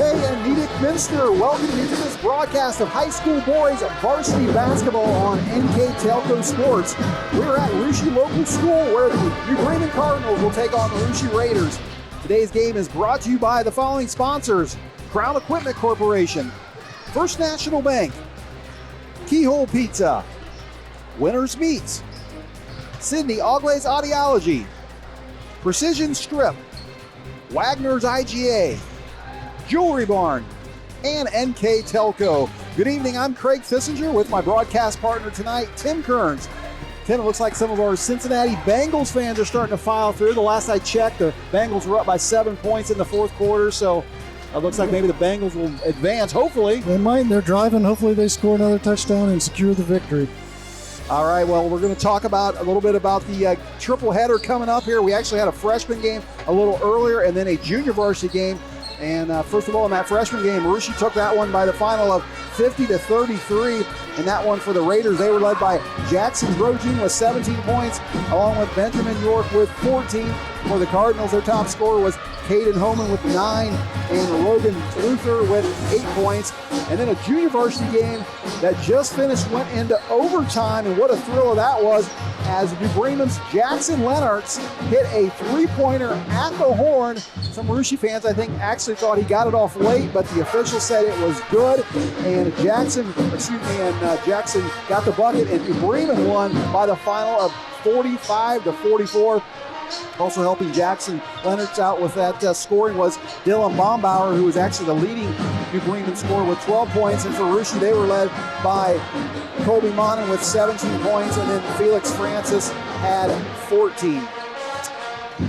and Nedick Minster welcome you to this broadcast of high school boys varsity basketball on NKTelco Sports. We're at Russia Local School where the New Bremen Cardinals will take on the Russia Raiders. Today's game is brought to you by the following sponsors: Crown Equipment Corporation, First National Bank, Keyhole Pizza, Winners Meats, Sydney Auglaze Audiology, Precision Strip, Wagner's IGA, Jewelry Barn, and NKTelco. Good evening, I'm Craig Fissinger with my broadcast partner tonight, Tim Kearns. Tim, it looks like some of our Cincinnati Bengals fans are starting to file through. The last I checked, the Bengals were up by 7 points in the fourth quarter, so it looks like maybe the Bengals will advance, hopefully. They might, they're driving. Hopefully they score another touchdown and secure the victory. All right, well, we're going to talk about a little bit about the triple header coming up here. We actually had a freshman game a little earlier and then a junior varsity game. And first of all, in that freshman game, Russia took that one by the final of 50-33. And that one for the Raiders, they were led by Jackson Brogin with 17 points, along with Benjamin York with 14. For the Cardinals, their top scorer was Caden Homan with 9 and Logan Luther with 8 points. And then a junior varsity game that just finished went into overtime, and what a thrill that was as New Bremen's Jackson Lenartz hit a three-pointer at the horn. Some Russia fans, I think, actually thought he got it off late, but the official said it was good, and Jackson got the bucket, and New Bremen won by the final of 45-44. Also helping Jackson Lenartz out with that scoring was Dylan Bombauer, who was actually the leading New Bremen scorer with 12 points. And for Russia, they were led by Colby Monin with 17 points, and then Felix Francis had 14.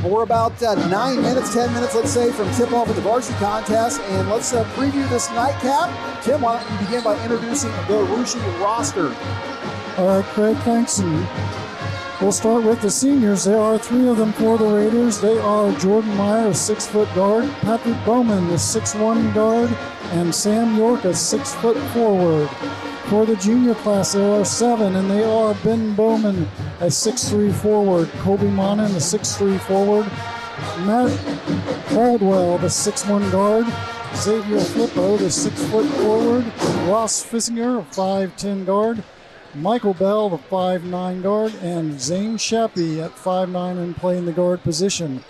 We're about 10 minutes, let's say, from tip-off of the varsity contest, and let's preview this nightcap. Tim, why don't you begin by introducing the Russia roster? All right, Craig, thanks. And we'll start with the seniors. There are 3 of them for the Raiders. They are Jordan Meyer, a 6-foot guard, Patrick Bowman, a 6'1" guard, and Sam York, a 6-foot forward. For the junior class, there are 7, and they are Ben Bowman, a 6'3" forward, Colby Monin, a 6'3" forward, Matt Caldwell, the 6'1" guard, Xavier Flippo, the 6-foot forward, Ross Fissinger, a 5'10" guard, Michael Bell, the 5'9" guard, and Zane Shappy at 5'9" and playing the guard position.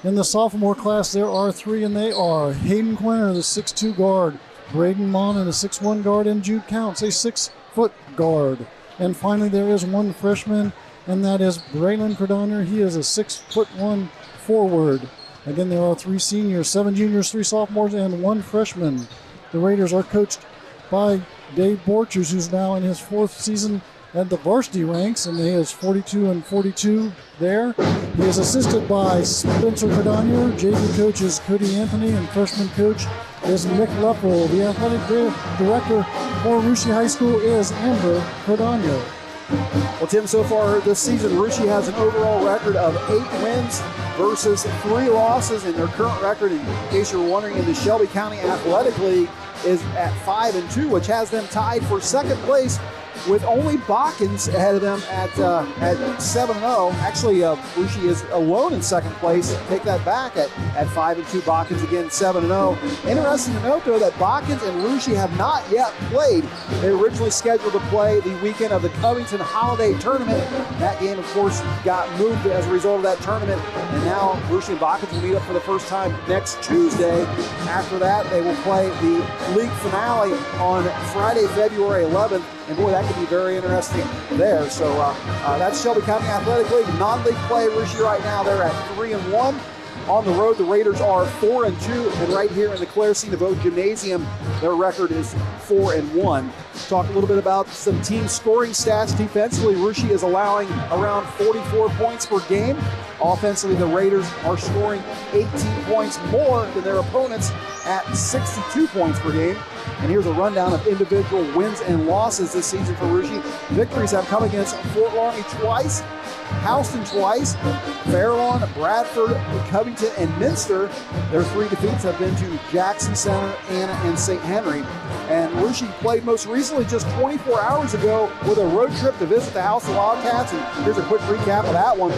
In the sophomore class, there are 3, and they are Hayden Quinter, the 6'2" guard, Braden Monin, a 6'1" guard, and Jude Counts, a 6-foot guard. And finally, there is 1 freshman, and that is Braylon Cardonner. He is a 6'1" forward. Again, there are 3 seniors, 7 juniors, 3 sophomores, and 1 freshman. The Raiders are coached by Dave Borchers, who's now in his 4th season at the varsity ranks, and he is 42-42 there. He is assisted by Spencer Cardonner. JV coach is Cody Anthony, and freshman coach is Nick Leppel. The athletic director for Russia High School is Amber Cardonner. Well, Tim, so far this season, Russia has an overall record of 8 wins versus 3 losses, and their current record, in case you're wondering, in the Shelby County Athletic League is at 5-2, which has them tied for second place, with only Botkins ahead of them at 7-0. Actually, Russia is alone in second place. Take that back at 5-2. Botkins again 7-0. Interesting to note, though, that Botkins and Russia have not yet played. They were originally scheduled to play the weekend of the Covington Holiday Tournament. That game, of course, got moved as a result of that tournament, and now Russia and Botkins will meet up for the first time next Tuesday. After that, they will play the league finale on Friday, February 11th. And boy, that could be very interesting there. So that's Shelby County Athletic League. Non-league play, Russia right now, they're at 3-1. On the road, the Raiders are 4-2. And right here in the Claire C. Naveau Gymnasium, their record is 4-1. Talk a little bit about some team scoring stats. Defensively, Russia is allowing around 44 points per game. Offensively, the Raiders are scoring 18 points more than their opponents at 62 points per game. And here's a rundown of individual wins and losses this season for Russia. Victories have come against Fort Laramie twice, Houston twice, Fairlawn, Bradford, Covington, and Minster. Their 3 defeats have been to Jackson Center, Anna, and St. Henry. And Russia played most recently just 24 hours ago with a road trip to visit the House of Wildcats. And here's a quick recap of that one.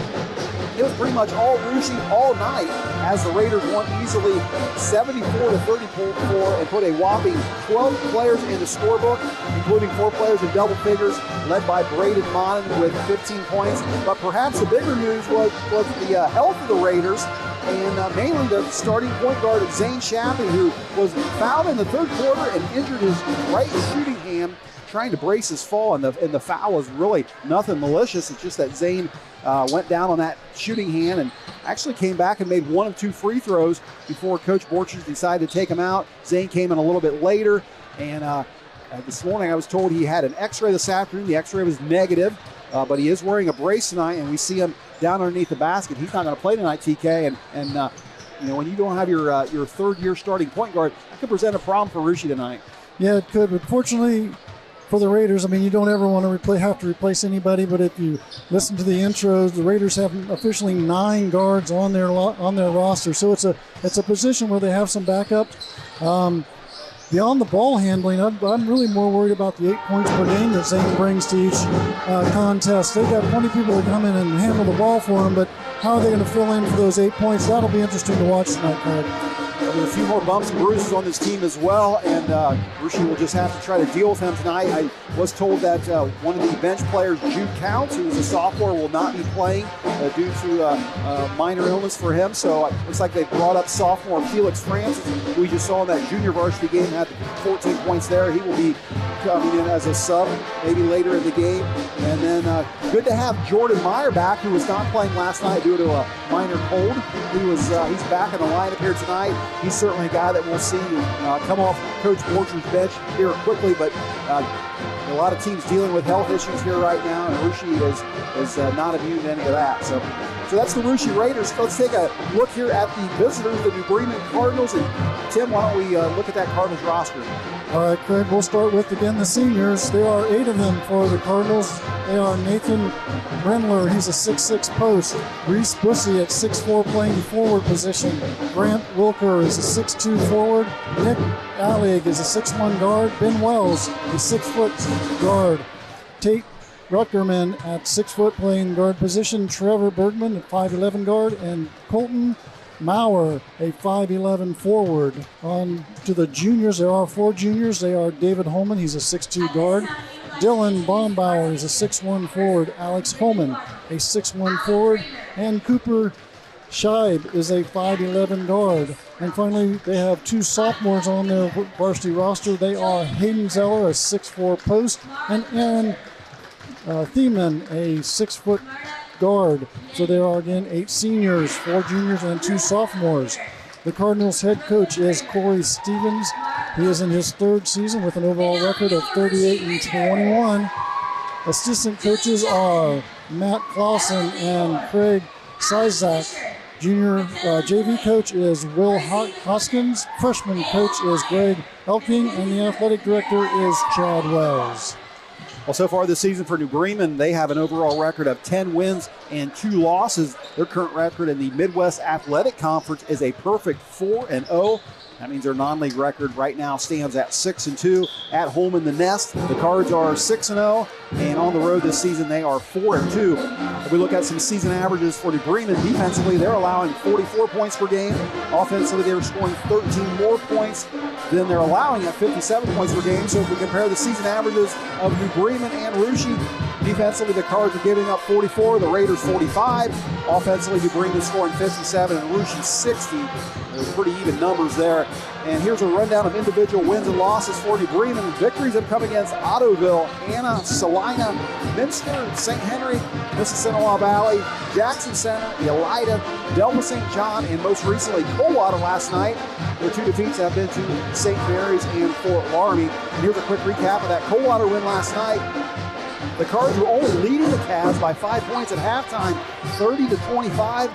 it was pretty much all Russia all night as the Raiders won easily 74-34 and put a whopping 12 players in the scorebook, including 4 players in double figures, led by Braden Monin with 15 points. But perhaps the bigger news was the health of the Raiders, and mainly the starting point guard Zane Shappy, who was fouled in the third quarter and injured his right shooting hand trying to brace his fall, and the foul was really nothing malicious. It's just that Zane went down on that shooting hand and actually came back and made 1 of 2 free throws before Coach Borchers decided to take him out. Zane came in a little bit later, and this morning I was told he had an x-ray this afternoon. The x-ray was negative, but he is wearing a brace tonight, and we see him down underneath the basket. He's not going to play tonight, TK, and you know, when you don't have your third-year starting point guard, that could present a problem for Russia tonight. Yeah, it could, but fortunately for the Raiders, I mean, you don't ever want to have to replace anybody, but if you listen to the intros, the Raiders have officially 9 guards on their roster, so it's a position where they have some backup. Beyond the ball handling, I'm really more worried about the 8 points per game that Zane brings to each contest. They've got plenty of people that come in and handle the ball for him, but how are they going to fill in for those 8 points? That'll be interesting to watch tonight, Craig. There's a few more bumps and bruises on this team as well, and Russia will just have to try to deal with him tonight. I was told that one of the bench players, Jude Counts, who is a sophomore, will not be playing due to minor illness for him. So it looks like they brought up sophomore Felix Francis, who we just saw in that junior varsity game, had 14 points there. He will be coming in as a sub maybe later in the game. And then good to have Jordan Meyer back, who was not playing last night due to a minor cold. He's back in the lineup here tonight. He's certainly a guy that we'll see come off Coach Borchers' bench here quickly, but a lot of teams dealing with health issues here right now, and Russia is not immune to any of that. So that's the Russia Raiders. Let's take a look here at the visitors, the New Bremen Cardinals. And Tim, why don't we look at that Cardinals roster? All right, Craig, we'll start with, again, the seniors. There are 8 of them for the Cardinals. They are Nathan Renler, he's a 6'6 post. Reese Bussey at 6'4 playing the forward position. Grant Wilker is a 6'2 forward. Nick Allig is a 6'1 guard. Ben Wells, a 6-foot guard. Tate Rutgerman at 6 foot playing guard position. Trevor Bergman at 5'11 guard. And Colton Meyer, a 5'11 forward. On to the juniors, there are 4 juniors. They are David Holman, he's a 6'2 guard. Dylan Bombauer is a 6'1 forward. Alex Holman, a 6'1 forward. And Cooper Scheib is a 5'11 guard. And finally, they have 2 sophomores on their varsity roster. They are Hayden Zeller, a 6'4 post, and Aaron Thiemann, a 6-foot guard. So there are, again, 8 seniors, 4 juniors, and 2 sophomores. The Cardinals head coach is Corey Stevens. He is in his 3rd season with an overall record of 38-21. Assistant coaches are Matt Clausen and Craig Sizak. Junior JV coach is Will Hoskins. Freshman coach is Greg Elking, and the athletic director is Chad Wells. Well, so far this season for New Bremen, they have an overall record of 10 wins and 2 losses. Their current record in the Midwest Athletic Conference is a perfect 4-0. That means their non-league record right now stands at 6-2. At home in the Nest, the Cards are 6-0, and on the road this season they are 4-2. If we look at some season averages for New Bremen, defensively they're allowing 44 points per game. Offensively, they're scoring 13 more points than they're allowing at 57 points per game. So if we compare the season averages of New Bremen and Russia, defensively the Cards are giving up 44, the Raiders 45. Offensively, New Bremen scoring 57 and Russia 60. There's pretty even numbers there. And here's a rundown of individual wins and losses for New Bremen. Victories have come against Ottoville, Anna, Salina, Minster, St. Henry, Mississinawa Valley, Jackson Center, Elida, Delma St. John, and most recently Coldwater last night. Their 2 defeats have been to St. Mary's and Fort Laramie. And here's a quick recap of that Coldwater win last night. The Cards were only leading the Cavs by 5 points at halftime, 30-25.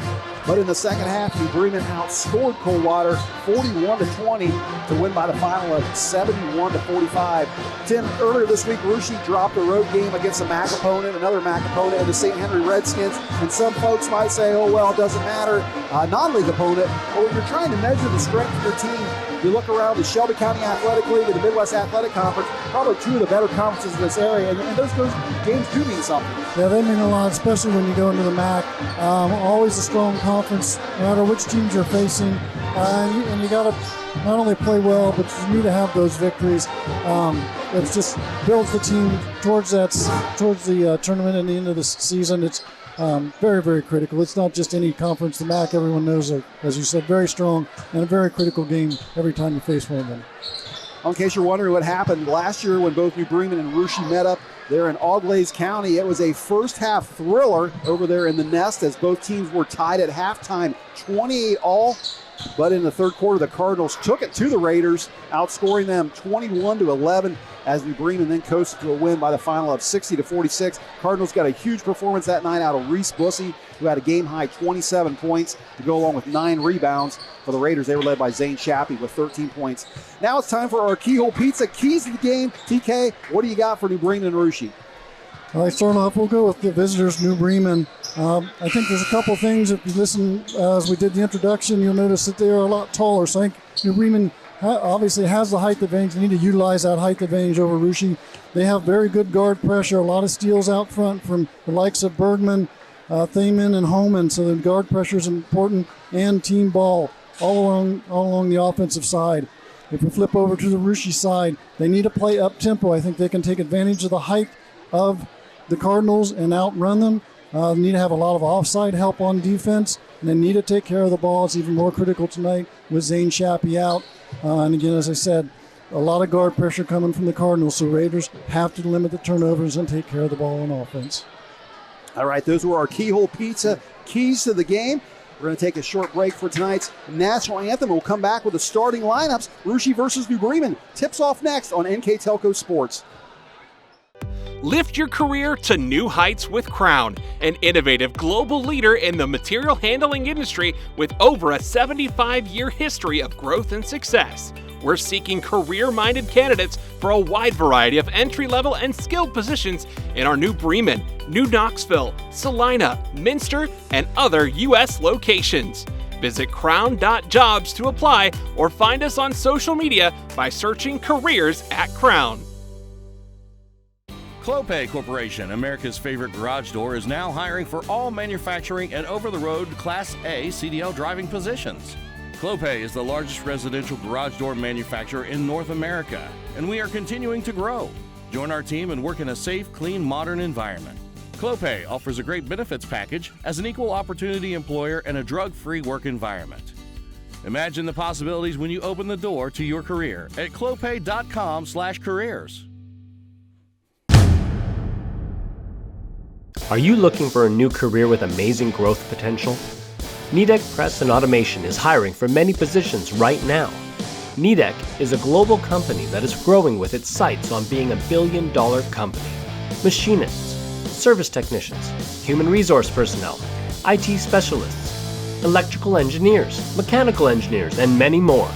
But in the second half, New Bremen outscored Coldwater 41-20 to win by the final of 71-45. Tim, earlier this week, Russia dropped a road game against a MAC opponent, another MAC opponent, and the St. Henry Redskins. And some folks might say, oh, well, it doesn't matter. Non-league opponent. But when you're trying to measure the strength of your team, You look around the Shelby County Athletic League and the Midwest Athletic Conference, probably two of the better conferences in this area, and those games do mean something. Yeah, they mean a lot, especially when you go into the MAC. Always a strong conference, no matter which teams you're facing. And you got to not only play well, but you need to have those victories. It just builds the team towards the tournament and the end of the season. It's very, very critical. It's not just any conference. The MAC, everyone knows, as you said, very strong and a very critical game every time you face one of them. In case you're wondering what happened last year when both New Bremen and Russia met up there in Auglaize County, it was a first-half thriller over there in the Nest as both teams were tied at halftime, 28-all. But in the third quarter, the Cardinals took it to the Raiders, outscoring them 21-11 as New Bremen then coasted to a win by the final of 60-46. Cardinals got a huge performance that night out of Reese Bussey, who had a game-high 27 points to go along with 9 rebounds. For the Raiders, they were led by Zane Shappy with 13 points. Now it's time for our Keyhole Pizza Keys to the game. TK, what do you got for New Bremen and Russia? All right, starting off, we'll go with the visitors, New Bremen. I think there's a couple things. If you listen as we did the introduction, you'll notice that they are a lot taller. So I think New Bremen obviously has the height advantage. They need to utilize that height advantage over Russia. They have very good guard pressure, a lot of steals out front from the likes of Bergman, Thaman, and Homan. So the guard pressure is important, and team ball all along the offensive side. If we flip over to the Russia side, they need to play up-tempo. I think they can take advantage of the height of the Cardinals and outrun them. Need to have a lot of offside help on defense, and they need to take care of the ball. It's even more critical tonight with Zane Shappy out. And again, as I said, a lot of guard pressure coming from the Cardinals, so Raiders have to limit the turnovers and take care of the ball on offense. All right, those were our Keyhole Pizza keys to the game. We're going to take a short break for tonight's national anthem. We'll come back with the starting lineups. Russia versus New Bremen. Tips off next on NKTelco Sports. Lift your career to new heights with Crown, an innovative global leader in the material handling industry with over a 75-year history of growth and success. We're seeking career-minded candidates for a wide variety of entry-level and skilled positions in our New Bremen, New Knoxville, Salina, Minster, and other U.S. locations. Visit crown.jobs to apply or find us on social media by searching Careers at Crown. Clopay Corporation, America's favorite garage door, is now hiring for all manufacturing and over-the-road Class A CDL driving positions. Clopay is the largest residential garage door manufacturer in North America, and we are continuing to grow. Join our team and work in a safe, clean, modern environment. Clopay offers a great benefits package as an equal opportunity employer and a drug-free work environment. Imagine the possibilities when you open the door to your career at clopay.com/careers. Are you looking for a new career with amazing growth potential? NKTelco Press and Automation is hiring for many positions right now. NKTelco is a global company that is growing with its sights on being a billion-dollar company. Machinists, service technicians, human resource personnel, IT specialists, electrical engineers, mechanical engineers, and many more.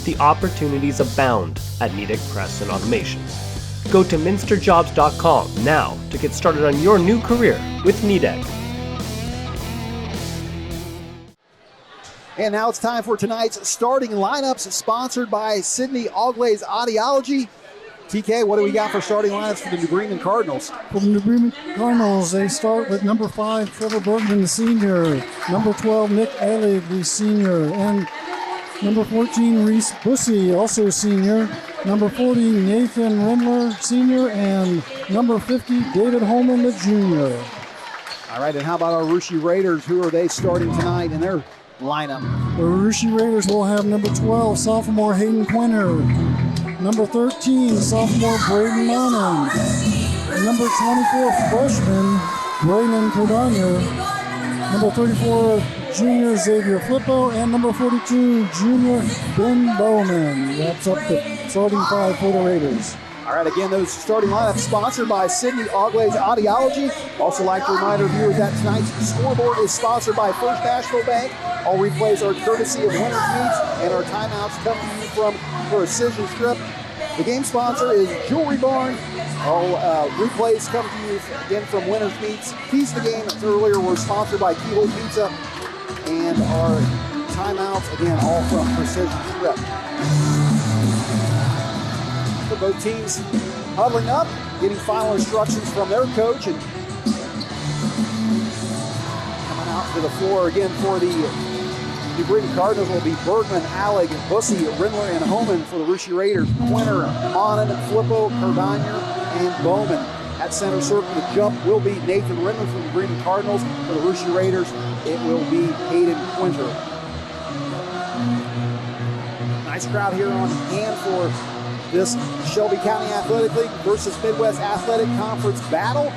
The opportunities abound at NKTelco Press and Automation. Go to minsterjobs.com now to get started on your new career with NKTelco. And now it's time for tonight's starting lineups, sponsored by Sydney Auglaize Audiology. TK, what do we got for starting lineups for the New Bremen Cardinals? For the New Bremen Cardinals, they start with number 5, Trevor Bergman, the senior, number 12, Nick Eilig, the senior, and number 14, Reese Bussey, also senior, number 40, Nathan Rendler, senior, and number 50, David Holman, the junior. All right, and how about our Russia Raiders? Who are they starting tonight in their lineup? The Russia Raiders will have number 12, sophomore Hayden Quinter, number 13, sophomore Braden Manning, number 24, freshman Braylon Cordonier, number 34, junior Xavier Flippo, and number 42, junior Ben Bowman. Wraps up the starting 5 for the Raiders. All right, again, those starting lineups sponsored by Sydney Auglaize Audiology. Also like to remind our viewers that tonight's scoreboard is sponsored by First National Bank. All replays are courtesy of Winners Meats, and our timeouts come to you from Precision Strip. The game sponsor is Jewelry Barn. All replays come to you again from Winners Meats. Keys to the game earlier were sponsored by Keyhole Pizza. And our timeouts, again, all from Precision Strip. So both teams huddling up, getting final instructions from their coach, and coming out to the floor again for the New Bremen Cardinals will be Bergman, Alleg, Bussey, Rindler, and Homan. For the Russia Raiders, Quinter, Monin, Flippo, Cardinals, and Bowman. At center circle, the jump will be Nathan Rindler from the Bremen Cardinals. For the Russia Raiders, it will be Hayden Quinter. Nice crowd here on hand for this Shelby County Athletic League versus Midwest Athletic Conference battle.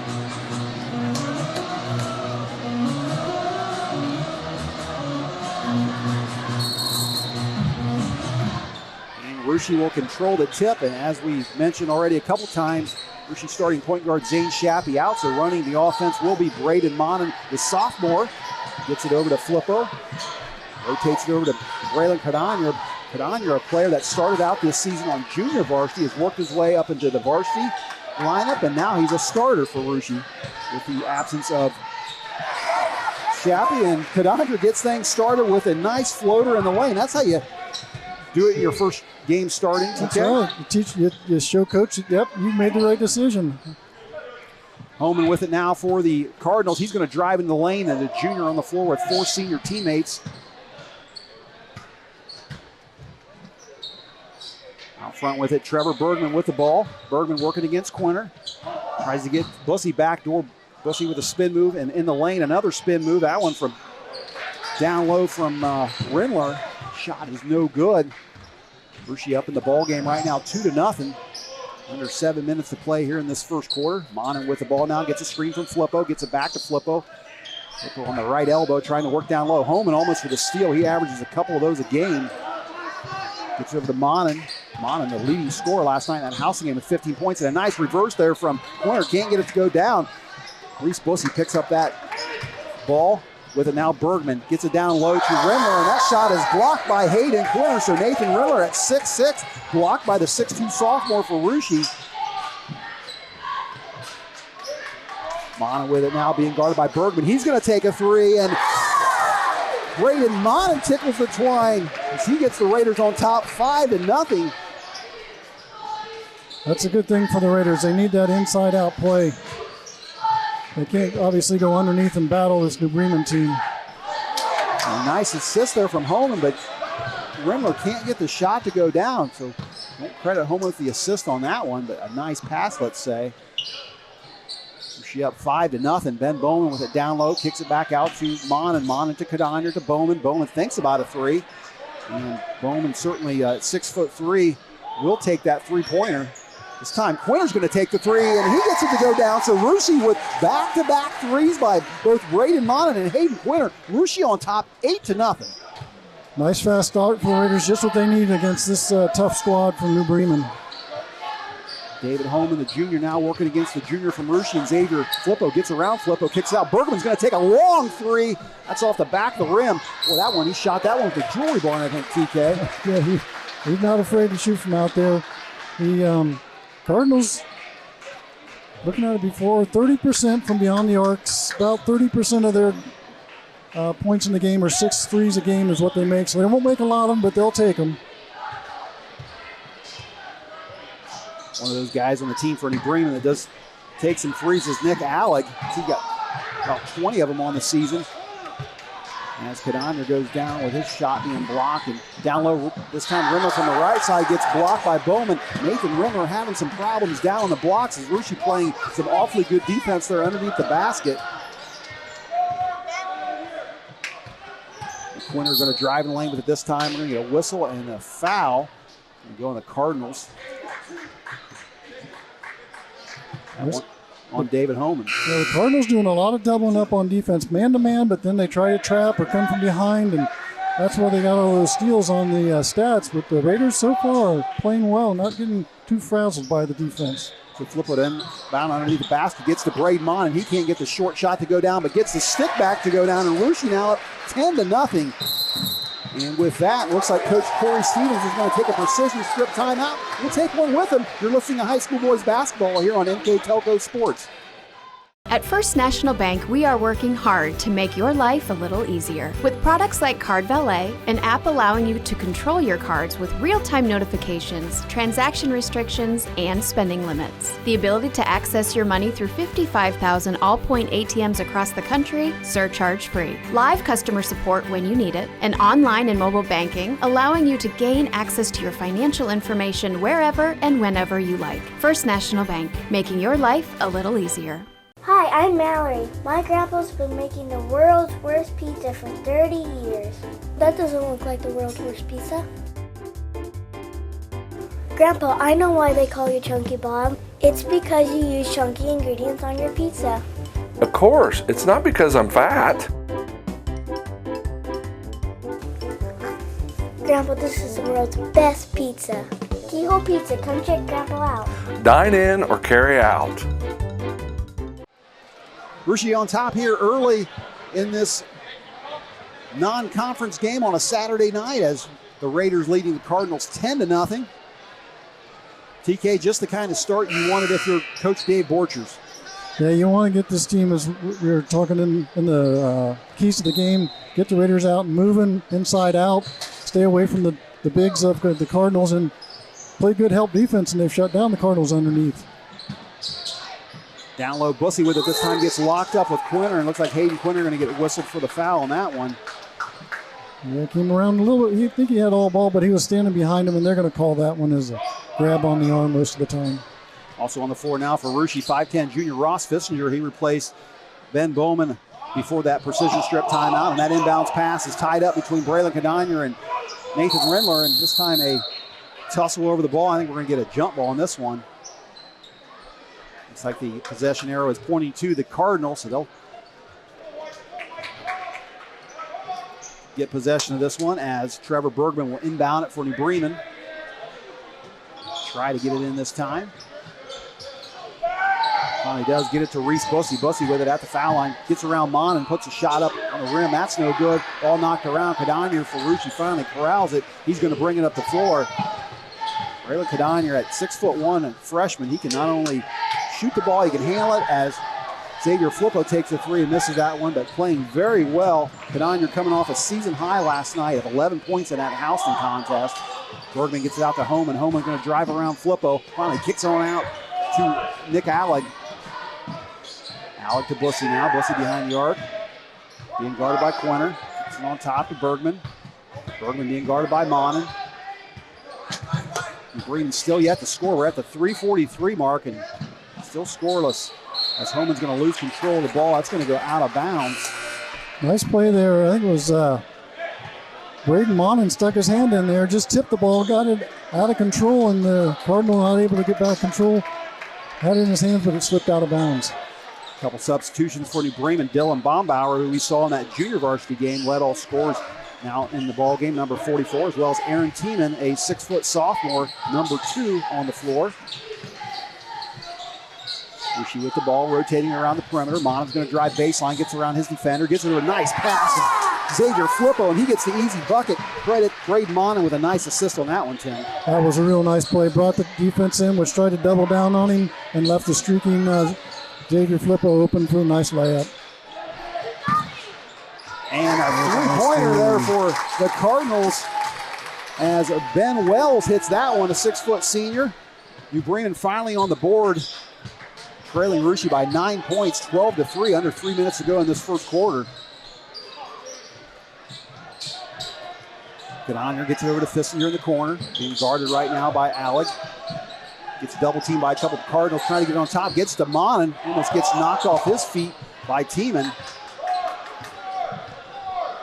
Rushi will control the tip, and as we mentioned already a couple times, Rushi starting point guard Zane Shappy out, so running the offense will be Braden Monin, the sophomore. Gets it over to Flippo, rotates it over to Braylon Cardinal. Cardinal, a player that started out this season on junior varsity, has worked his way up into the varsity lineup, and now he's a starter for Rushi with the absence of Shappy, and Cardinal gets things started with a nice floater in the lane. That's how you do it in your first game starting, TK. That's right. You show coach, yep, you made the right decision. Homan with it now for the Cardinals. He's going to drive in the lane, and the junior on the floor with 4 senior teammates. Out front with it, Trevor Bergman with the ball. Bergman working against Quinter. Tries to get Bussey backdoor. Bussey with a spin move, and in the lane, another spin move. That one from down low from Rindler. Shot is no good. Rushi up in the ball game right now, 2-0. Under 7 minutes to play here in this first quarter. Monin with the ball now, gets a screen from Flippo, gets it back to Flippo. Flippo on the right elbow, trying to work down low. Homan almost with a steal. He averages a couple of those a game. Gets over to Monin. Monin, the leading scorer last night in that Housing game with 15 points, and a nice reverse there from Quinter. Can't get it to go down. Reese Bussey picks up that ball. With it now, Bergman gets it down low to Rindler, and that shot is blocked by Hayden Quinter. So Nathan Rindler at 6'6", blocked by the 6'2" sophomore for Rushi. Monin with it now, being guarded by Bergman. He's going to take a three, and Braden Monin tickles the twine as he gets the Raiders on top, 5-0. That's a good thing for the Raiders. They need that inside-out play. They can't obviously go underneath and battle this New Bremen team. A nice assist there from Homan, but Rindler can't get the shot to go down. So don't credit Homan with the assist on that one, but a nice pass, let's say. She up 5-0. Ben Bowman with it down low, kicks it back out to Monin. Monin to Cardinal to Bowman. Bowman thinks about a three. And Bowman certainly at 6'3" will take that three-pointer. This time, Quinter's going to take the three, and he gets it to go down. So Rushi with back-to-back threes by both Braden Monin and Hayden Quinter. Rushi on top, 8-0. Nice fast start for the Raiders, just what they need against this tough squad from New Bremen. David Homan, the junior, now working against the junior from Rushi, and Xavier Flippo gets around. Flippo kicks out. Bergman's going to take a long three. That's off the back of the rim. Well, that one, he shot that one with the jewelry barn, I think, TK. Yeah, he's not afraid to shoot from out there. The Cardinals, looking at it before, 30% from beyond the arcs. About 30% of their points in the game, or 6 threes a game, is what they make. So they won't make a lot of them, but they'll take them. One of those guys on the team for New Bremen that does take some threes is Nick Alleg. He got about 20 of them on the season. As Cardinal goes down with his shot being blocked, and down low this time Rindler from the right side gets blocked by Bowman. Nathan Rindler having some problems down on the blocks as Rushi playing some awfully good defense there underneath the basket. Quinter's going to drive in the lane with it this time. We're going to get a whistle and a foul. And go on the Cardinals. On David Homan. Yeah, the Cardinals doing a lot of doubling up on defense, man-to-man, but then they try to trap or come from behind, and that's why they got all those steals on the stats. But the Raiders so far are playing well, not getting too frazzled by the defense. So flip it in, bound underneath the basket, gets to Braden Monin. He can't get the short shot to go down, but gets the stick back to go down, and Rushi now up 10-0. And with that, looks like Coach Corey Stevens is going to take a precision strip timeout. We'll take one with him. You're listening to High School Boys Basketball here on NKTelco Sports. At First National Bank, we are working hard to make your life a little easier. With products like Card Valet, an app allowing you to control your cards with real-time notifications, transaction restrictions, and spending limits. The ability to access your money through 55,000 all-point ATMs across the country, surcharge-free. Live customer support when you need it, and online and mobile banking, allowing you to gain access to your financial information wherever and whenever you like. First National Bank, making your life a little easier. Hi, I'm Mallory. My grandpa's been making the world's worst pizza for 30 years. That doesn't look like the world's worst pizza. Grandpa, I know why they call you Chunky Bob. It's because you use chunky ingredients on your pizza. Of course, it's not because I'm fat. Grandpa, this is the world's best pizza. Keyhole Pizza, come check Grandpa out. Dine in or carry out. Russia on top here early in this non-conference game on a Saturday night as the Raiders leading the Cardinals 10-0. TK, just the kind of start you wanted if you're Coach Dave Borchers. Yeah, you want to get this team, as we were talking in the keys to the game, get the Raiders out and moving inside out, stay away from the bigs of the Cardinals, and play good help defense, and they've shut down the Cardinals underneath. Down low, Bussey with it this time gets locked up with Quinter, and looks like Hayden Quinter going to get whistled for the foul on that one. Yeah, came around a little bit. You think he had all ball, but he was standing behind him, and they're going to call that one as a grab on the arm most of the time. Also on the floor now for Russia, 5'10" junior Ross Fissinger. He replaced Ben Bowman before that precision strip timeout, and that inbounds pass is tied up between Braylon Cadonier and Nathan Rendler, and this time a tussle over the ball. I think we're going to get a jump ball on this one. Looks like the possession arrow is pointing to the Cardinals, so they'll get possession of this one as Trevor Bergman will inbound it for New Bremen. Try to get it in this time. Finally does get it to Reese Bussey. Bussey with it at the foul line. Gets around Mon and puts a shot up on the rim. That's no good. Ball knocked around. Cadonier for Russia finally corrals it. He's going to bring it up the floor. Braylon Cadonier at 6'1" and freshman. He can not only shoot the ball, he can handle it as Xavier Flippo takes a three and misses that one, but playing very well. Cadonier coming off a season high last night of 11 points in that Houston contest. Bergman gets it out to Homan. Homan's going to drive around Flippo. Finally kicks on out to Nick Alleg. Alleg to Bussey now. Bussey behind the arc. Being guarded by Quinter. Gets it on top to Bergman. Bergman being guarded by Monin. Bremen still yet to score. We're at the 3:43 mark and still scoreless as Homan's going to lose control of the ball. That's going to go out of bounds. Nice play there. I think it was Braden Monin stuck his hand in there, just tipped the ball, got it out of control, and the Cardinal not able to get back control. Had it in his hands, but it slipped out of bounds. A couple substitutions for New Bremen. Dylan Bombauer, who we saw in that junior varsity game, led all scorers now in the ball game, number 44, as well as Aaron Tiemann, a 6-foot sophomore, number 2 on the floor. Rishi with the ball, rotating around the perimeter. Monon's going to drive baseline, gets around his defender, gets into a nice pass. Xavier Flippo, and he gets the easy bucket. Credit Braden Monon with a nice assist on that one, Tim. That was a real nice play. Brought the defense in, which tried to double down on him, and left the streaking Xavier Flippo open for a nice layup. And a three-pointer there for the Cardinals as Ben Wells hits that one, a 6-foot senior. New Bremen finally on the board, trailing Russia by 9 points, 12-3, under 3 minutes to go in this first quarter. Cadonier gets it over to Fissinger in the corner, being guarded right now by Alec. Gets double teamed by a couple of Cardinals, trying to get on top, gets to Monon, almost gets knocked off his feet by Tiemann.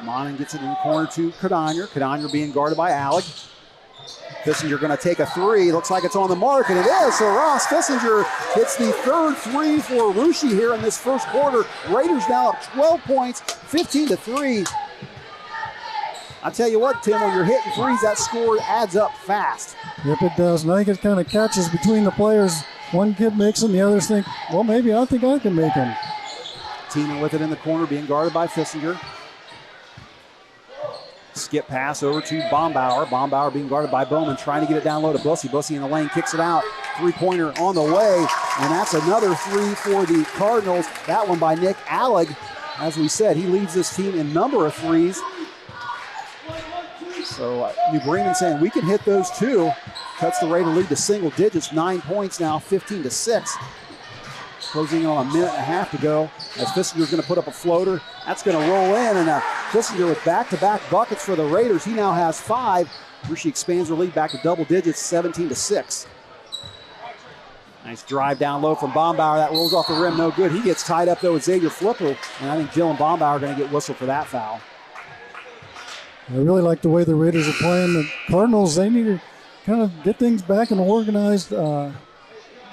Monon gets it in the corner to Cadonier. Cadonier being guarded by Alec. Fissinger going to take a three. Looks like it's on the mark, and it is. So Ross Fissinger hits the third three for Russia here in this first quarter. Raiders now up 12 points, 15-3. I tell you what, Tim, when you're hitting threes, that score adds up fast. Yep, it does. And I think it kind of catches between the players. One kid makes them, the others think, well, maybe I think I can make them. Tiemann with it in the corner, being guarded by Fissinger. Skip pass over to Bombauer. Bombauer being guarded by Bowman, trying to get it down low to Bussey. Bussey in the lane, kicks it out. Three-pointer on the way, and that's another three for the Cardinals. That one by Nick Alleg. As we said, he leads this team in number of threes. So New Bremen saying we can hit those too. Cuts the Raider lead to single digits, 9 points now, 15-6. Closing in on a minute and a half to go as Fissinger's going to put up a floater. That's going to roll in, and Fissinger with back-to-back buckets for the Raiders. He now has 5. Rushi expands their lead back to double digits, 17-6. Nice drive down low from Bombauer. That rolls off the rim, no good. He gets tied up though with Xavier Flipper, and I think Dylan Bombauer are going to get whistled for that foul. I really like the way the Raiders are playing. The Cardinals, they need to kind of get things back and organized.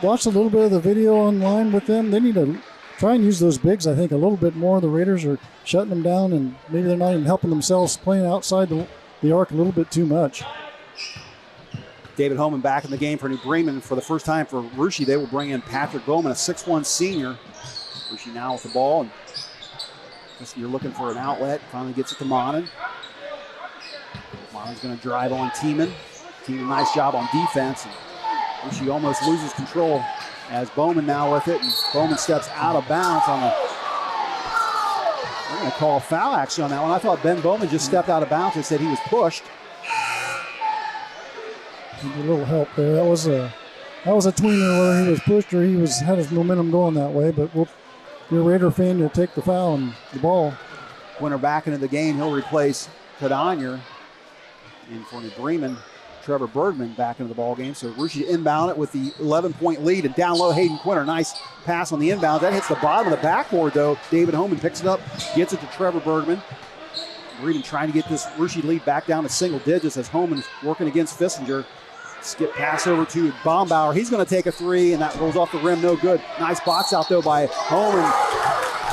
Watch a little bit of the video online with them. They need to try and use those bigs, I think, a little bit more. The Raiders are shutting them down, and maybe they're not even helping themselves, playing outside the arc a little bit too much. David Homan back in the game for New Bremen. For the first time for Rushi, they will bring in Patrick Bowman, a 6'1 senior. Rushi now with the ball, and you're looking for an outlet. Finally gets it to Monin. Monin's going to drive on Tiemann. Tiemann, nice job on defense. And Rushi almost loses control as Bowman now with it. And Bowman steps out of bounds on the... They're going to call a foul actually on that one. I thought Ben Bowman just stepped out of bounds and said he was pushed. A little help there. That was a tweener where he was pushed or he had his momentum going that way. But if you're a Raider fan, you'll take the foul and the ball. Winner back into the game. He'll replace Cardinals. And for New Bremen, Trevor Bergman back into the ball game. So Rushi inbound it with the 11-point lead, and down low Hayden Quinter. Nice pass on the inbound. That hits the bottom of the backboard though. David Homan picks it up, gets it to Trevor Bergman. Bremen trying to get this Rushi lead back down to single digits as Homan's working against Fissinger. Skip pass over to Bombauer. He's going to take a three, and that rolls off the rim. No good. Nice box out, though, by Homan.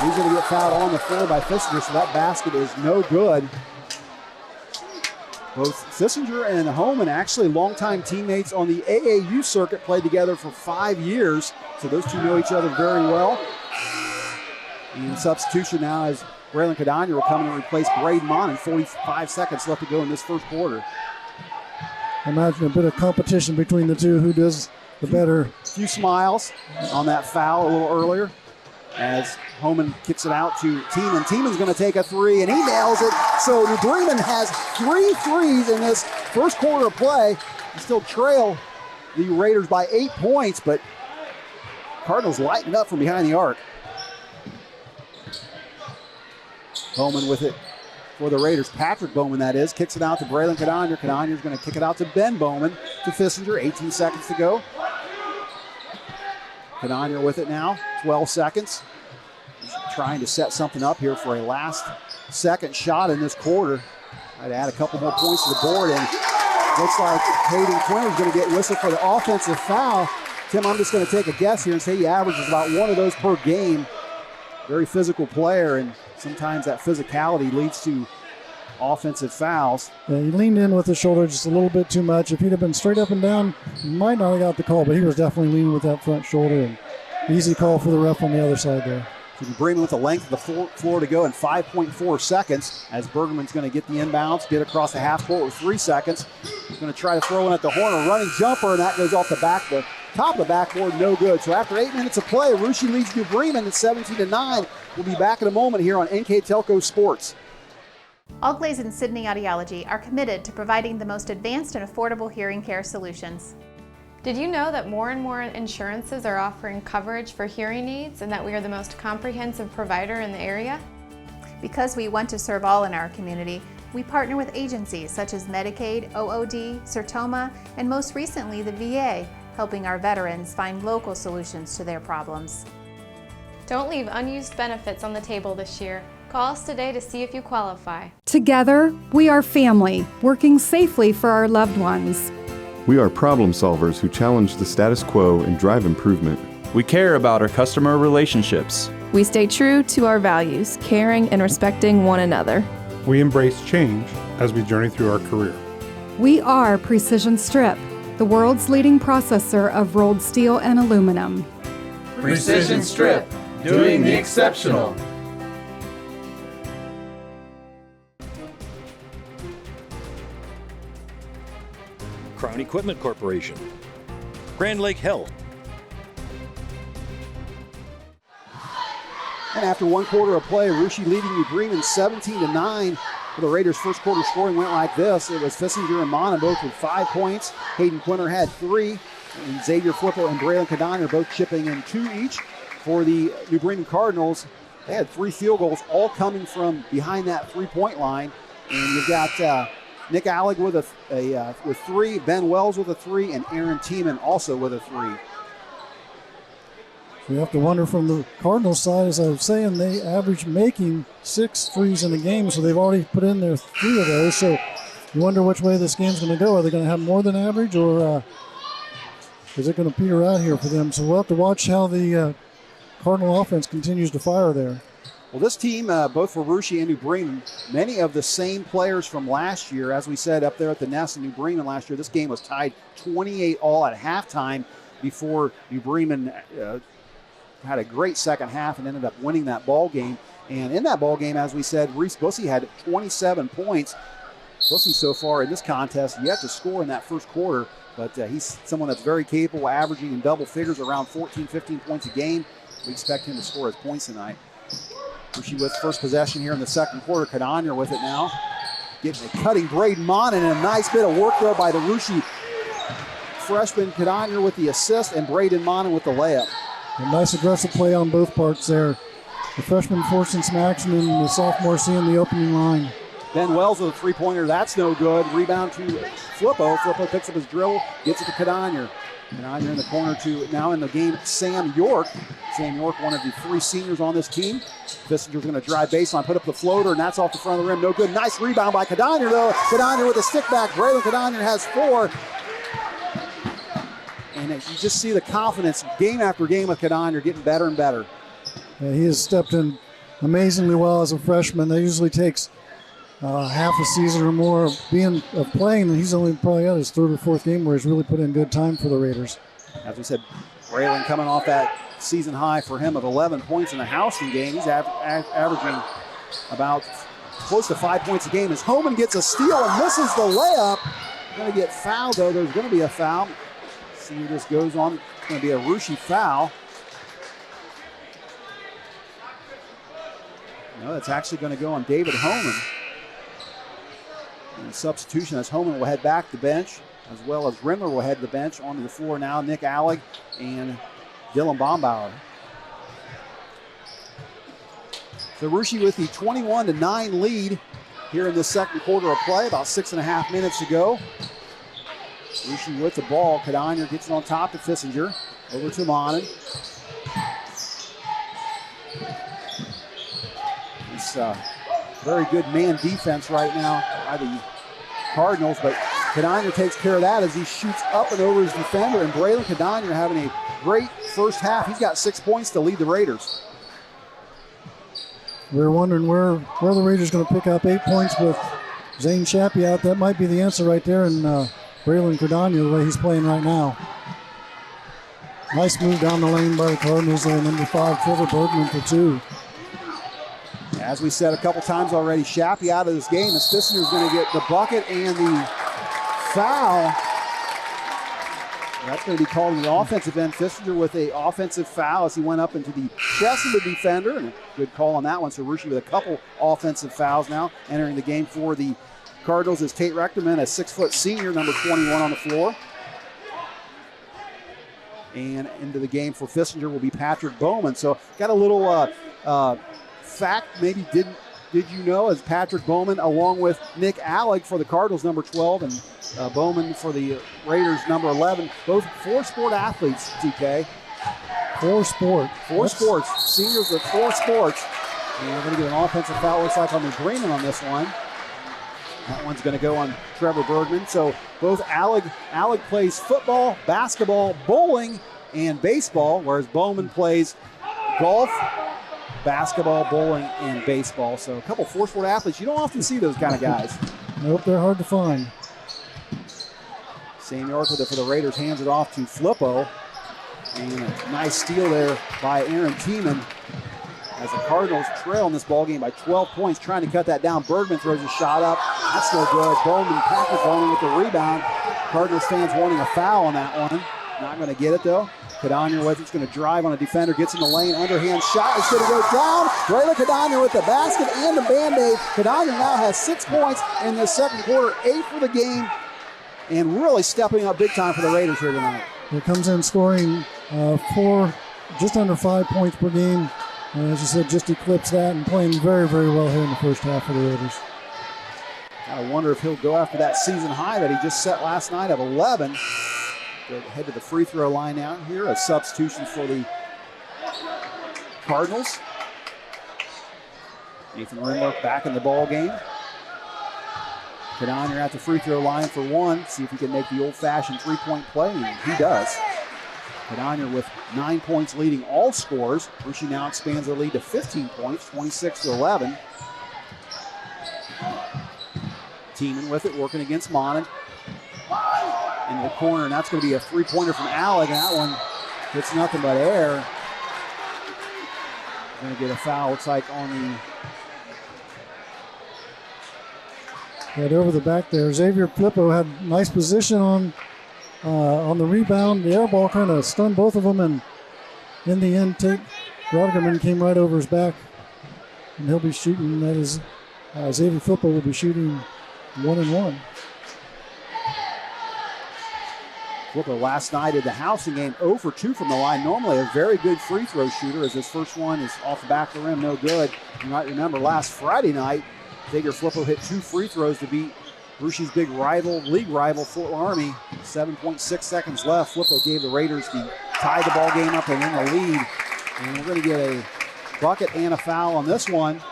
He's going to get fouled on the floor by Fissinger, so that basket is no good. Both Fissinger and Homan, actually longtime teammates on the AAU circuit, played together for 5 years, so those two know each other very well. And substitution now as Braylon Cardinals will come in and replace Braden Monin. 45 seconds left to go in this first quarter. Imagine a bit of competition between the two. Who does the better? A few smiles on that foul a little earlier as Homan kicks it out to Tiemann. Tiemann's going to take a three, and he nails it. So New Bremen has 3 threes in this first quarter of play. They still trail the Raiders by 8 points, but Cardinals lighten up from behind the arc. Bowman with it for the Raiders. Patrick Bowman, that is, kicks it out to Braylon Cardinals. Cardinals going to kick it out to Ben Bowman to Fissinger. 18 seconds to go. Cardinals with it now. 12 seconds. Trying to set something up here for a last second shot in this quarter. Try to add a couple more points to the board, and looks like Hayden Quinn is going to get whistled for the offensive foul. Tim, I'm just going to take a guess here and say he averages about one of those per game. Very physical player, and sometimes that physicality leads to offensive fouls. Yeah, he leaned in with the shoulder just a little bit too much. If he'd have been straight up and down, he might not have got the call, but he was definitely leaning with that front shoulder. And easy call for the ref on the other side there. So Bremen with the length of the floor to go in 5.4 seconds as Bergman's going to get the inbounds, get across the half court with 3 seconds. He's going to try to throw in at the horn, a running jumper, and that goes off the top of the backboard, no good. So after 8 minutes of play, Rushi leads New Bremen at 17-9. We'll be back in a moment here on NKTelco Sports. All Glaze and Sydney Audiology are committed to providing the most advanced and affordable hearing care solutions. Did you know that more and more insurances are offering coverage for hearing aids and that we are the most comprehensive provider in the area? Because we want to serve all in our community, we partner with agencies such as Medicaid, OOD, Sertoma, and most recently the VA, helping our veterans find local solutions to their problems. Don't leave unused benefits on the table this year. Call us today to see if you qualify. Together, we are family, working safely for our loved ones. We are problem solvers who challenge the status quo and drive improvement. We care about our customer relationships. We stay true to our values, caring and respecting one another. We embrace change as we journey through our career. We are Precision Strip, the world's leading processor of rolled steel and aluminum. Precision Strip, doing the exceptional. Crown Equipment Corporation. Grand Lake Health. And after one quarter of play, Russia leading New Bremen 17-9. For the Raiders' first quarter scoring went like this. It was Fissinger and Mana both with 5 points. Hayden Quinter had 3. And Xavier Flippo and Braylon Cadania both chipping in 2 each. For the New Bremen Cardinals, they had 3 field goals, all coming from behind that 3-point line. And you've got Nick Alleg with 3, Ben Wells with a 3, and Aaron Tiemann also with a 3. So you have to wonder from the Cardinals side, as I was saying, they average making 6 threes in a game, so they've already put in their 3 of those. So you wonder which way this game's going to go. Are they going to have more than average, or is it going to peter out here for them? So we'll have to watch how the Cardinal offense continues to fire there. Well, this team, both for Russia and New Bremen, many of the same players from last year. As we said up there at the Nest in New Bremen last year, this game was tied 28-all at halftime before New Bremen had a great second half and ended up winning that ball game. And in that ball game, as we said, Reese Bussey had 27 points. Bussey so far in this contest yet to score in that first quarter, but he's someone that's very capable, averaging in double figures around 14, 15 points a game. We expect him to score his points tonight. Russia with first possession here in the second quarter. Cadania with it now. Getting a cutting Braden Mon, and a nice bit of work there by the Russia freshman. Cadania with the assist and Braden Mon with the layup. A nice aggressive play on both parts there. The freshman forcing some action and the sophomore seeing the opening line. Ben Wells with a 3-pointer. That's no good. Rebound to Flippo. Flippo picks up his dribble, gets it to Cadania. Cadania in the corner to, now in the game, Sam York. Sam York, one of the 3 seniors on this team. Fissinger's going to drive baseline, put up the floater, and that's off the front of the rim. No good. Nice rebound by Cadania, though. Cadania with a stick back. Braylon Cadania has 4. And you just see the confidence game after game with Cadania getting better and better. Yeah, he has stepped in amazingly well as a freshman. That usually takes half a season or more of playing, and he's only probably got his 3rd or 4th game where he's really put in good time for the Raiders. As we said, Braylon coming off that season high for him of 11 points in the Houston game. He's averaging about close to 5 points a game. As Homan gets a steal and misses the layup. Going to get fouled, though. There's going to be a foul. See who this goes on. It's going to be a Russia foul. No, that's actually going to go on David Homan. And substitution as Homan will head back to the bench, as well as Rimler will head to the bench. Onto the floor now, Nick Alleg and Dylan Bombauer. So Russia with the 21-9 lead here in the second quarter of play. About 6.5 minutes to go. Russia with the ball. Cadania gets it on top to Fissinger. Over to Monin. It's very good man defense right now by the Cardinals, but Cadania takes care of that as he shoots up and over his defender. And Braylon Cadania having a great first half. He's got 6 points to lead the Raiders. We were wondering where the Raiders going to pick up 8 points with Zane Chappie out. That might be the answer right there. And Braylon Cadania, the way he's playing right now. Nice move down the lane by the Cardinals there. Number 5, Trevor Bergman for 2. As we said a couple times already, Chappie out of this game. As Fissinger's going to get the bucket and the foul. That's going to be called in the offensive end. Fissinger with an offensive foul as he went up into the chest of the defender. And a good call on that one. So Russia with a couple offensive fouls now. Entering the game for the Cardinals is Tate Rechterman, a 6-foot senior, number 21 on the floor. And into the game for Fissinger will be Patrick Bowman. So got a little fact, maybe did you know, as Patrick Bowman along with Nick Alleg for the Cardinals, number 12, and Bowman for the Raiders, number 11. Both 4-sport athletes, TK. 4 sports. Seniors with 4 sports. And we're going to get an offensive foul, looks like on the Bremen on this one. That one's going to go on Trevor Bergman. So both Alleg plays football, basketball, bowling, and baseball, whereas Bowman plays golf, basketball, bowling, and baseball. So a couple 4-sport athletes. You don't often see those kind of guys. Nope, they're hard to find. Sam York with it for the Raiders, hands it off to Flippo. And a nice steal there by Aaron Tiemann as the Cardinals trail in this ballgame by 12 points, trying to cut that down. Bergman throws a shot up. That's no good. Patrick Bowman with the rebound. Cardinals fans wanting a foul on that one. Not going to get it, though. Cardinals with it's going to drive on a defender, gets in the lane, underhand shot. It's going to go down. Braylon Cardinals with the basket and the Band-Aid. Cardinals now has 6 points in the second quarter, 8 for the game, and really stepping up big time for the Raiders here tonight. He comes in scoring just under 5 points per game. As you said, just eclipsed that and playing very, very well here in the first half for the Raiders. I wonder if he'll go after that season high that he just set last night of 11. Go head to the free throw line out here. A substitution for the Cardinals. Nathan Rimler back in the ball game. Cardinals at the free throw line for one. See if he can make the old-fashioned three-point play, and he does. Cardinals with 9 points leading all scorers. Rushi now expands their lead to 15 points, 26-11. Tiemann with it, working against Monin. In the corner, and that's going to be a three-pointer from Alec, and that one hits nothing but air. Going to get a foul, looks like on the... Right over the back there. Xavier Flippo had nice position on the rebound. The air ball kind of stunned both of them, and in the end, Tate Rodgerman came right over his back, and he'll be shooting. That is, Xavier Flippo will be shooting 1-1. Flippo last night at the Housing game, 0 for 2 from the line. Normally a very good free throw shooter, as his first one is off the back of the rim, no good. You might remember last Friday night, Xavier Flippo hit 2 free throws to beat Rushi's big league rival, Fort Army. 7.6 seconds left. Flippo gave the Raiders tied the ball game up and in the lead. And we're going to get a bucket and a foul on this one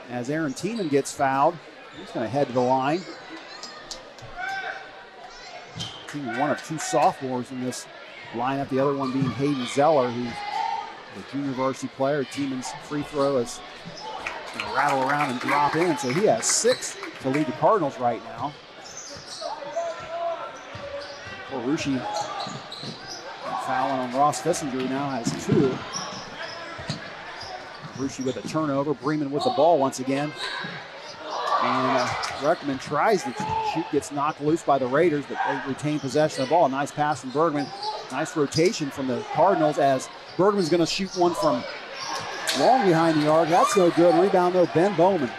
as Aaron Tiemann gets fouled. He's going to head to the line. Tiemann, one of 2 sophomores in this lineup, the other one being Hayden Zeller, who's a junior varsity player. Tiemann's free throw is going to rattle around and drop in, so he has 6 to lead the Cardinals right now. Rushi fouling on Ross Fissinger now has 2. Rushi with a turnover. Bremen with the ball once again. And Reckman tries to shoot, gets knocked loose by the Raiders, but they retain possession of the ball. Nice pass from Bergman. Nice rotation from the Cardinals as Bergman's going to shoot one from long behind the arc. That's no good. Rebound, though, Ben Bowman.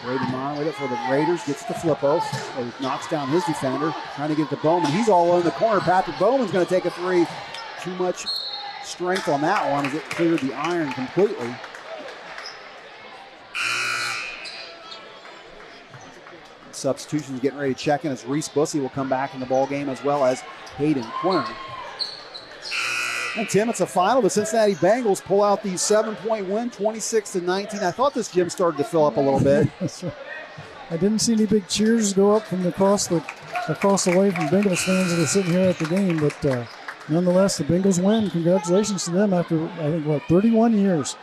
Brady Mon with it for the Raiders. Gets to Flippo. He knocks down his defender. Trying to get to Bowman. He's all alone in the corner. Patrick Bowman's going to take a 3. Too much strength on that one as it cleared the iron completely. Substitutions getting ready to check in as Reese Bussey will come back in the ball game, as well as Hayden Quinn. And Tim, it's a final. The Cincinnati Bengals pull out the 7-point win, 26-19. I thought this gym started to fill up a little bit. I didn't see any big cheers go up from across the way from Bengals fans that are sitting here at the game, but nonetheless, the Bengals win. Congratulations to them after, I think, 31 years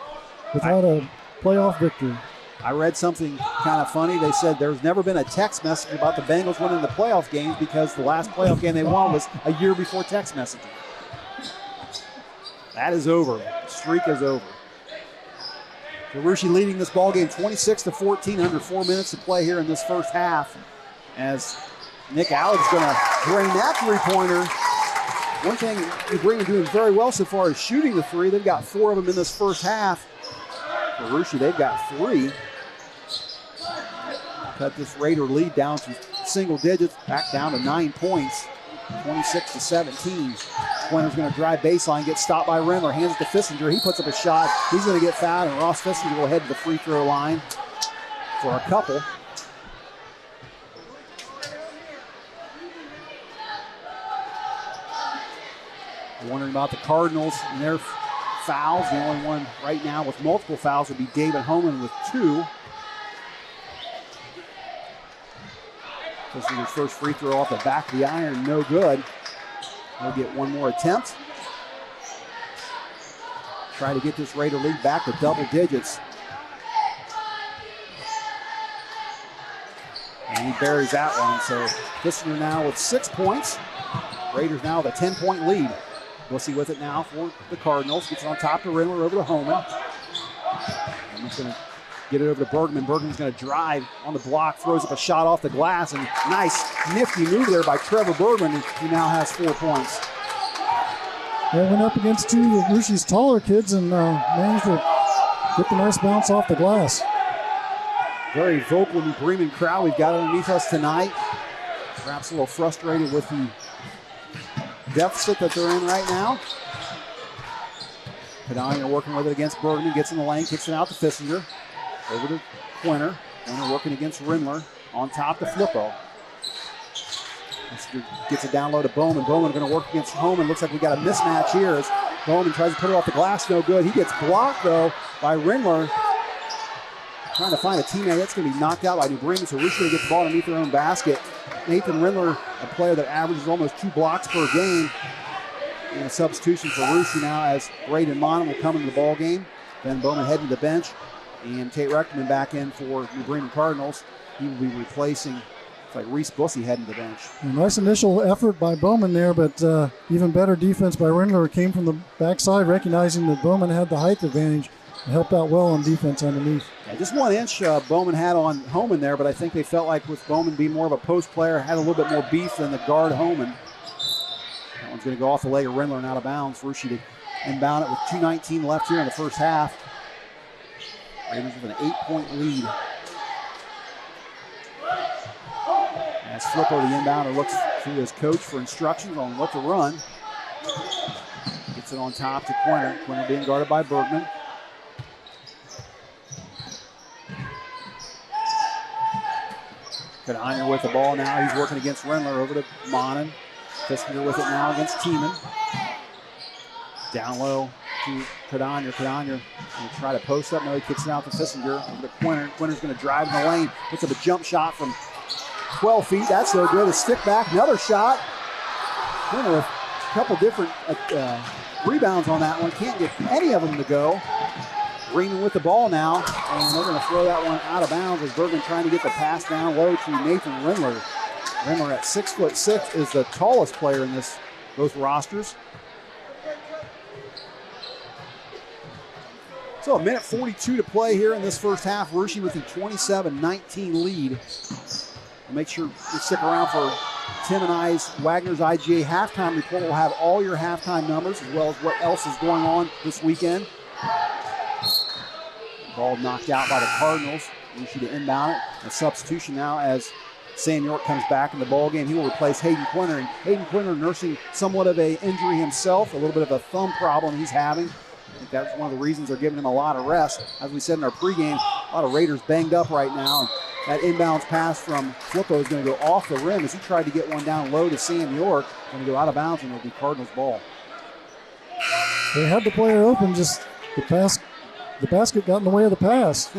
without a playoff victory. I read something kind of funny. They said there's never been a text message about the Bengals winning the playoff games because the last playoff game they won was a year before text messaging. That is over. The streak is over. Rushi leading this ball game 26-14, under 4 minutes to play here in this first half, as Nick Allen's going to drain that three-pointer. One thing Bremen doing very well so far is shooting the 3. They've got 4 of them in this first half. For Rushi, they've got 3. Cut this Raider lead down to single digits, back down to 9 points, 26-17. Quinter's going to drive baseline, get stopped by Rimmer, hands it to Fissinger. He puts up a shot. He's going to get fouled, and Ross Fissinger will head to the free throw line for a couple. Wondering about the Cardinals and their fouls. The only one right now with multiple fouls would be David Homan with 2. Fissinger's first free throw off the back of the iron, no good. He'll get one more attempt. Try to get this Raider lead back to double digits. And he buries that one, so Fissinger now with 6 points. Raiders now with a 10-point lead. Bussey with it now for the Cardinals. Gets it on top to Rimmer over to Homan. Homan's going to Get it over to Bergman. Bergman's going to drive on the block, throws up a shot off the glass, and nice, nifty move there by Trevor Bergman, who now has 4 points. They went up against two of Rucci's taller kids and managed to get the nice bounce off the glass. Very vocal in the Bremen crowd we've got underneath us tonight. Perhaps a little frustrated with the deficit that they're in right now. Cardinals working with it against Bergman, gets in the lane, kicks it out to Fissinger. Over to Quinter. Quinter working against Rindler. On top to Flippo. Fissinger gets it down low to Bowman. Bowman going to work against Homan. Looks like we got a mismatch here as Bowman tries to put it off the glass. No good. He gets blocked, though, by Rindler. Trying to find a teammate. That's going to be knocked out by New Bremen, so Rucci gets the ball underneath their own basket. Nathan Rindler, a player that averages almost 2 blocks per game. And a substitution for Rucci now as Braden Monum will come into the ball game. Ben Bowman heading to the bench. And Tate Reckerman back in for New Bremen Cardinals. He will be replacing, it's like Reese Bussey heading to the bench. A nice initial effort by Bowman there, but even better defense by Rindler. Came from the backside, recognizing that Bowman had the height advantage and helped out well on defense underneath. Yeah, just 1 inch Bowman had on Homan there, but I think they felt like with Bowman being more of a post player, had a little bit more beef than the guard Homan. That one's going to go off the leg of Rindler and out of bounds. Rucci to inbound it with 2:19 left here in the first half. Raiders with an 8-point lead. As Flippo, the inbounder, looks to his coach for instructions on what to run. Gets it on top to Quinter. Quinter being guarded by Bergman. Cardinals with the ball now. He's working against Rindler over to Monin. Fissinger with it now against Tiemann. Down low to Cardinals. Cardinals going to try to post up. No, he kicks it out to Fissinger. Over to Quinter. Quinter's going to drive in the lane. Puts up a jump shot from 12 feet. That's no good. A stick back. Another shot. Quinter with a couple different rebounds on that one. Can't get any of them to go. Bremen with the ball now, and they're going to throw that one out of bounds as Bergman trying to get the pass down low to Nathan Rindler. Rindler at 6'6" is the tallest player in both rosters. So 1:42 to play here in this first half. Rucci with a 27-19 lead. We'll make sure you stick around for Tim and I's Wagner's IGA halftime report. We'll have all your halftime numbers as well as what else is going on this weekend. Ball knocked out by the Cardinals. Rucci to inbound it. A substitution now as Sam York comes back in the ball game. He will replace Hayden Quinter. And Hayden Quinter nursing somewhat of an injury himself, a little bit of a thumb problem he's having. I think that's one of the reasons they're giving him a lot of rest. As we said in our pregame, a lot of Raiders banged up right now. And that inbounds pass from Flippo is going to go off the rim as he tried to get one down low to Sam York. Going to go out of bounds and it'll be Cardinals ball. They had the player open, just the basket got in the way of the pass.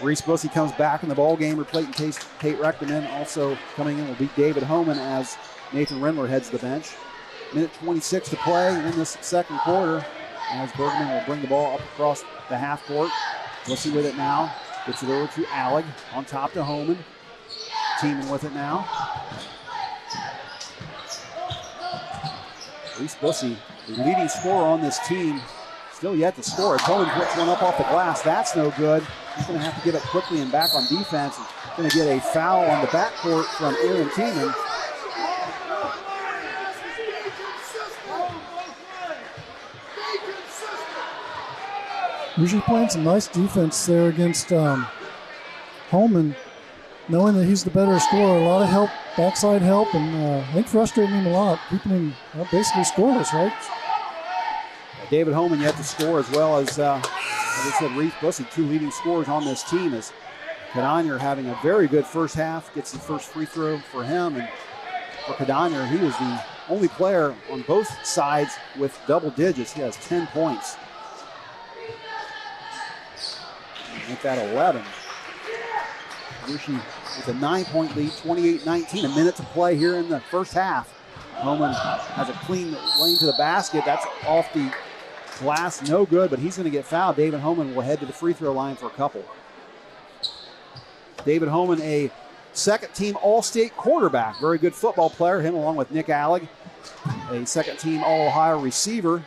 Reese Bussey comes back in the ball game, replacing Tate Reckerman. Also coming in will be David Homan as Nathan Rindler heads to the bench. 1:26 to play in this second quarter as Bergman will bring the ball up across the half court. Bussey with it now. Gets it over to Alleg. On top to Homan. Teaming with it now. Reese Bussey, the leading scorer on this team, still yet to score. Homan puts one up off the glass. That's no good. He's going to have to give it quickly and back on defense. He's going to get a foul on the backcourt from Aaron Tiemann. Usually playing some nice defense there against Holman, knowing that he's the better scorer. A lot of help, backside help, and I think frustrating him a lot, keeping him basically scoreless, right? David Homan yet to score, as well as I said, Reese Bussey, two leading scorers on this team. As Cardinals having a very good first half, gets the first free throw for him. And for Cardinals, he was the only player on both sides with double digits. He has 10 points. Make that 11. Rucci with a 9-point lead, 28-19, a minute to play here in the first half. Homan has a clean lane to the basket. That's off the glass, no good, but he's going to get fouled. David Homan will head to the free throw line for a couple. David Homan, a second-team All-State quarterback. Very good football player, him along with Nick Alleg, a second-team All-Ohio receiver.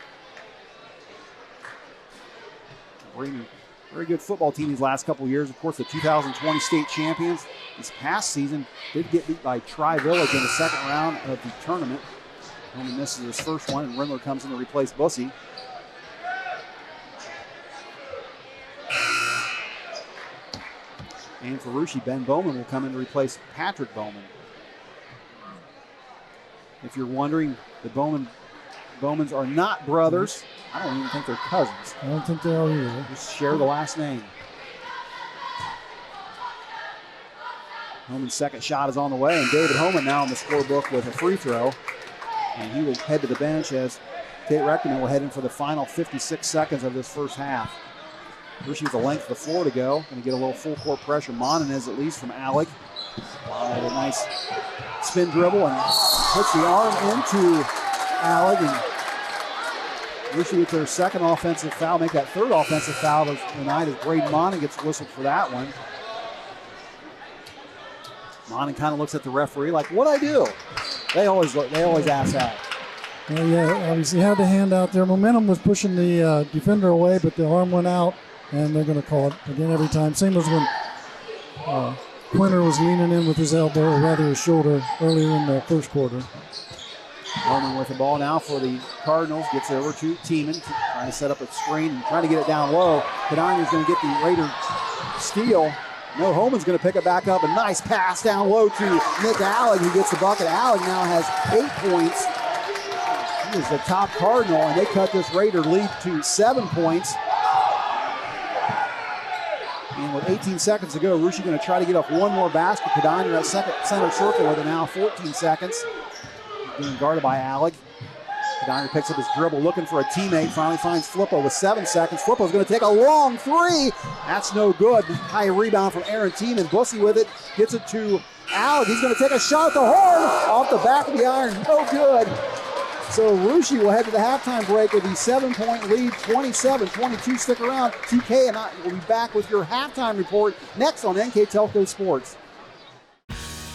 Very good football team these last couple years. Of course, the 2020 state champions this past season did get beat by Tri-Village in the second round of the tournament. Only misses his first one, and Rindler comes in to replace Bussey. And for Russia, Ben Bowman will come in to replace Patrick Bowman. If you're wondering, the Bowmans are not brothers. I don't even think they're cousins. I don't think they are either. Just share the last name. Homan's second shot is on the way, and David Homan now in the scorebook with a free throw. And he will head to the bench as Tate Reckman will head in for the final 56 seconds of this first half. Russia with a length of the floor to go. Going to get a little full court pressure. Monanez at least from Alec. A nice spin dribble and puts the arm into Alec. And Russia with their second offensive foul, make that third offensive foul of the night as Braden Monan gets whistled for that one. Monan kind of looks at the referee like, what'd I do? They always ask that. Yeah, obviously had the hand out there. Momentum was pushing the defender away, but the arm went out, and they're going to call it again every time. Same as when Quinter was leaning in with his elbow, or rather his shoulder, earlier in the first quarter. Bowman with the ball now for the Cardinals. Gets over to Tiemann, trying to set up a screen and trying to get it down low. Cadania's going to get the Raider steal. No, Homan's going to pick it back up. A nice pass down low to Nick Alleg, who gets the bucket. Alleg now has 8 points. He is the top Cardinal, and they cut this Raider lead to 7 points. And with 18 seconds to go, Russia going to try to get off one more basket. Cadania at second center circle with it now, 14 seconds. Being guarded by Alleg. Cadania picks up his dribble, looking for a teammate. Finally finds Flippo with 7 seconds. Flippo's going to take a long three. That's no good. High rebound from Aaron Tiemann. Bussey with it. Gets it to Alleg. He's going to take a shot at the horn. Off the back of the iron. No good. So Russia will head to the halftime break with the 7-point lead, 27-22. Stick around. TK and I will be back with your halftime report next on NKTelco Sports.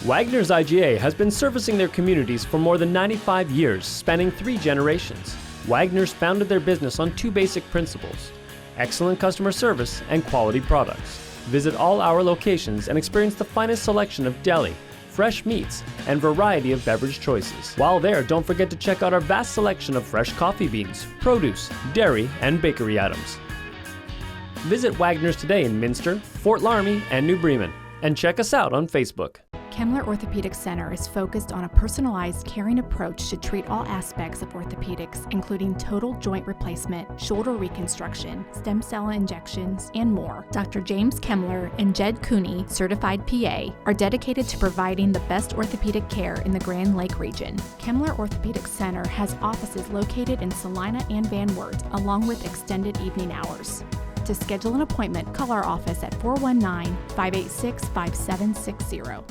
Wagner's IGA has been servicing their communities for more than 95 years, spanning 3 generations. Wagner's founded their business on 2 basic principles: excellent customer service and quality products. Visit all our locations and experience the finest selection of deli, fresh meats, and variety of beverage choices. While there, don't forget to check out our vast selection of fresh coffee beans, produce, dairy, and bakery items. Visit Wagner's today in Minster, Fort Laramie, and New Bremen, and check us out on Facebook. Kemmler Orthopedic Center is focused on a personalized, caring approach to treat all aspects of orthopedics, including total joint replacement, shoulder reconstruction, stem cell injections, and more. Dr. James Kemmler and Jed Cooney, certified PA, are dedicated to providing the best orthopedic care in the Grand Lake region. Kemmler Orthopedic Center has offices located in Salina and Van Wert, along with extended evening hours. To schedule an appointment, call our office at 419-586-5760.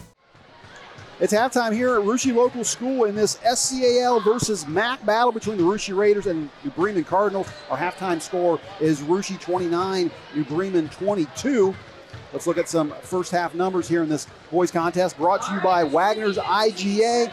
It's halftime here at Russia Local School in this SCAL versus MAC battle between the Russia Raiders and New Bremen Cardinals. Our halftime score is Russia 29, New Bremen 22. Let's look at some first half numbers here in this boys contest, brought to you by Wagner's IGA.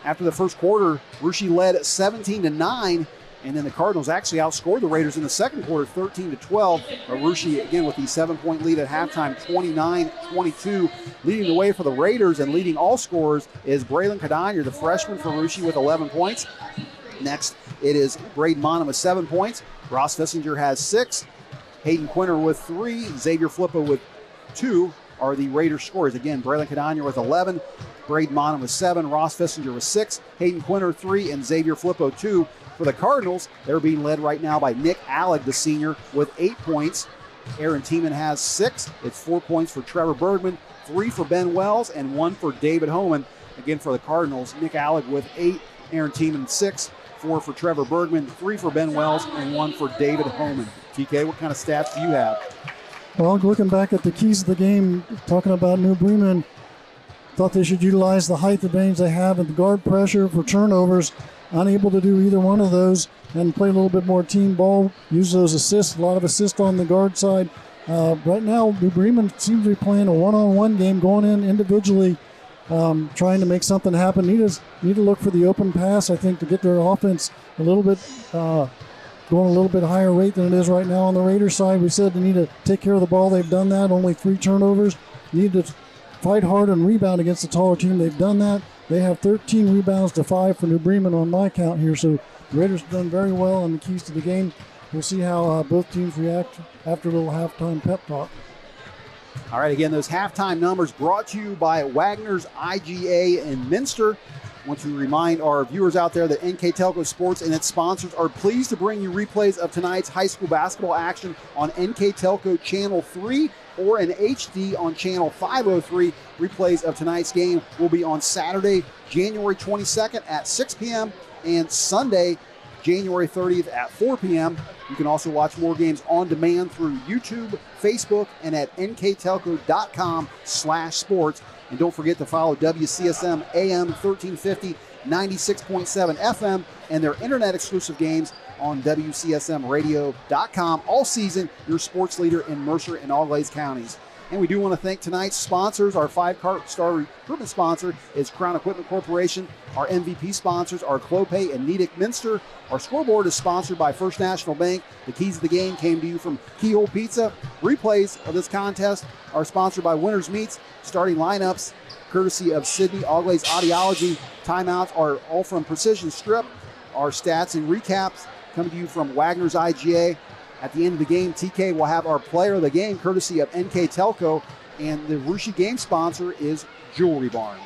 After the first quarter, Russia led 17-9. And then the Cardinals actually outscored the Raiders in the second quarter, 13-12. Russia, again, with the 7-point lead at halftime, 29-22. Leading the way for the Raiders and leading all scorers is Braylon Cadania, the freshman for Russia, with 11 points. Next, it is Braden Monham with 7 points. Ross Fissinger has 6. Hayden Quinter with 3. Xavier Flippo with 2 are the Raiders scorers. Again, Braylon Cadania with 11. Braden Monham with 7. Ross Fissinger with 6. Hayden Quinter 3. And Xavier Flippo 2. For the Cardinals, they're being led right now by Nick Alleg, the senior, with 8 points. Aaron Tiemann has 6. It's 4 points for Trevor Bergman, 3 for Ben Wells, and 1 for David Homan. Again, for the Cardinals, Nick Alleg with 8, Aaron Tiemann 6, 4 for Trevor Bergman, 3 for Ben Wells, and 1 for David Homan. TK, what kind of stats do you have? Well, looking back at the keys of the game, talking about New Bremen, thought they should utilize the height advantage they have and the guard pressure for turnovers. Unable to do either one of those and play a little bit more team ball, use those assists, a lot of assists on the guard side. Right now, New Bremen seems to be playing a one-on-one game, going in individually, trying to make something happen. Need to look for the open pass, I think, to get their offense a little bit going a little bit higher rate than it is right now on the Raiders side. We said they need to take care of the ball. They've done that. Only 3 turnovers. Need to fight hard and rebound against the taller team. They've done that. They have 13 rebounds to 5 for New Bremen on my count here. So the Raiders have done very well on the keys to the game. We'll see how both teams react after a little halftime pep talk. All right, again, those halftime numbers brought to you by Wagner's IGA in Minster. I want to remind our viewers out there that NKTelco Sports and its sponsors are pleased to bring you replays of tonight's high school basketball action on NKTelco Channel 3 or in HD on Channel 503. Replays of tonight's game will be on Saturday, January 22nd at 6 p.m. and Sunday, January 30th at 4 p.m. You can also watch more games on demand through YouTube, Facebook, and at nktelco.com/sports. And don't forget to follow WCSM AM 1350, 96.7 FM, and their internet-exclusive games on WCSMradio.com. All season, your sports leader in Mercer and Auglaize counties. And we do want to thank tonight's sponsors. Our 5-star recruitment sponsor is Crown Equipment Corporation. Our MVP sponsors are Clopay and Nedick Minster. Our scoreboard is sponsored by First National Bank. The keys of the game came to you from Keyhole Pizza. Replays of this contest are sponsored by Winners Meats. Starting lineups, courtesy of Sydney Auglaize Audiology. Timeouts are all from Precision Strip. Our stats and recaps come to you from Wagner's IGA. At the end of the game, TK will have our player of the game, courtesy of NKTelco, and the Russia game sponsor is Jewelry Barn.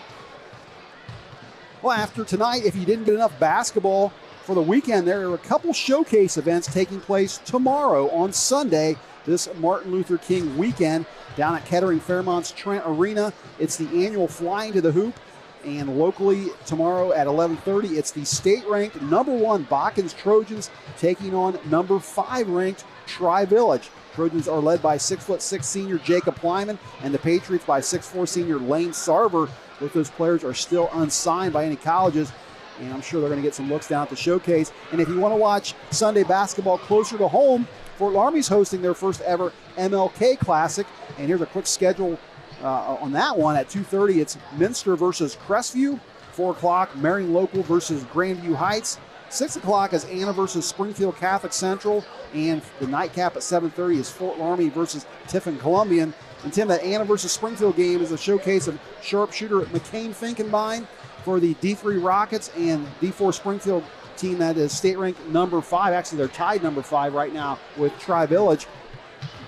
Well, after tonight, if you didn't get enough basketball for the weekend, there are a couple showcase events taking place tomorrow on Sunday, this Martin Luther King weekend, down at Kettering Fairmont's Trent Arena. It's the annual Flying to the Hoop. And locally tomorrow at 11:30, it's the state-ranked #1 Botkins Trojans taking on #5 ranked Tri-Village. Trojans are led by 6'6" senior Jacob Plyman and the Patriots by 6'4" senior Lane Sarver. Both those players are still unsigned by any colleges, and I'm sure they're going to get some looks down at the showcase. And if you want to watch Sunday basketball closer to home, Fort Laramie's hosting their first ever MLK Classic. And here's a quick schedule on that one. At 2:30, it's Minster versus Crestview. 4 o'clock, Marion Local versus Grandview Heights. 6 o'clock is Anna versus Springfield Catholic Central. And the nightcap at 7:30 is Fort Laramie versus Tiffin Columbian. And Tim, that Anna versus Springfield game is a showcase of sharpshooter McCain-Finkenbein for the D3 Rockets and D4 Springfield team that is state-ranked #5. Actually, they're tied #5 right now with Tri-Village.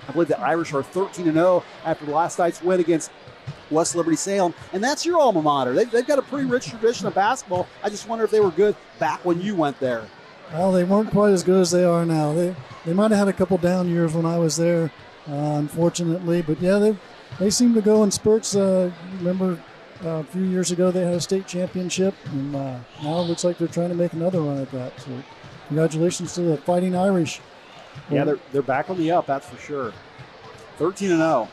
I believe the Irish are 13-0 after last night's win against West Liberty Salem. And that's your alma mater. They've got a pretty rich tradition of basketball. I just wonder if they were good back when you went there. Well, they weren't quite as good as they are now. They might have had a couple down years when I was there, unfortunately. But, yeah, they seem to go in spurts. Remember a few years ago they had a state championship, and now it looks like they're trying to make another run at that. So congratulations to the Fighting Irish. Yeah, they're back on the up, that's for sure. 13-0.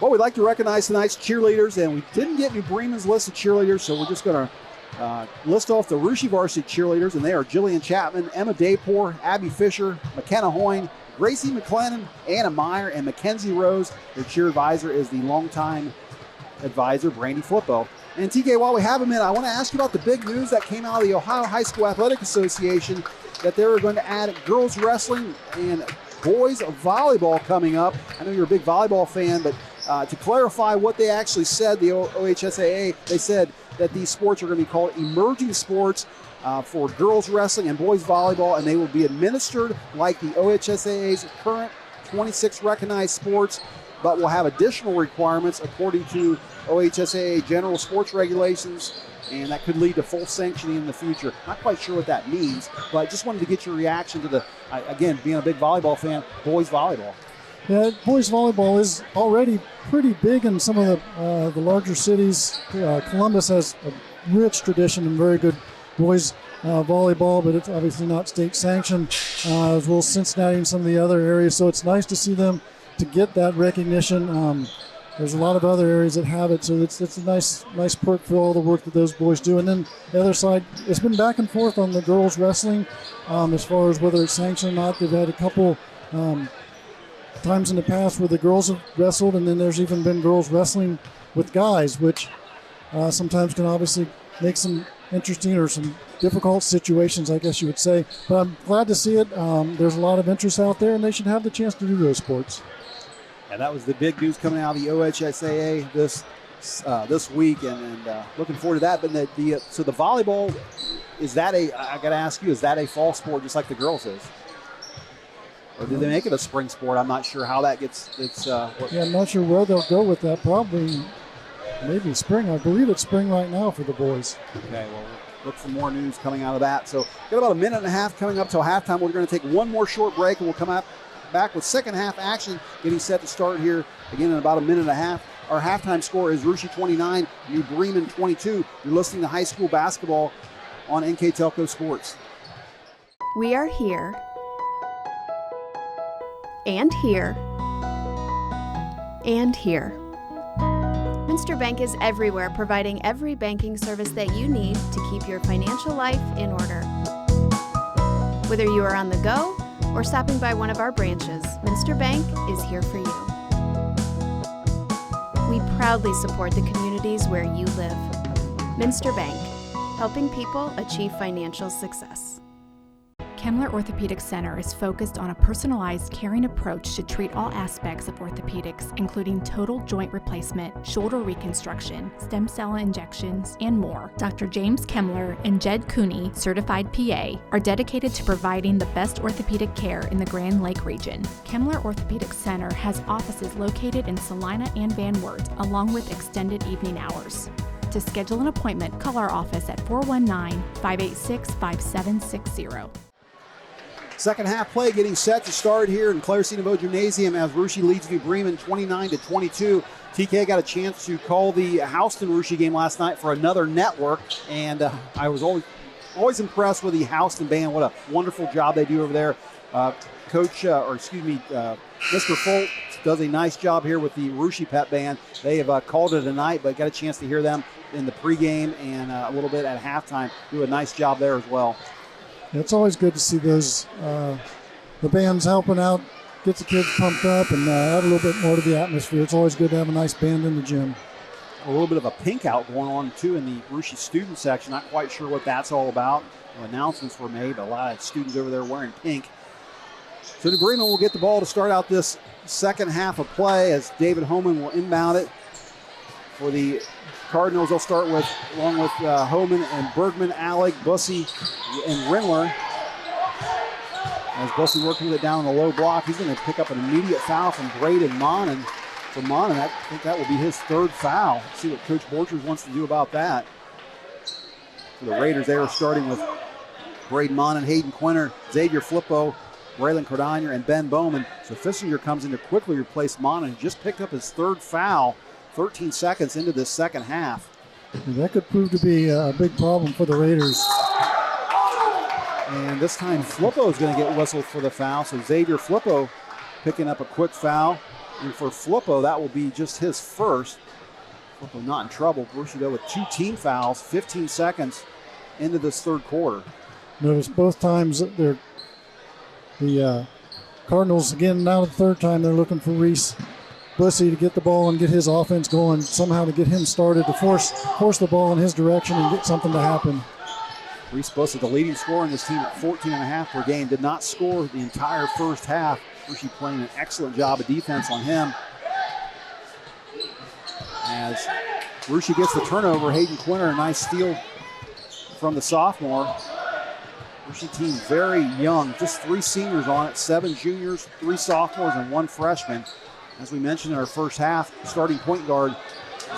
Well, we'd like to recognize tonight's cheerleaders, and we didn't get New Bremen's list of cheerleaders, so we're just going to list off the Russia Varsity cheerleaders, and they are Jillian Chapman, Emma Daypour, Abby Fisher, McKenna Hoyne, Gracie McLennan, Anna Meyer, and Mackenzie Rose. Their cheer advisor is the longtime advisor, Brandy Flippo. And TK, while we have a minute, I want to ask you about the big news that came out of the Ohio High School Athletic Association, that they were going to add girls wrestling and boys volleyball coming up. I know you're a big volleyball fan, but to clarify what they actually said, the OHSAA, they said that these sports are going to be called emerging sports for girls wrestling and boys volleyball, and they will be administered like the OHSAA's current 26 recognized sports, but will have additional requirements according to OHSAA general sports regulations, and that could lead to full sanctioning in the future. Not quite sure what that means, but I just wanted to get your reaction to the, again, being a big volleyball fan, boys volleyball. Yeah, boys volleyball is already pretty big in some of the larger cities. Columbus has a rich tradition and very good boys volleyball, but it's obviously not state sanctioned, as well as Cincinnati and some of the other areas. So it's nice to see them to get that recognition. There's a lot of other areas that have it, so it's a nice perk for all the work that those boys do. And then the other side, it's been back and forth on the girls wrestling as far as whether it's sanctioned or not. They've had a couple times in the past where the girls have wrestled, and then there's even been girls wrestling with guys, which sometimes can obviously make some interesting or some difficult situations, I guess you would say. But I'm glad to see it. There's a lot of interest out there, and they should have the chance to do those sports. And that was the big news coming out of the OHSAA this week, and looking forward to that. But so the volleyball, I got to ask you, is that a fall sport just like the girls is? Or do they make it a spring sport? I'm not sure how that gets. I'm not sure where they'll go with that. Probably maybe spring. I believe it's spring right now for the boys. Okay, well, look for more news coming out of that. So got about a minute and a half coming up till halftime. We're going to take one more short break, and we'll come back with second half action getting set to start here again in about a minute and a half. Our halftime score is Russia 29, New Bremen 22. You're listening to high school basketball on NKTelco Sports. We are here and here and here. Minster Bank is everywhere, providing every banking service that you need to keep your financial life in order. Whether you are on the go or stopping by one of our branches, Minster Bank is here for you. We proudly support the communities where you live. Minster Bank, helping people achieve financial success. Kemmler Orthopedic Center is focused on a personalized, caring approach to treat all aspects of orthopedics, including total joint replacement, shoulder reconstruction, stem cell injections, and more. Dr. James Kemmler and Jed Cooney, certified PA, are dedicated to providing the best orthopedic care in the Grand Lake region. Kemmler Orthopedic Center has offices located in Salina and Van Wert, along with extended evening hours. To schedule an appointment, call our office at 419-586-5760. Second half play getting set to start here in Claire C. Nouveau Gymnasium as Russia leads New Bremen 29-22. TK got a chance to call the Houston Russia game last night for another network, and I was always impressed with the Houston band. What a wonderful job they do over there. Mr. Folt does a nice job here with the Russia Pep Band. They have called it a night, but got a chance to hear them in the pregame and a little bit at halftime. Do a nice job there as well. It's always good to see those the bands helping out, get the kids pumped up, and add a little bit more to the atmosphere. It's always good to have a nice band in the gym. A little bit of a pink out going on, too, in the Russia student section. Not quite sure what that's all about. Announcements were made, but a lot of students over there wearing pink. So New Bremen will get the ball to start out this second half of play as David Homan will inbound it. For the Cardinals, they'll start along with Homan and Bergman, Alec, Bussey, and Rindler. As Bussey working with it down on the low block, he's going to pick up an immediate foul from Braden Monin. For Monin, I think that will be his third foul. Let's see what Coach Borchers wants to do about that. For the Raiders, they are starting with Braden Monin, Hayden Quinter, Xavier Flippo, Braylon Cordonier, and Ben Bowman. So Fissinger comes in to quickly replace Monin, who just picked up his third foul 13 seconds into this second half. That could prove to be a big problem for the Raiders. And this time Flippo is going to get whistled for the foul. So Xavier Flippo picking up a quick foul. And for Flippo, that will be just his first. Flippo not in trouble. Borussia though with 2 team fouls, 15 seconds into this third quarter. Notice both times the Cardinals, again, now the third time they're looking for Reese Bussey to get the ball and get his offense going, somehow to get him started, to force the ball in his direction and get something to happen. Reese Bussey, the leading scorer in this team at 14.5 per game, did not score the entire first half. Russia playing an excellent job of defense on him. As Russia gets the turnover, Hayden Quinter, a nice steal from the sophomore. Russia team very young, just 3 seniors on it, 7 juniors, 3 sophomores, and 1 freshman. As we mentioned in our first half, starting point guard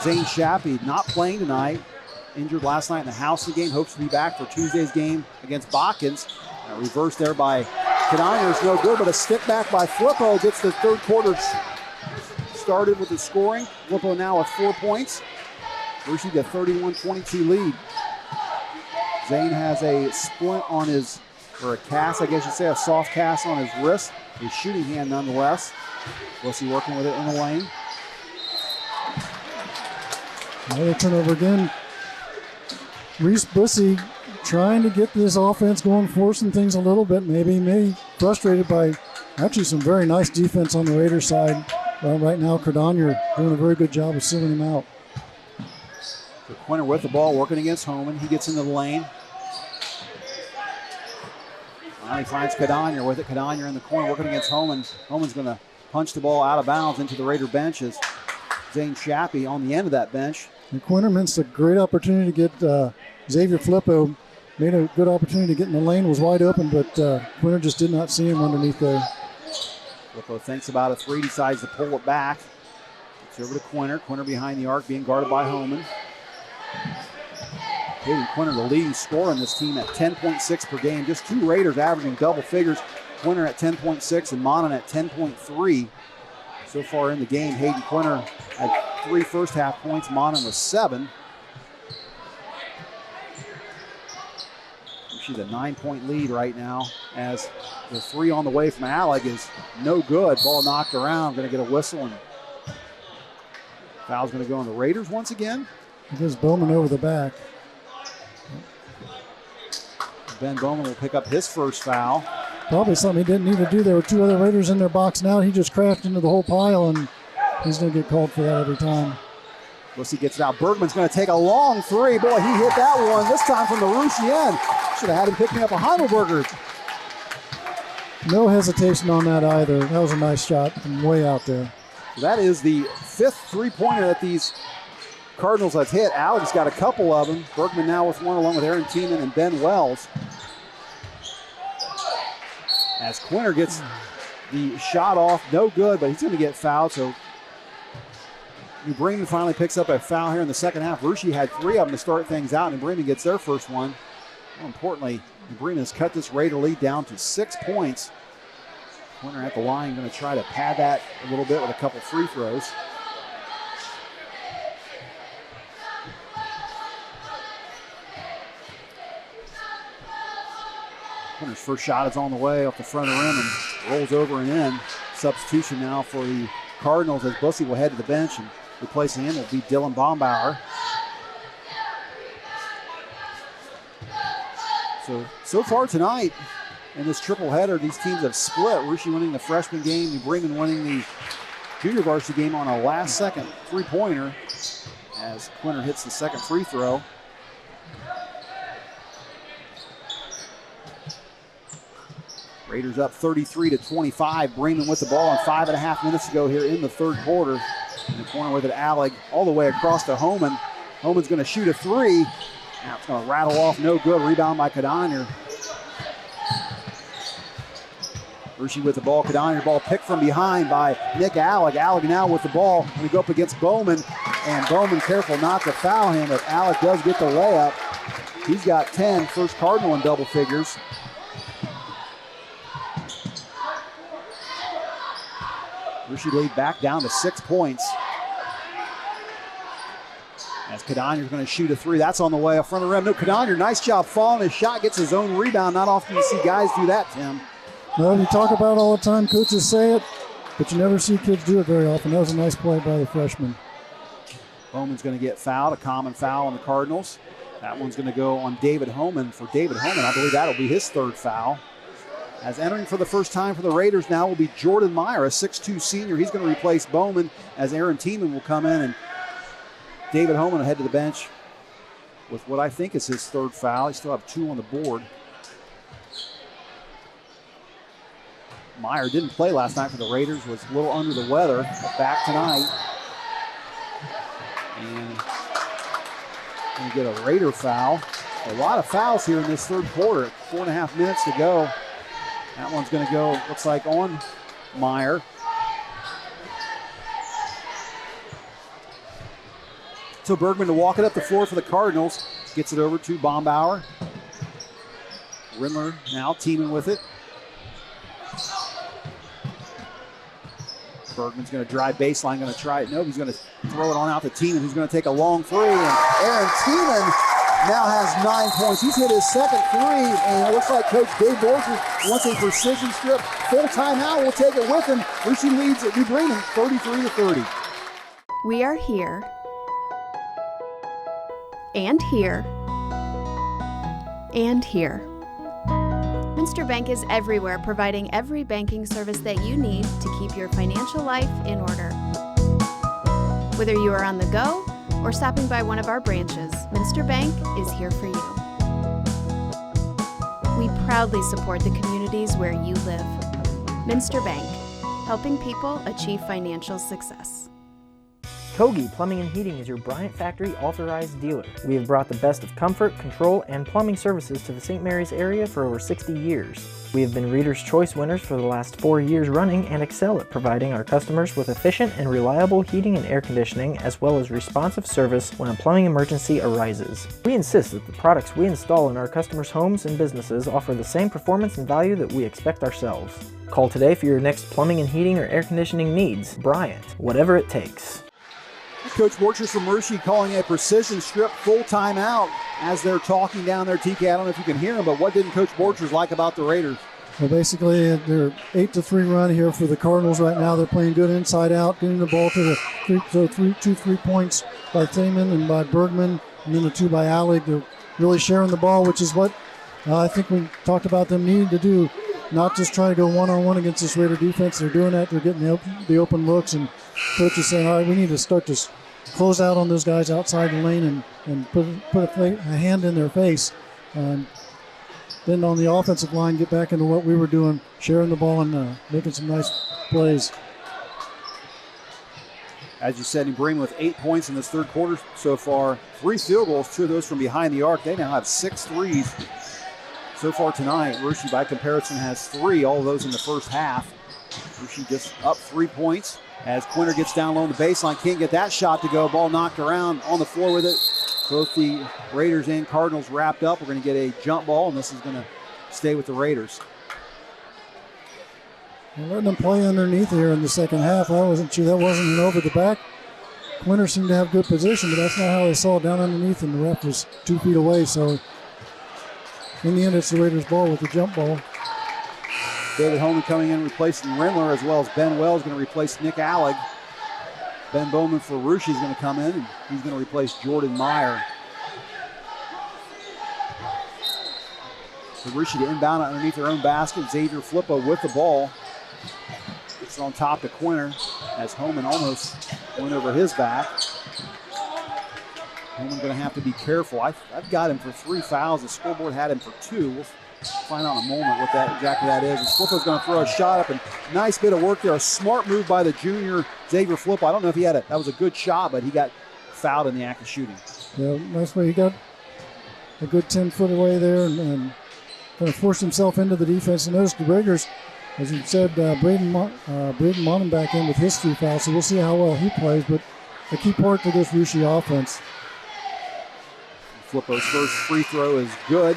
Zane Shappy not playing tonight. Injured last night in the Houston game. Hopes to be back for Tuesday's game against Botkins. Reversed there by Cordonier is no good, but a stick back by Flippo gets the third quarter started with the scoring. Flippo now with 4 points. Russia a 31-22 lead. Zane has a splint on his, or a cast, I guess you'd say, a soft cast on his wrist. His shooting hand nonetheless. Bussey working with it in the lane. Another turnover again. Reese Bussey trying to get this offense going, forcing things a little bit, maybe frustrated by actually some very nice defense on the Raiders side. Right now, Cordonier doing a very good job of sealing him out. So Quinter with the ball, working against Homan. He gets into the lane. Finally finds Cardinals with it. Cardinals in the corner, working against Homan. Homan's going to punch the ball out of bounds into the Raider benches. Zane Shappy on the end of that bench. And Quinter missed a great opportunity to get Xavier Flippo. Made a good opportunity to get in the lane, was wide open, but Quinter just did not see him underneath there. Flippo thinks about a three, decides to pull it back. It's over to Quinter. Quinter behind the arc, being guarded by Homan. Hayden Quinter, the leading scorer on this team at 10.6 per game. Just 2 Raiders averaging double figures. Quinter at 10.6 and Monon at 10.3. So far in the game, Hayden Quinter had 3 first half points. Monon was 7. She's a 9-point lead right now as the 3 on the way from Alec is no good. Ball knocked around, going to get a whistle, and foul's going to go on the Raiders once again. It gives Bowman over the back. Ben Bowman will pick up his first foul. Probably something he didn't need to do. There were 2 other Raiders in their box now. He just crashed into the whole pile, and he's going to get called for that every time. Wesley gets it out. Bergman's going to take a long 3. Boy, he hit that one, this time from the Rushy end. Should have had him picking up a Heidelberger. No hesitation on that either. That was a nice shot from way out there. That is the 5th three-pointer that these Cardinals have hit. Alex got a couple of them. Bergman now with one, along with Aaron Tiemann and Ben Wells. As Quinter gets the shot off, no good, but he's going to get fouled. So New Bremen finally picks up a foul here in the second half. Rushy had 3 of them to start things out, and Bremen gets their first one. More importantly, New Bremen has cut this Raider lead down to 6 points. Quinter at the line, going to try to pad that a little bit with a couple free throws. Quinter's first shot is on the way off the front of the rim and rolls over and in. Substitution now for the Cardinals as Bussey will head to the bench, and replacing him will be Dylan Bombauer. So far tonight in this triple header, these teams have split. Rushy winning the freshman game, New Bremen winning the junior varsity game on a last-second three-pointer as Quinter hits the second free throw. Raiders up 33-25. Bremen with the ball and 5.5 minutes to go here in the third quarter. In the corner with it, Alec all the way across to Homan. Homan's going to shoot a 3. Now it's going to rattle off, no good. Rebound by Cardinals. Rushy with the ball. Cardinals ball picked from behind by Nick Alec. Alec now with the ball. Going to go up against Bowman. And Bowman careful not to foul him, but Alec does get the layup. He's got 10, first Cardinal in double figures. Rushy lead back down to 6 points. As Cardinals going to shoot a 3. That's on the way up front of the rim. No, Cardinals, nice job following his shot. Gets his own rebound. Not often you see guys do that, Tim. Well, you talk about it all the time. Coaches say it, but you never see kids do it very often. That was a nice play by the freshman. Bowman's going to get fouled. A common foul on the Cardinals. That one's going to go on David Homan. For David Homan, I believe that'll be his 3rd foul. As entering for the first time for the Raiders now will be Jordan Meyer, a 6'2 senior. He's going to replace Bowman as Aaron Tiemann will come in, and David Homan will head to the bench with what I think is his 3rd foul. He still have 2 on the board. Meyer didn't play last night for the Raiders, was a little under the weather, but back tonight. And going to get a Raider foul. A lot of fouls here in this third quarter. 4.5 minutes to go. That one's going to go, looks like, on Meyer. So Bergman to walk it up the floor for the Cardinals. Gets it over to Bombauer. Rindler now teaming with it. Bergman's going to drive baseline, going to try it. No, he's going to throw it on out to Tiemann, who's going to take a long 3. And Aaron Tiemann now has 9 points. He's hit his second 3, and it looks like Coach Dave Borges wants a precision strip. Full timeout, we'll take it with him. Rushy leads at New Bremen 33-30. We are here. And here. And here. Munster Bank is everywhere, providing every banking service that you need to keep your financial life in order. Whether you are on the go or stopping by one of our branches, Minster Bank is here for you. We proudly support the communities where you live. Minster Bank, helping people achieve financial success. Kogi Plumbing and Heating is your Bryant Factory authorized dealer. We have brought the best of comfort, control, and plumbing services to the St. Mary's area for over 60 years. We have been Reader's Choice winners for the last 4 years running and excel at providing our customers with efficient and reliable heating and air conditioning, as well as responsive service when a plumbing emergency arises. We insist that the products we install in our customers' homes and businesses offer the same performance and value that we expect ourselves. Call today for your next plumbing and heating or air conditioning needs. Bryant, whatever it takes. Coach Borchers from Mercy calling a precision strip full timeout as they're talking down there. TK, I don't know if you can hear them, but what didn't Coach Borchers like about the Raiders? Well, basically, they're 8-3 run here for the Cardinals right now. They're playing good inside out, getting the ball to the 3 points by Thaman and by Bergman, and then the 2 by Allig. They're really sharing the ball, which is what I think we talked about them needing to do, not just try to go one-on-one against this Raider defense. They're doing that. They're getting the open looks, and coach is saying, all right, we need to start to close out on those guys outside the lane and put a hand in their face. Then on the offensive line, get back into what we were doing, sharing the ball and making some nice plays. As you said, Bremen with 8 points in this third quarter so far. 3 field goals, 2 of those from behind the arc. They now have 6 threes so far tonight. Rushi, by comparison, has 3, all of those in the first half. Rushi just up 3 points. As Quinter gets down low on the baseline, can't get that shot to go. Ball knocked around on the floor with it. Both the Raiders and Cardinals wrapped up. We're going to get a jump ball, and this is going to stay with the Raiders. We're letting them play underneath here in the second half. I wasn't sure that wasn't an over the back. Quinter seemed to have good position, but that's not how they saw it down underneath, and the ref was 2 feet away. So in the end, it's the Raiders' ball with the jump ball. David Holman coming in replacing Rindler, as well as Ben Wells going to replace Nick Allig. Ben Bowman for Rushi is going to come in, and he's going to replace Jordan Meyer. So Rushi to inbound underneath their own basket. Xavier Flippo with the ball. It's on top to Quinter as Holman almost went over his back. Holman going to have to be careful. I've got him for 3 fouls. The scoreboard had him for 2. We'll find out in a moment what exactly that is. And Flippo's going to throw a shot up, and nice bit of work there. A smart move by the junior Xavier Flippo. I don't know if he had that was a good shot, but he got fouled in the act of shooting. Yeah, nice way. He got a good 10-foot away there and kind of forced himself into the defense. And notice the Raiders, as you said, Braden Monnon back in with his 3 fouls, so we'll see how well he plays. But a key part to this Rushi offense. Flippo's first free throw is good.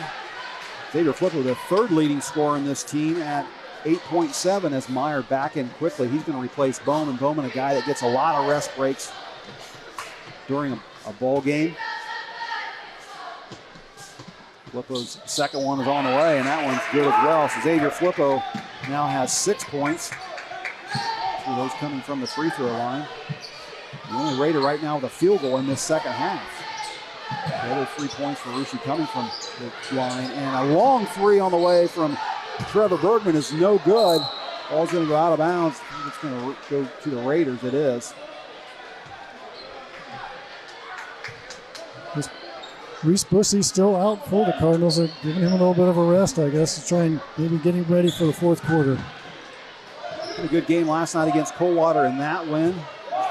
Xavier Flippo, the 3rd leading scorer in this team at 8.7 as Meyer back in quickly. He's going to replace Bowman. Bowman, a guy that gets a lot of rest breaks during a ball game. Flippo's second one is on the way, and that one's good as well. So Xavier Flippo now has 6 points. 2 of those coming from the free throw line. The only Raider right now with a field goal in this second half. The other 3 points for Rushi coming from the line. And a long 3 on the way from Trevor Bergman is no good. Ball's going to go out of bounds. It's going to go to the Raiders. It is. Reese Bussy's still out for the Cardinals. They're giving him a little bit of a rest, I guess, to try and maybe get him ready for the 4th quarter. Had a good game last night against Coldwater in that win.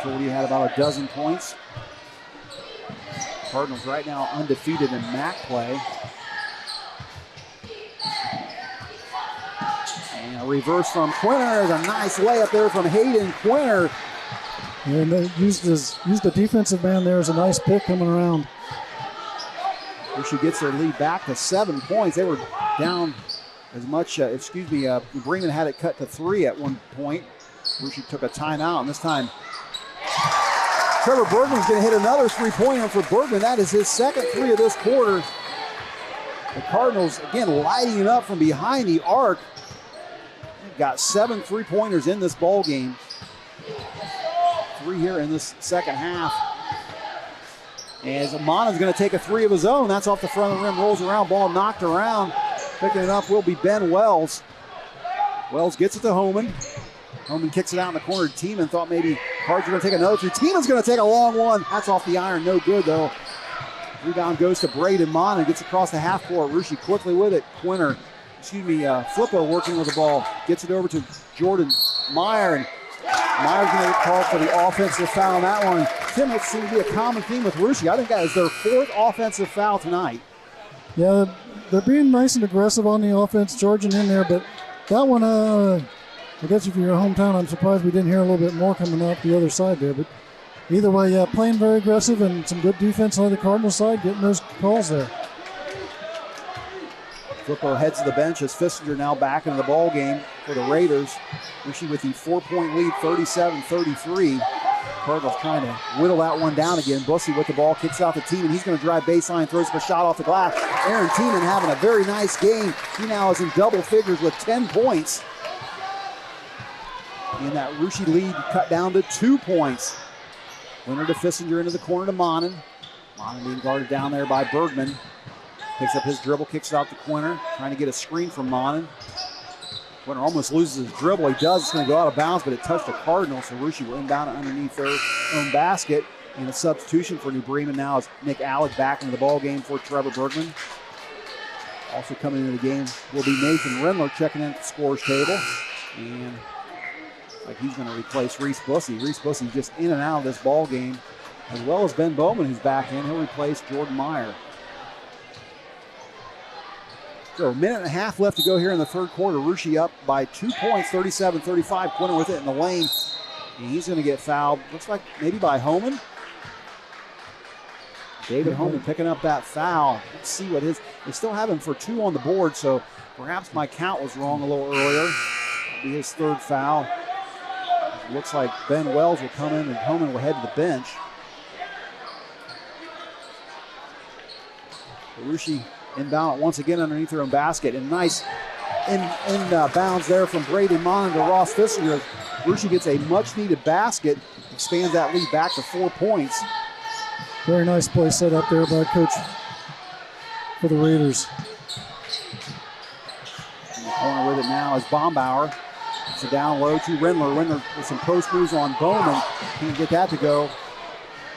Cody had about 12 points. Cardinals right now undefeated in MAC play. And a reverse from Quinter. There's a nice layup there from Hayden Quinter. And they used the defensive man there as a nice pick coming around. She gets their lead back to 7 points. They were down as much, Bremen had it cut to 3 at one point, where she took a timeout, and this time Trevor Bergman's going to hit another 3-pointer for Bergman. That is his second 3 of this quarter. The Cardinals, again, lighting it up from behind the arc. They've got 7 3-pointers in this ball game. 3 here in this second half. As Amana's going to take a 3 of his own. That's off the front of the rim, rolls around, ball knocked around. Picking it up will be Ben Wells. Wells gets it to Holman. Holman kicks it out in the corner. Teeman thought maybe Cards are going to take another 3. Tieman's going to take a long one. That's off the iron. No good, though. Rebound goes to Braden Mon and gets across the half court. Rushi quickly with it. Flippo working with the ball. Gets it over to Jordan Meyer. And Meyer's going to get called for the offensive foul on that one. Tim, it seems to be a common theme with Rushi. I think that is their 4th offensive foul tonight. Yeah, they're being nice and aggressive on the offense, charging in there, but that one, I guess if you're your hometown, I'm surprised we didn't hear a little bit more coming out the other side there. But either way, yeah, playing very aggressive and some good defense on the Cardinals side, getting those calls there. Flippo heads to the bench as Fissinger now back into the ball game for the Raiders. Rushi with the 4-point lead, 37-33. Cardinals trying to whittle that one down again. Bussey with the ball, kicks out the team, and he's going to drive baseline, throws up a shot off the glass. Aaron Tiemann having a very nice game. He now is in double figures with 10 points. And that Rushi lead cut down to 2 points. Winner to Fissinger into the corner to Monin. Monin being guarded down there by Bergman. Picks up his dribble, kicks it out to Quinter, trying to get a screen from Monin. Quinter almost loses his dribble. He does. It's going to go out of bounds, but it touched the Cardinals, so Rushi will inbound it underneath their own basket. And a substitution for New Bremen now is Nick Alec back into the ball game for Trevor Bergman. Also coming into the game will be Nathan Rendler checking in at the scorers table. And like he's going to replace Reese Bussey. Reese Bussey just in and out of this ball game, as well as Ben Bowman, who's back in. He'll replace Jordan Meyer. So a minute and a half left to go here in the third quarter. Rushi up by 2 points, 37-35. Quinter with it in the lane. And he's going to get fouled, looks like maybe by Homan. David Homan picking up that foul. Let's see what his, they still have him for 2 on the board, so perhaps my count was wrong a little earlier. That'll be his 3rd foul. It looks like Ben Wells will come in and Homan will head to the bench. Rushi inbound once again underneath their own basket. And nice bounds there from Braden Mon to Ross Fissinger. Rushi gets a much-needed basket, expands that lead back to 4 points. Very nice play set up there by Coach for the Raiders. In the corner with it now is Bombauer. It's a down low to Rendler. Rendler with some post moves on Bowman. Can't get that to go.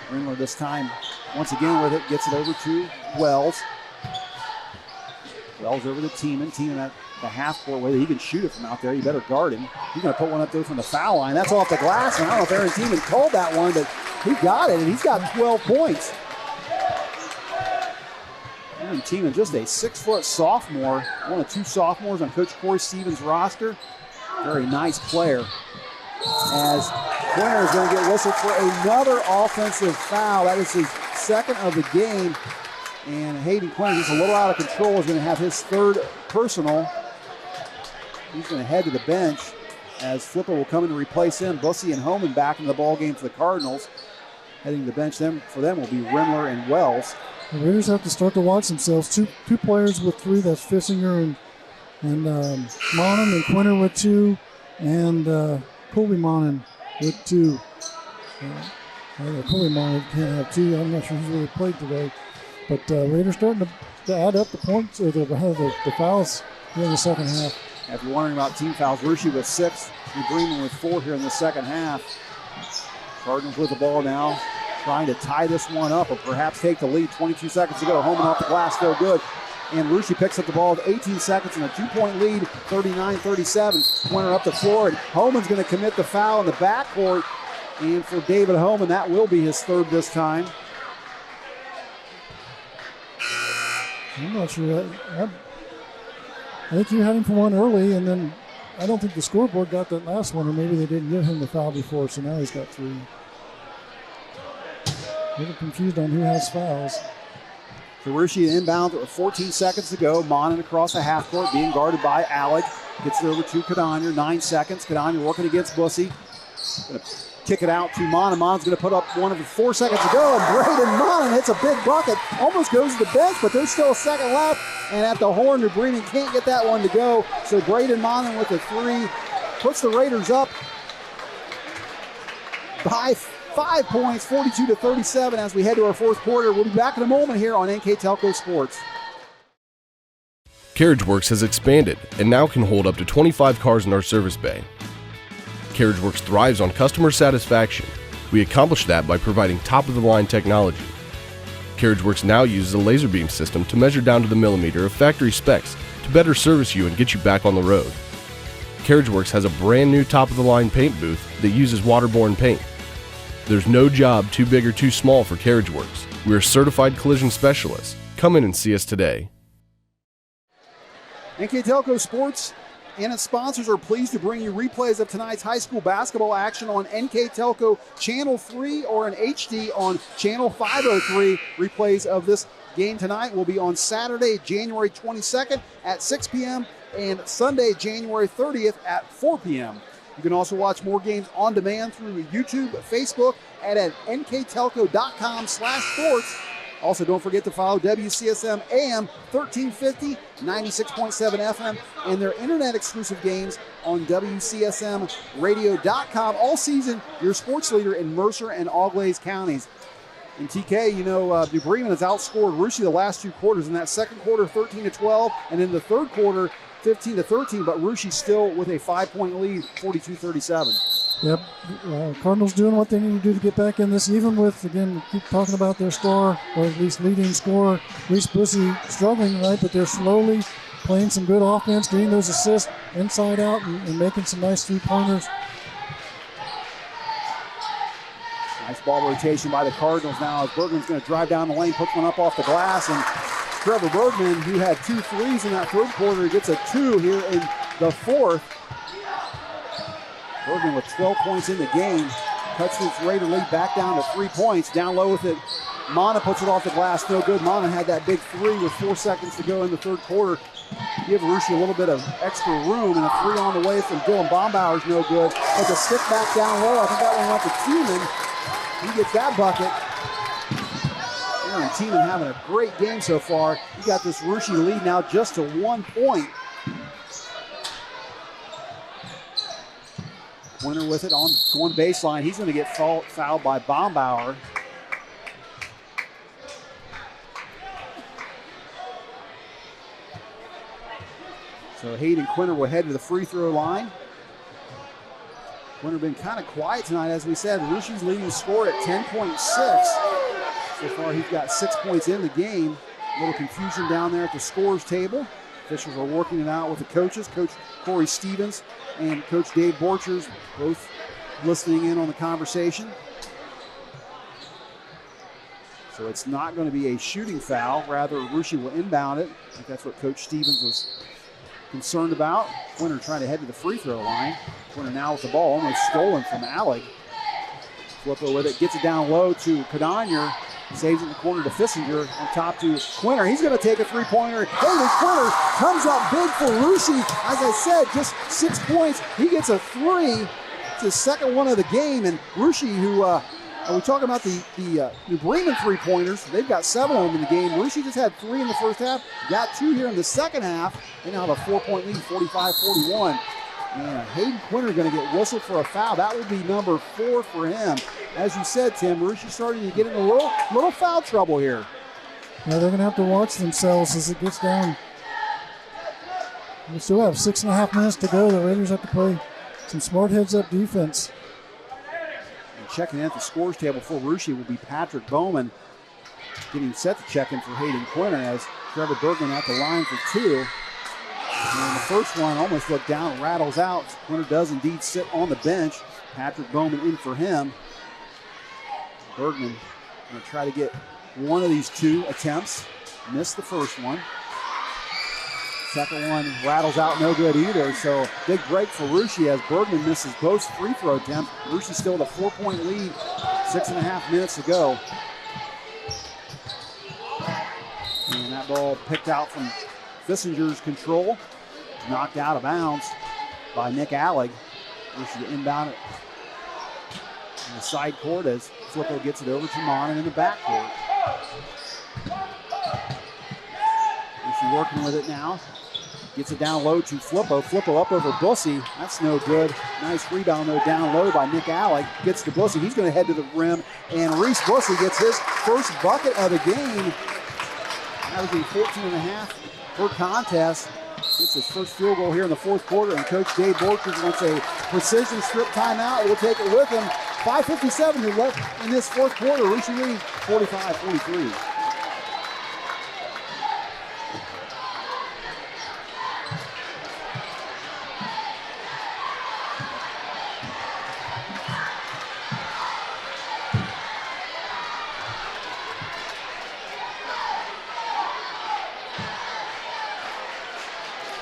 Rendler this time once again with it. Gets it over to Wells. Wells over to Tiemann. Tiemann at the half court where he can shoot it from out there. You better guard him. He's going to put one up there from the foul line. That's off the glass. And I don't know if Aaron Tiemann called that one, but he got it, and he's got 12 points. Aaron Tiemann, just a 6-foot sophomore, one of 2 sophomores on Coach Corey Stevens' roster. Very nice player. As Quinter is going to get whistled for another offensive foul. That is his 2nd of the game. And Hayden Quinter, just a little out of control, is going to have his 3rd personal. He's going to head to the bench as Flipper will come in to replace him. Bussey and Homan back in the ball game for the Cardinals. Heading to the bench for them will be Rendler and Wells. The Raiders have to start to watch themselves. Two players with 3. That's Fissinger and Monin, and Quinter with 2, and Colby Monin with 2. Colby Monin can't have 2. I'm not sure who's really played today. But Raiders starting to add up the points, or the fouls here in the second half. If you're wondering about team fouls, Rushi with 6, New Bremen with 4 here in the second half. Cardinals with the ball now, trying to tie this one up or perhaps take the lead. 22 seconds to go. Homan off the glass, still good. And Rushi picks up the ball with 18 seconds and a 2-point lead, 39-37. Quinter up the floor, and Homan's going to commit the foul in the backcourt. And for David Homan, that will be his 3rd this time. I'm not sure. I think you had him for one early, and then I don't think the scoreboard got that last one, or maybe they didn't give him the foul before, so now he's got 3. A little confused on who has fouls. So Rushi inbound with 14 seconds to go. Monin across the half court, being guarded by Alec. Gets it over to Cardinals. 9 seconds. Cardinals working against Bussey. Going to kick it out to Monin. Monin's going to put up one of the 4 seconds to go. And Braden Monin hits a big bucket. Almost goes to the bench, but there's still a second left. And at the horn, New Bremen can't get that one to go. So Braden Monin with the 3 puts the Raiders up by 5 points, 42-37 as we head to our 4th quarter. We'll be back in a moment here on NKTelco Sports. CarriageWorks has expanded and now can hold up to 25 cars in our service bay. CarriageWorks thrives on customer satisfaction. We accomplish that by providing top-of-the-line technology. CarriageWorks now uses a laser beam system to measure down to the millimeter of factory specs to better service you and get you back on the road. CarriageWorks has a brand new top-of-the-line paint booth that uses waterborne paint. There's no job too big or too small for CarriageWorks. We're certified collision specialists. Come in and see us today. NKTelco Sports and its sponsors are pleased to bring you replays of tonight's high school basketball action on NKTelco Channel 3 or in HD on Channel 503. Replays of this game tonight will be on Saturday, January 22nd at 6 p.m. and Sunday, January 30th at 4 p.m. You can also watch more games on demand through YouTube, Facebook, and at nktelco.com/sports. Also, don't forget to follow WCSM AM 1350, 96.7 FM, and their internet-exclusive games on WCSMradio.com. All season, your sports leader in Mercer and Auglaize counties. In TK, New Bremen has outscored Russia the last two quarters. In that second quarter, 13-12, and in the third quarter, 15-13, but Russia still with a 5-point lead, 42-37. Yep, Cardinals doing what they need to do to get back in this, even with, again, keep talking about their star, or at least leading scorer, Reese Bussey, struggling tonight, but they're slowly playing some good offense, getting those assists inside out and making some nice three-pointers. Nice ball rotation by the Cardinals now as Bergman's going to drive down the lane, puts one up off the glass, and Trevor Bergman, who had 2 threes in that third quarter, gets a 2 here in the fourth. Bergman with 12 points in the game, cuts his Raider lead back down to 3 points. Down low with it, Mana puts it off the glass, no good. Mana had that big 3 with 4 seconds to go in the third quarter. Give Russia a little bit of extra room, and a 3 on the way from Dylan Bombauer's no good. But the stick back down low, I think that one went to Tiemann. He gets that bucket. Aaron Tiemann having a great game so far. He got this Russia lead now just to 1 point. Winner with it on one baseline. He's going to get fouled by Bombauer. So Hayden Quinter will head to the free throw line. Quinter been kind of quiet tonight, as we said. Russia's leading the score at 10.6. So far, he's got 6 points in the game. A little confusion down there at the scorers table. Officials are working it out with the coaches. Coach Corey Stevens and Coach Dave Borchers both listening in on the conversation. So it's not going to be a shooting foul. Rather, Russia will inbound it. I think that's what Coach Stevens was concerned about. Quinter trying to head to the free throw line. Quinter now with the ball, almost stolen from Alec. Flippo with it, gets it down low to Cardinals. Saves it in the corner to Fissinger, on top to Quinter. He's going to take a three-pointer. Hayden Quinter comes up big for Russia. As I said, just 6 points. He gets a 3. It's his second one of the game. And Russia, who we talking about the New Bremen three-pointers. They've got 7 of them in the game. Russia just had 3 in the first half. Got 2 here in the second half. They now have a 4-point lead, 45-41. And Hayden Quinter going to get whistled for a foul. That will be number 4 for him. As you said, Tim, Russia's starting to get in a little foul trouble here. Yeah, they're going to have to watch themselves as it gets down. We still have 6.5 minutes to go. The Raiders have to play some smart heads-up defense. And checking in at the scores table for Russia will be Patrick Bowman, getting set to check in for Hayden Quinter as Trevor Bergman at the line for 2. And the first one almost looked down, rattles out. Quinter does indeed sit on the bench. Patrick Bowman in for him. Bergman going to try to get one of these 2 attempts. Missed the first one. Second one rattles out, no good either. So big break for Russia as Bergman misses both free throw attempts. Russia still with a 4-point lead. 6.5 minutes to go. And that ball picked out from Fissinger's control. Knocked out of bounds by Nick Alleg. Russia inbound it in the side court as Flippo gets it over to Monin in the back court. Russia working with it now. Gets it down low to Flippo. Flippo up over Bussey. That's no good. Nice rebound, though, down low by Nick Alleg. Gets to Bussey. He's going to head to the rim. And Reese Bussey gets his first bucket of the game. Averaging 14.5 per contest. gets his first field goal here in the fourth quarter, and Coach Dave Borchers wants a precision strip timeout. We'll take it with him. 5:57 left in this fourth quarter. Russia leads 45-43.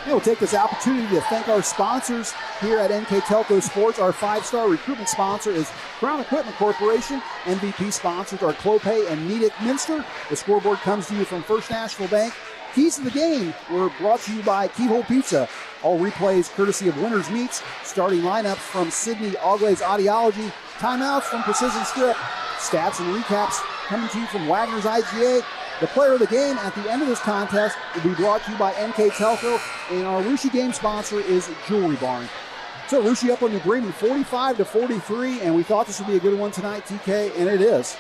We'll take this opportunity to thank our sponsors here at NKTelco Sports. Our 5-star recruitment sponsor is Crown Equipment Corporation. MVP sponsors are Clopay and Nedick Minster. The scoreboard comes to you from First National Bank. Keys to the game were brought to you by Keyhole Pizza. All replays courtesy of Winners Meats. Starting lineups from Sydney Auglay's Audiology. Timeouts from Precision Strip. Stats and recaps coming to you from Wagner's IGA. The player of the game at the end of this contest will be brought to you by NKTelco, and our Russia game sponsor is Jewelry Barn. So Russia up on New Bremen 45-43, and we thought this would be a good one tonight, TK, and it is.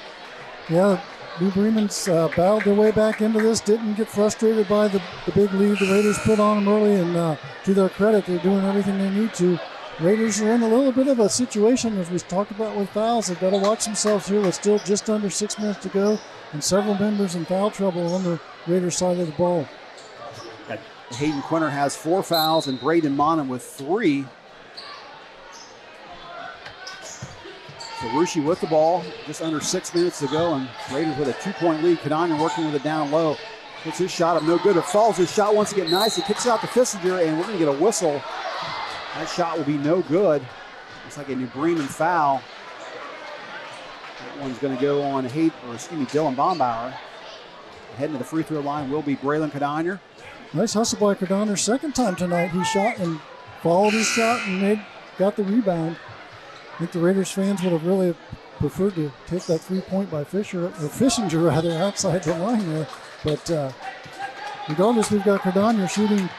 Yeah, New Bremen's battled their way back into this, didn't get frustrated by the big lead the Raiders put on them early, and to their credit, they're doing everything they need to. Raiders are in a little bit of a situation, as we talked about with fouls. They've got to watch themselves here with still just under 6 minutes to go, and several members in foul trouble on the Raiders side of the ball. Hayden Quinter has 4 fouls, and Braden Monham with 3. So Russia with the ball, just under 6 minutes to go, and Raiders with a 2-point lead. Kadanya working with it down low. Puts his shot up, no good. It falls. His shot wants to get nice. He kicks it out to Fissinger, and we're going to get a whistle. That shot will be no good. Looks like a New Bremen foul. That one's going to go on Dylan Bombauer. Heading to the free throw line will be Braylon Kadanya. Nice hustle by Kadanya. Second time tonight he shot and followed his shot and got the rebound. I think the Raiders fans would have really preferred to take that 3-point by Fissinger rather, outside the line there. But regardless, we've got Kadanya shooting.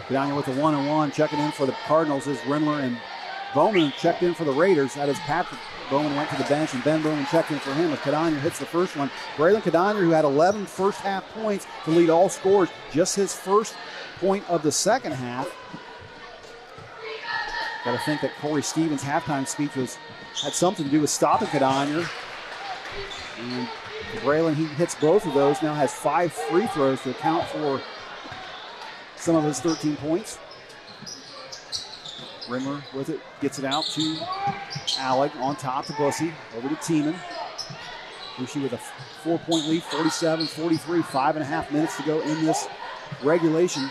Kadanya with the 1-on-1, checking in for the Cardinals is Rindler, and Bowman checked in for the Raiders. That is Patrick Bowman went to the bench, and Ben Bowman checked in for him. As Kadanya hits the first one. Braylon Kadanya, who had 11 first half points to lead all scorers, just his first point of the second half. Got to think that Corey Stevens' halftime speech had something to do with stopping Kadanya. And Braylon, he hits both of those, now has 5 free throws to account for some of his 13 points. Rimmer with it, gets it out to Alec, on top to Bussey, over to Tiemann. Bussey with a 4-point lead, 47-43, 5.5 minutes to go in this regulation.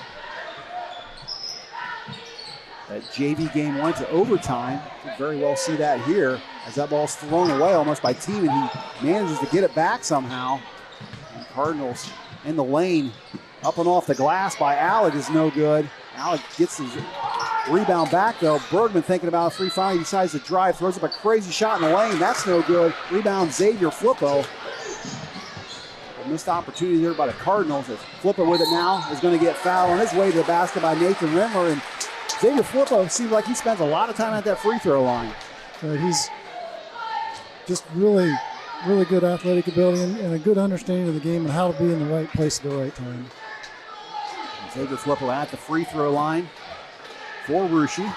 That JV game went to overtime. Could very well see that here as that ball's thrown away almost by Tiemann. He manages to get it back somehow. And Cardinals in the lane. Up and off the glass by Alec is no good. Alec gets his rebound back though. Bergman thinking about a 3-5. He decides to drive, throws up a crazy shot in the lane. That's no good. Rebound Xavier Flippo. A missed opportunity there by the Cardinals. As Flippo with it now is going to get fouled on his way to the basket by Nathan Rindler. And Xavier Flippo seems like he spends a lot of time at that free throw line. He's just really good athletic ability and a good understanding of the game and how to be in the right place at the right time. Xavier Flippo at the free throw line for Russia.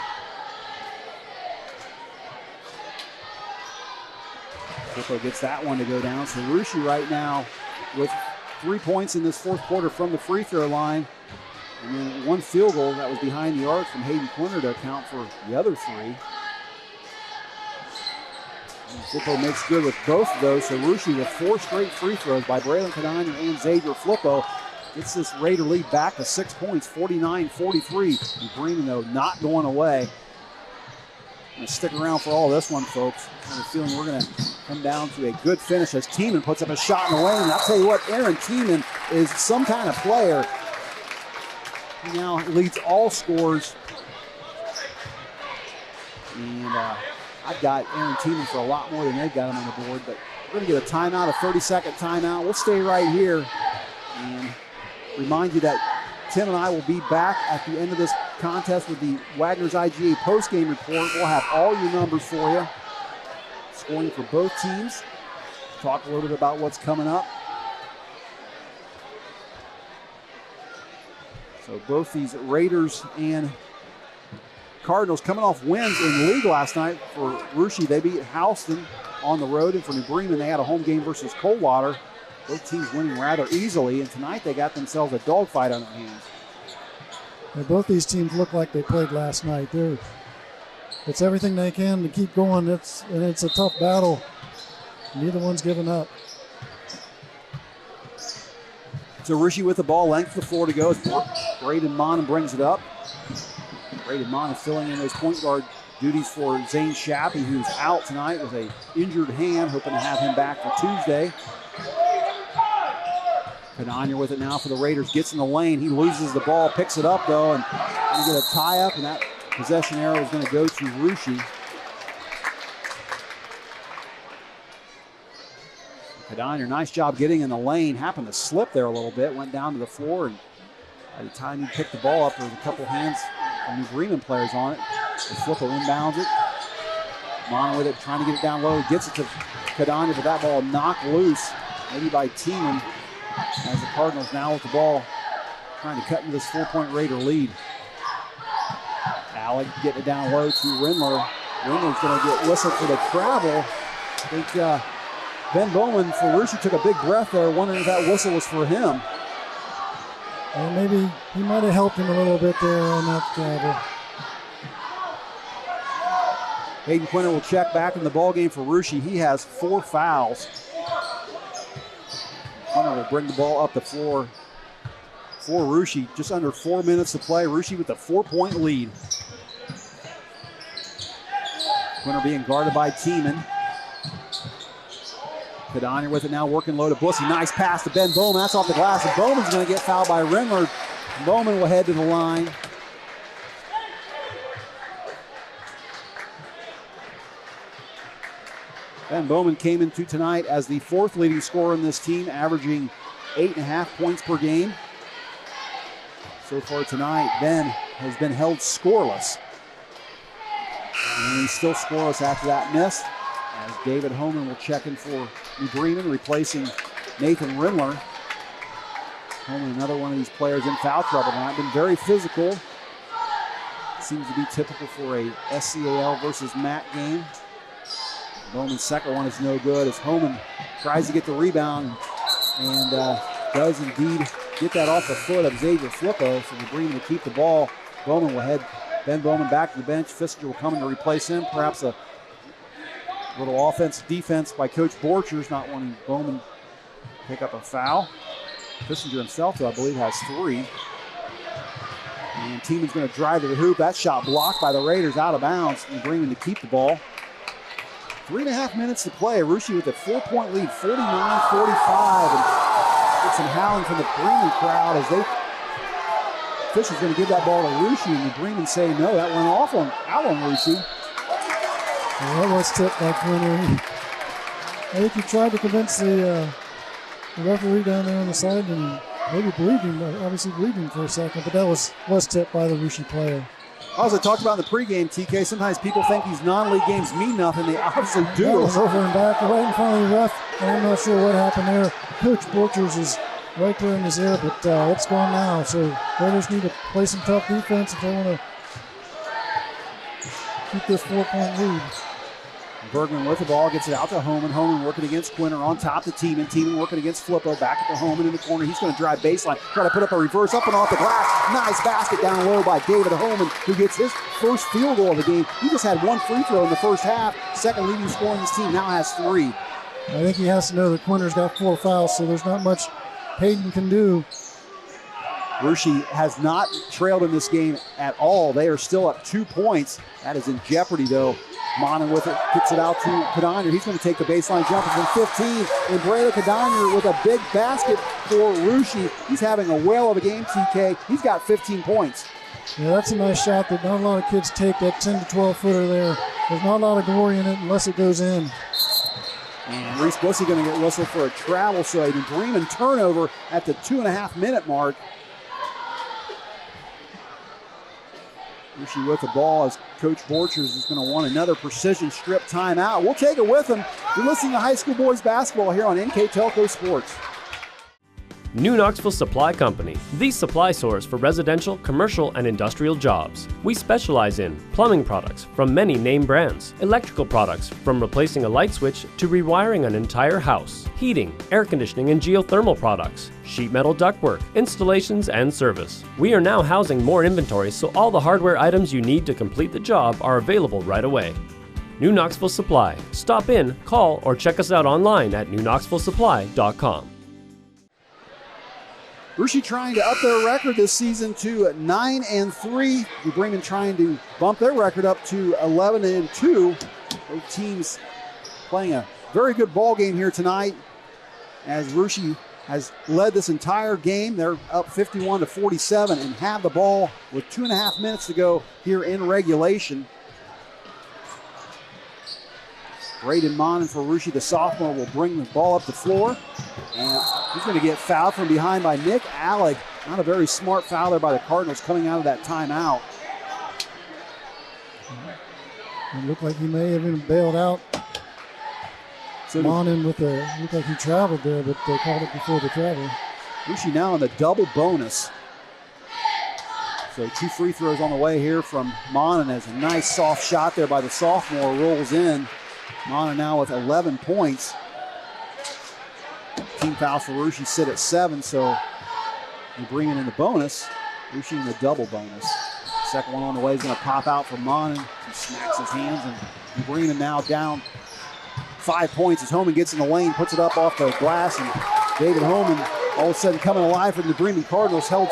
Flippo gets that one to go down. So Russia right now with 3 points in this fourth quarter from the free throw line. And then 1 field goal that was behind the arc from Hayden Quinter to account for the other 3. And Flippo makes good with both of those. So Russia with 4 straight free throws by Braylon Kadanya and Xavier Flippo. Gets this Raider lead back to 6 points, 49-43. And Bremen, though, not going away. Going to stick around for all this one, folks. I have a feeling we're going to come down to a good finish as Tiemann puts up a shot in the lane. And I'll tell you what, Aaron Tiemann is some kind of player. He now leads all scorers. And I've got Aaron Tiemann for a lot more than they've got him on the board. But we're going to get a timeout, a 30-second timeout. We'll stay right here. And remind you that Tim and I will be back at the end of this contest with the Wagner's IGA postgame report. We'll have all your numbers for you. Scoring for both teams. Talk a little bit about what's coming up. So both these Raiders and Cardinals coming off wins in league last night. For Russia, they beat Houston on the road, and for New Bremen, they had a home game versus Coldwater. Both teams winning rather easily, and tonight they got themselves a dogfight on their hands. And both these teams look like they played last night. It's everything they can to keep going. It's a tough battle. Neither one's given up. So Rishi with the ball, length of the floor to go. Braden Mon brings it up. Braden Mon is filling in those point guard duties for Zane Shappy, who's out tonight with an injured hand, hoping to have him back for Tuesday. Canania with it now for the Raiders. Gets in the lane. He loses the ball, picks it up, though, and going to get a tie-up, and that possession arrow is going to go to Rushi. Cadonier, nice job getting in the lane. Happened to slip there a little bit. Went down to the floor, and by the time he picked the ball up, there was a couple hands from New Bremen players on it. The flipper inbounds it. Mon with it, trying to get it down low. Gets it to Cadonier, but that ball knocked loose, maybe by Tiemann, as the Cardinals now with the ball, trying to cut into this 4-point Raider lead. Alec getting it down low to Rindler. Rindler's going to get whistled for the travel. I think Ben Bowman for Rushi took a big breath there, wondering if that whistle was for him. And maybe he might have helped him a little bit there on that travel. Hayden Quinter will check back in the ballgame for Rushi. He has 4 fouls. Quinter will bring the ball up the floor for Rushi. Just under 4 minutes to play. Rushi with a 4-point lead. Quinter being guarded by Tiemann. Cadonier with it now, working low to Bussy. Nice pass to Ben Bowman. That's off the glass, and Bowman's going to get fouled by Rindler. Bowman will head to the line. Ben Bowman came into tonight as the 4th leading scorer in this team, averaging 8.5 points per game. So far tonight, Ben has been held scoreless. And he's still scoreless after that miss, as David Homan will check in for New Bremen, replacing Nathan Rindler. Homan, another one of these players in foul trouble tonight. Been very physical. Seems to be typical for a SCAL versus MAC game. Bowman's second one is no good as Homan tries to get the rebound and does indeed get that off the foot of Xavier Flippo. So New Bremen to keep the ball. Bowman will head Ben Bowman back to the bench. Fissinger will come in to replace him. Perhaps a little offense, defense by Coach Borchers, not wanting Bowman to pick up a foul. Fissinger himself, though, I believe, has 3. And Tiemann's going to drive to the hoop. That shot blocked by the Raiders, out of bounds. New Bremen to keep the ball. 3.5 minutes to play. Rushi with a 4-point lead, 49-45. And get some howling from the Bremen crowd as Fisher's going to give that ball to Rushi, and the Bremen say no. That went out on Rushi. Well, that was tipped by Quinter. I think he tried to convince the referee down there on the side, and maybe believed him, obviously believed him for a second, but that was tipped by the Rushi player. As I talked about in the pregame, TK, sometimes people think these non-league games mean nothing. They obviously do. That was over and back, right in front of the ref. I'm not sure what happened there. Coach Borchers is right there in his ear, but it's gone now. So Raiders need to play some tough defense if they want to keep this 4-point lead. Bergman with the ball, gets it out to Homan. Homan working against Quinter on top to Tiemann. Tiemann working against Flippo. Back at the Homan in the corner. He's going to drive baseline. Try to put up a reverse up and off the glass. Nice basket down low by David Homan, who gets his first field goal of the game. He just had 1 free throw in the first half. Second leading scorer in this team, now has 3. I think he has to know that Quinter's got 4 fouls, so there's not much Hayden can do. Rushi has not trailed in this game at all. They are still up 2 points. That is in jeopardy, though. Monin with it, kicks it out to Cadonier. He's going to take the baseline jumper from 15. And Brayla Cadonier with a big basket for Rushi. He's having a whale of a game, TK. He's got 15 points. Yeah, that's a nice shot that not a lot of kids take, that 10 to 12 footer there. There's not a lot of glory in it unless it goes in. And Reese Bussy going to get whistled for a travel, so a Bremen turnover at the 2.5-minute mark. Rushi with the ball as Coach Borchers is going to want another precision strip timeout. We'll take it with him. You're listening to high school boys basketball here on NKTelco Sports. New Knoxville Supply Company, the supply source for residential, commercial, and industrial jobs. We specialize in plumbing products from many name brands, electrical products from replacing a light switch to rewiring an entire house, heating, air conditioning, and geothermal products, sheet metal ductwork, installations, and service. We are now housing more inventory, so all the hardware items you need to complete the job are available right away. New Knoxville Supply. Stop in, call, or check us out online at newknoxvillesupply.com. Russia trying to up their record this season to 9-3. Bremen trying to bump their record up to 11-2. Both teams playing a very good ball game here tonight, as Russia has led this entire game. They're up 51-47 and have the ball with 2.5 minutes to go here in regulation. Braden Monin for Russia, the sophomore, will bring the ball up the floor. And he's going to get fouled from behind by Nick Alec. Not a very smart foul there by the Cardinals coming out of that timeout. It looked like he may have even bailed out. So Monin looked like he traveled there, but they called it before the travel. Russia now in the double bonus. So 2 free throws on the way here from Monin, as a nice soft shot there by the sophomore rolls in. Monin now with 11 points. Team fouls for Russia sit at 7, so you bring in the bonus. Russia in the double bonus. Second one on the way is going to pop out for Monin. He smacks his hands, and Bremen now down 5 points as Homan gets in the lane, puts it up off the glass, and David Homan all of a sudden coming alive for the Bremen Cardinals. Held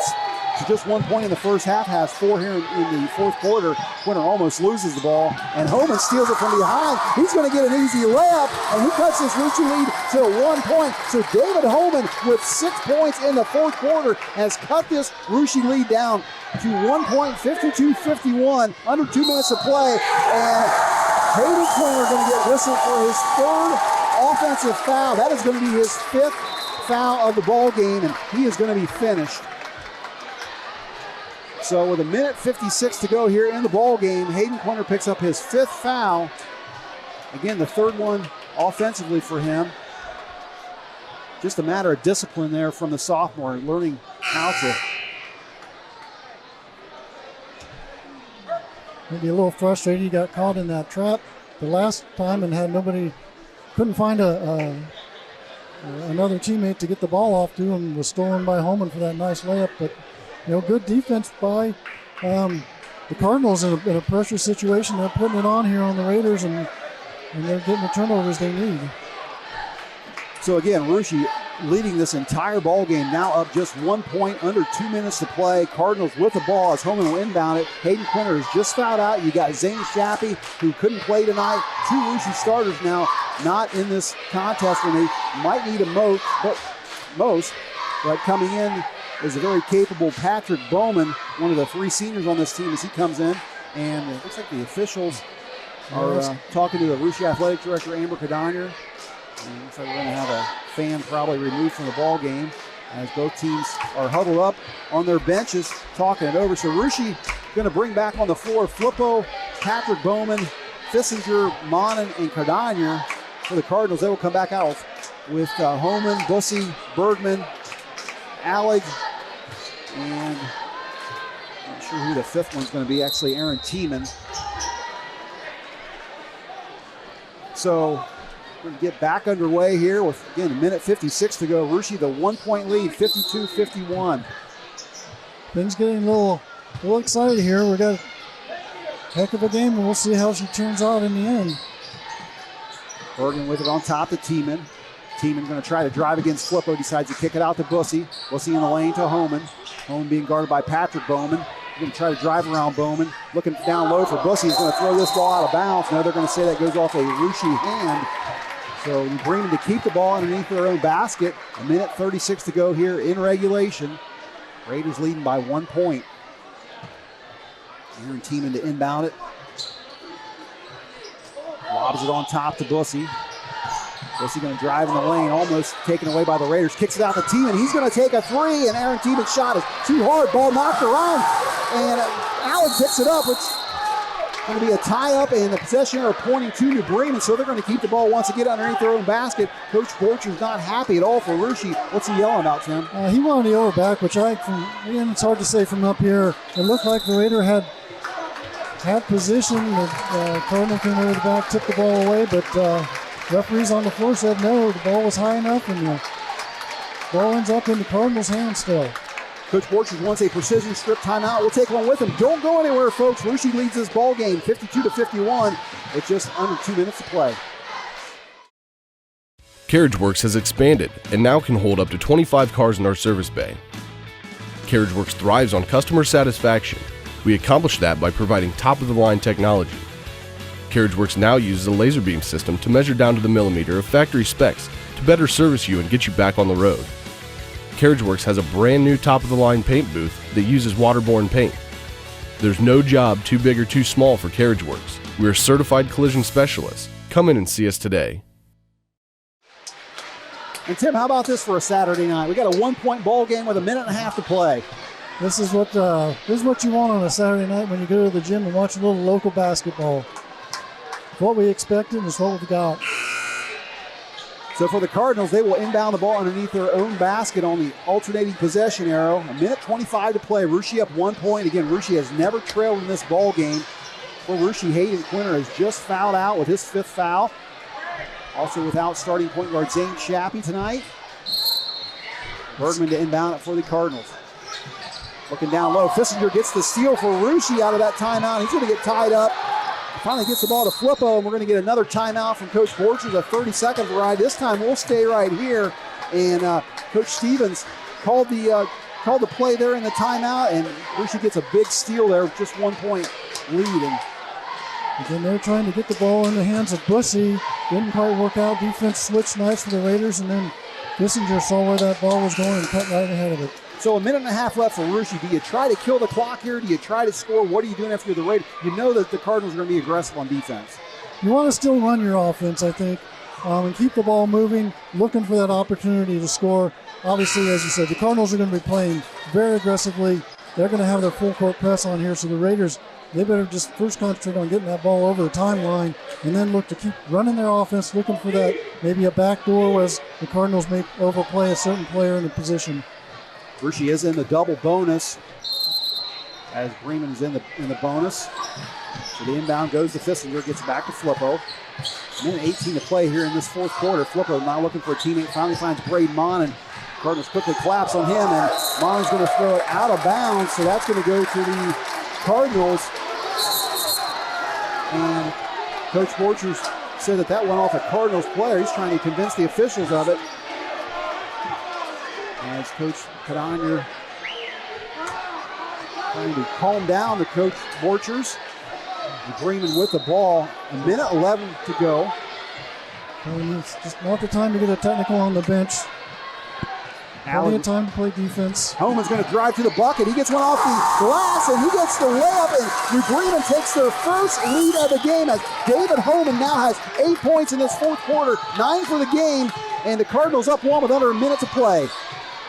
to just 1 point in the first half, has 4 here in the fourth quarter. Quinter almost loses the ball, and Homan steals it from behind. He's going to get an easy layup, and he cuts this Russia lead to 1 point. So David Homan with 6 points in the fourth quarter has cut this Russia lead down to 1 point, 52-51, under 2 minutes of play. And Hayden Quinter going to get whistled for his third offensive foul. That is going to be his 5th foul of the ball game, and he is going to be finished. So with 1:56 to go here in the ball game, Hayden Quinter picks up his 5th foul. Again, the 3rd one offensively for him. Just a matter of discipline there from the sophomore, learning how to. Maybe a little frustrated. He got caught in that trap the last time and had nobody, couldn't find another teammate to get the ball off to, and was stolen by Homan for that nice layup. But good defense by the Cardinals in a pressure situation. They're putting it on here on the Raiders, and they're getting the turnovers they need. So again, Russia leading this entire ball game, now up just 1 point, under 2 minutes to play. Cardinals with the ball as Homan will inbound it. Hayden Quinter is just fouled out. You got Zane Shappy, who couldn't play tonight. 2 Russia starters now not in this contest, when they might need a most, but coming in is a very capable Patrick Bowman, one of the 3 seniors on this team, as he comes in. And it looks like the officials are talking to the Russia Athletic Director, Amber Cardinals. And looks like we're going to have a fan probably removed from the ball game, as both teams are huddled up on their benches talking it over. So Russia going to bring back on the floor Flippo, Patrick Bowman, Fissinger, Monin, and Cardinals. For the Cardinals, they will come back out with Homan, Bussey, Bergman, Alleg, and I'm not sure who the 5th one's going to be, actually Aaron Tiemann. So we're going to get back underway here with, again, 1:56 to go. Russia the 1 point lead, 52-51. Things getting a little excited here. We got a heck of a game, and we'll see how she turns out in the end. Bergen with it on top to Tiemann. Tiemann going to try to drive against Flippo, decides to kick it out to Bussey. Bussey in the lane to Homan. Homan being guarded by Patrick Bowman. He's going to try to drive around Bowman. Looking down low for Bussey. He's going to throw this ball out of bounds. No, they're going to say that goes off a Russia hand. So you bring them to keep the ball underneath their own basket. 1:36 to go here in regulation. Raiders leading by 1 point. Aaron Tiemann to inbound it. Lobs it on top to Bussey. Bussey going to drive in the lane, almost taken away by the Raiders. Kicks it out to Tiemann. He's going to take a 3, and Aaron Tiemann's shot is too hard. Ball knocked around, and Allen picks it up. It's Going to be a tie-up, and the possession arrow pointing to New Bremen, so they're going to keep the ball once again underneath their own basket. Coach Borcher's not happy at all for Rushi. What's he yelling about, Tim? He wanted the over back, which again, it's hard to say from up here. It looked like the Raider had position. The Cardinal came over the back, tipped the ball away, but referees on the floor said no, the ball was high enough, and the ball ends up in the Cardinals' hands still. Coach Borchers wants a precision strip timeout. We'll take one with him. Don't go anywhere, folks. Rushi leads this ball game 52-51 with just under 2 minutes to play. CarriageWorks has expanded and now can hold up to 25 cars in our service bay. CarriageWorks thrives on customer satisfaction. We accomplish that by providing top-of-the-line technology. CarriageWorks now uses a laser beam system to measure down to the millimeter of factory specs to better service you and get you back on the road. CarriageWorks has a brand new top-of-the-line paint booth that uses waterborne paint. There's no job too big or too small for CarriageWorks. We're certified collision specialists. Come in and see us today. And Tim, how about this for a Saturday night? We got a 1-point ball game with a minute and a half to play. This is what you want on a Saturday night when you go to the gym and watch a little local basketball. What we expected is what we've got. So for the Cardinals, they will inbound the ball underneath their own basket on the alternating possession arrow. A minute 25 to play. Rushi up 1 point. Again, Rushi has never trailed in this ball game. For Rushi, Hayden Quinter has just fouled out with his 5th foul. Also without starting point guard Zane Chappie tonight. Bergman to inbound it for the Cardinals. Looking down low. Fissinger gets the steal for Rushi out of that timeout. He's going to get tied up. Finally gets the ball to Flippo, and we're going to get another timeout from Coach Borchers, a 30-second variety. This time we'll stay right here. And Coach Stevens called the play there in the timeout, and Rushi gets a big steal there with just 1 point lead. And again, they're trying to get the ball in the hands of Bussy. Didn't quite work out. Defense switched nice for the Raiders, and then Kissinger saw where that ball was going and cut right ahead of it. So a minute and a half left for Rushi. Do you try to kill the clock here? Do you try to score? What are you doing after you're the Raiders? You know that the Cardinals are going to be aggressive on defense. You want to still run your offense, I think, and keep the ball moving, looking for that opportunity to score. Obviously, as you said, the Cardinals are going to be playing very aggressively. They're going to have their full court press on here, so the Raiders, they better just first concentrate on getting that ball over the timeline and then look to keep running their offense, looking for that maybe a backdoor as the Cardinals may overplay a certain player in the position. Rushi is in the double bonus as Bremen is in the bonus. So the inbound goes to Fissinger, gets back to Flippo. Minute 18 to play here in this fourth quarter. Flippo now looking for a teammate, finally finds Braden Mon, and Cardinals quickly collapse on him, and Mon's going to throw it out of bounds, so that's going to go to the Cardinals. And Coach Borchers said that went off a Cardinals player. He's trying to convince the officials of it. As Coach Cardinals trying to calm down the Coach Borchers. Bremen with the ball. A minute 11 to go. It's just not the time to get a technical on the bench. Plenty of time to play defense. Holman's going to drive to the bucket. He gets one off the glass, and he gets the layup, and New Bremen takes their first lead of the game as David Holman now has 8 points in this fourth quarter, 9 for the game, and the Cardinals up 1 with under a minute to play.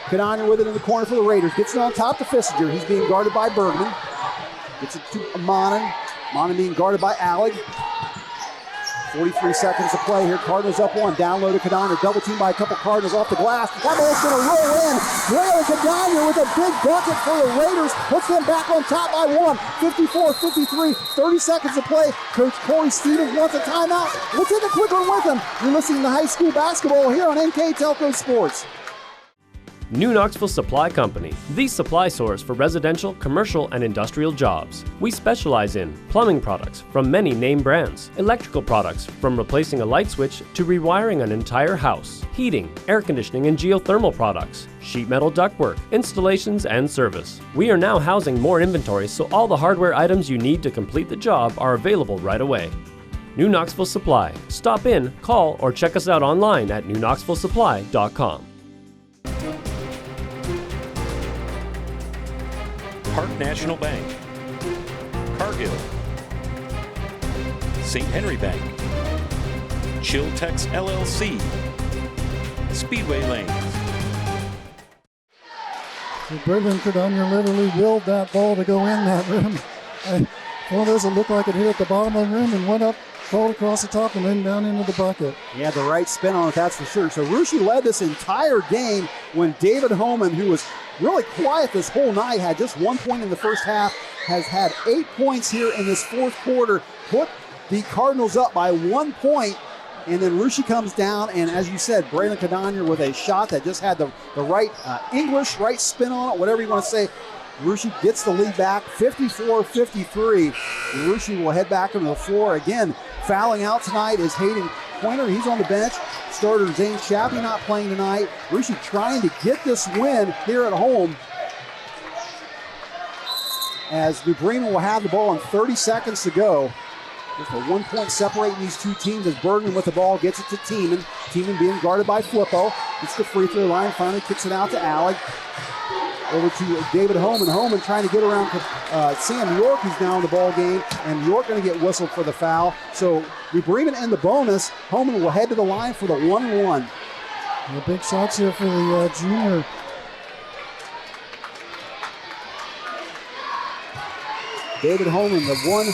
Cardinals with it in the corner for the Raiders. Gets it on top to Fissinger. He's being guarded by Bergman. Gets it to Monin. Monin being guarded by Alleg. 43 seconds to play here. Cardinals up 1. Down low to Cardinals. Double team by a couple Cardinals off the glass. That ball's going to roll in. Braylon Cardinals with a big bucket for the Raiders. Puts them back on top by 1. 54-53. 30 seconds to play. Coach Corey Stevens wants a timeout. We'll take a quick one with him. You're listening to high school basketball here on NKTelco Sports. New Knoxville Supply Company, the supply source for residential, commercial, and industrial jobs. We specialize in plumbing products from many name brands, electrical products from replacing a light switch to rewiring an entire house, heating, air conditioning, and geothermal products, sheet metal ductwork, installations, and service. We are now housing more inventory, so all the hardware items you need to complete the job are available right away. New Knoxville Supply. Stop in, call, or check us out online at newknoxvillesupply.com. Park National Bank, Cargill, St. Henry Bank, Chiltex LLC, Speedway Lanes. So Bremen Cardinals literally willed that ball to go in that rim. one of those that looked like it hit at the bottom of the rim and went up, crawled across the top, and then down into the bucket. He had the right spin on it, that's for sure. So Russia led this entire game when David Homan, who was really quiet this whole night, had just 1 point in the first half, has had 8 points here in this fourth quarter, put the Cardinals up by 1 point. And then Russia comes down, and as you said, Braylon Cadonier with a shot that just had the right English, right spin on it, whatever you want to say. Russia gets the lead back, 54-53. And Russia will head back onto the floor. Again, fouling out tonight is Hayden Pointer. He's on the bench. Starter Zane Chappie not playing tonight. Russia trying to get this win here at home, as New Bremen will have the ball in 30 seconds to go. Just a 1 point separating these two teams as Bergman with the ball gets it to Tiemann. Tiemann being guarded by Flippo. Gets the free throw line, finally kicks it out to Alec. Over to David Homan. Homan trying to get around Sam York, who's now in the ball game, and York going to get whistled for the foul. So New Bremen in the bonus. Homan will head to the line for the 1-1. The big shots here for the junior. David Homan, the one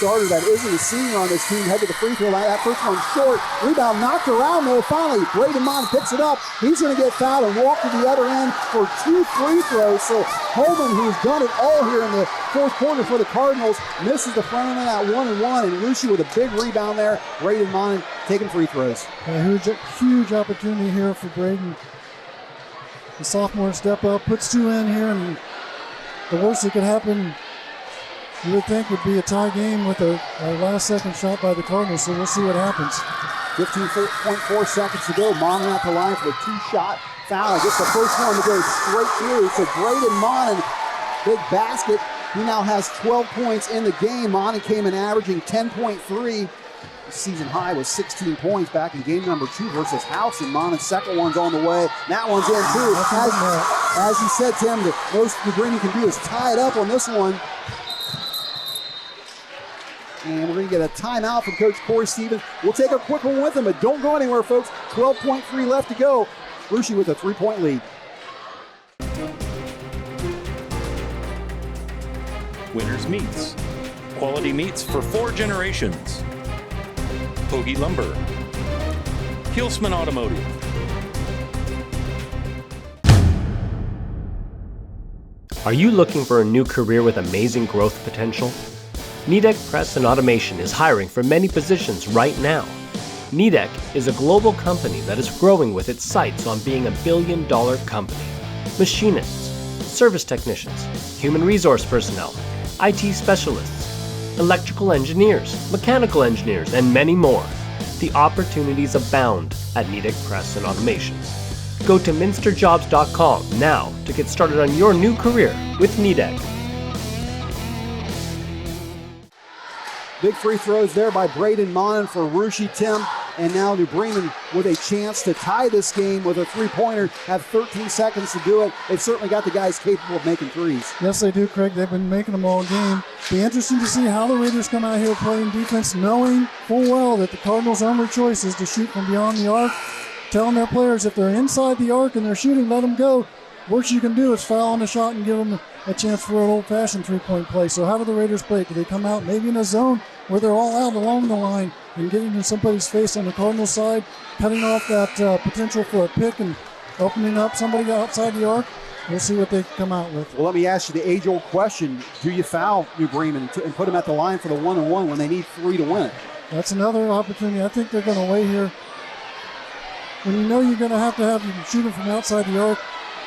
starter that isn't a senior on this team, head to the free throw line. That first one short. Rebound knocked around though. Finally, Braden Mon picks it up. He's going to get fouled and walk to the other end for 2 free throws. So Homan, who's done it all here in the fourth quarter for the Cardinals, misses the front end of that 1-1. And Lucy with a big rebound there. Braden Mon taking free throws. A huge opportunity here for Braden. The sophomore step up, puts 2 in here, and the worst that could happen, you would think, would be a tie game with a last-second shot by the Cardinals, so we'll see what happens. 15.4 seconds to go. Monin at the line for a 2-shot foul. Gets the first one to go straight through. So Braden Monin, big basket. He now has 12 points in the game. Monin came in averaging 10.3. The season high was 16 points back in game number 2 versus House, and Monin's second one's on the way. That one's in too. As you said, Tim, the most New Bremen can do is tie it up on this one. And we're going to get a timeout from Coach Corey Stevens. We'll take a quick one with him, but don't go anywhere, folks. 12.3 left to go. Russia with a 3-point lead. Winners Meats. Quality meats for 4 generations. Hoagie Lumber. Hilsman Automotive. Are you looking for a new career with amazing growth potential? NKTelco Press and Automation is hiring for many positions right now. NKTelco is a global company that is growing with its sights on being a billion-dollar company. Machinists, service technicians, human resource personnel, IT specialists, electrical engineers, mechanical engineers, and many more. The opportunities abound at NKTelco Press and Automation. Go to minsterjobs.com now to get started on your new career with NKTelco. Big free throws there by Braden Monin for Rushi Tim. And now New Bremen with a chance to tie this game with a 3-pointer. Have 13 seconds to do it. They've certainly got the guys capable of making threes. Yes, they do, Craig. They've been making them all game. Be interesting to see how the Raiders come out here playing defense, knowing full well that the Cardinals' only choice is to shoot from beyond the arc. Telling their players if they're inside the arc and they're shooting, let them go. Worst you can do is foul on the shot and give them a chance for an old-fashioned 3-point play. So how do the Raiders play? Do they come out maybe in a zone where they're all out along the line and getting in somebody's face on the Cardinal side, cutting off that potential for a pick and opening up somebody outside the arc? We'll see what they come out with. Well, let me ask you the age-old question. Do you foul New Bremen and put them at the line for the 1-on-1 when they need 3 to win it? That's another opportunity. I think they're going to wait here. When you know you're going to have you shoot them from outside the arc,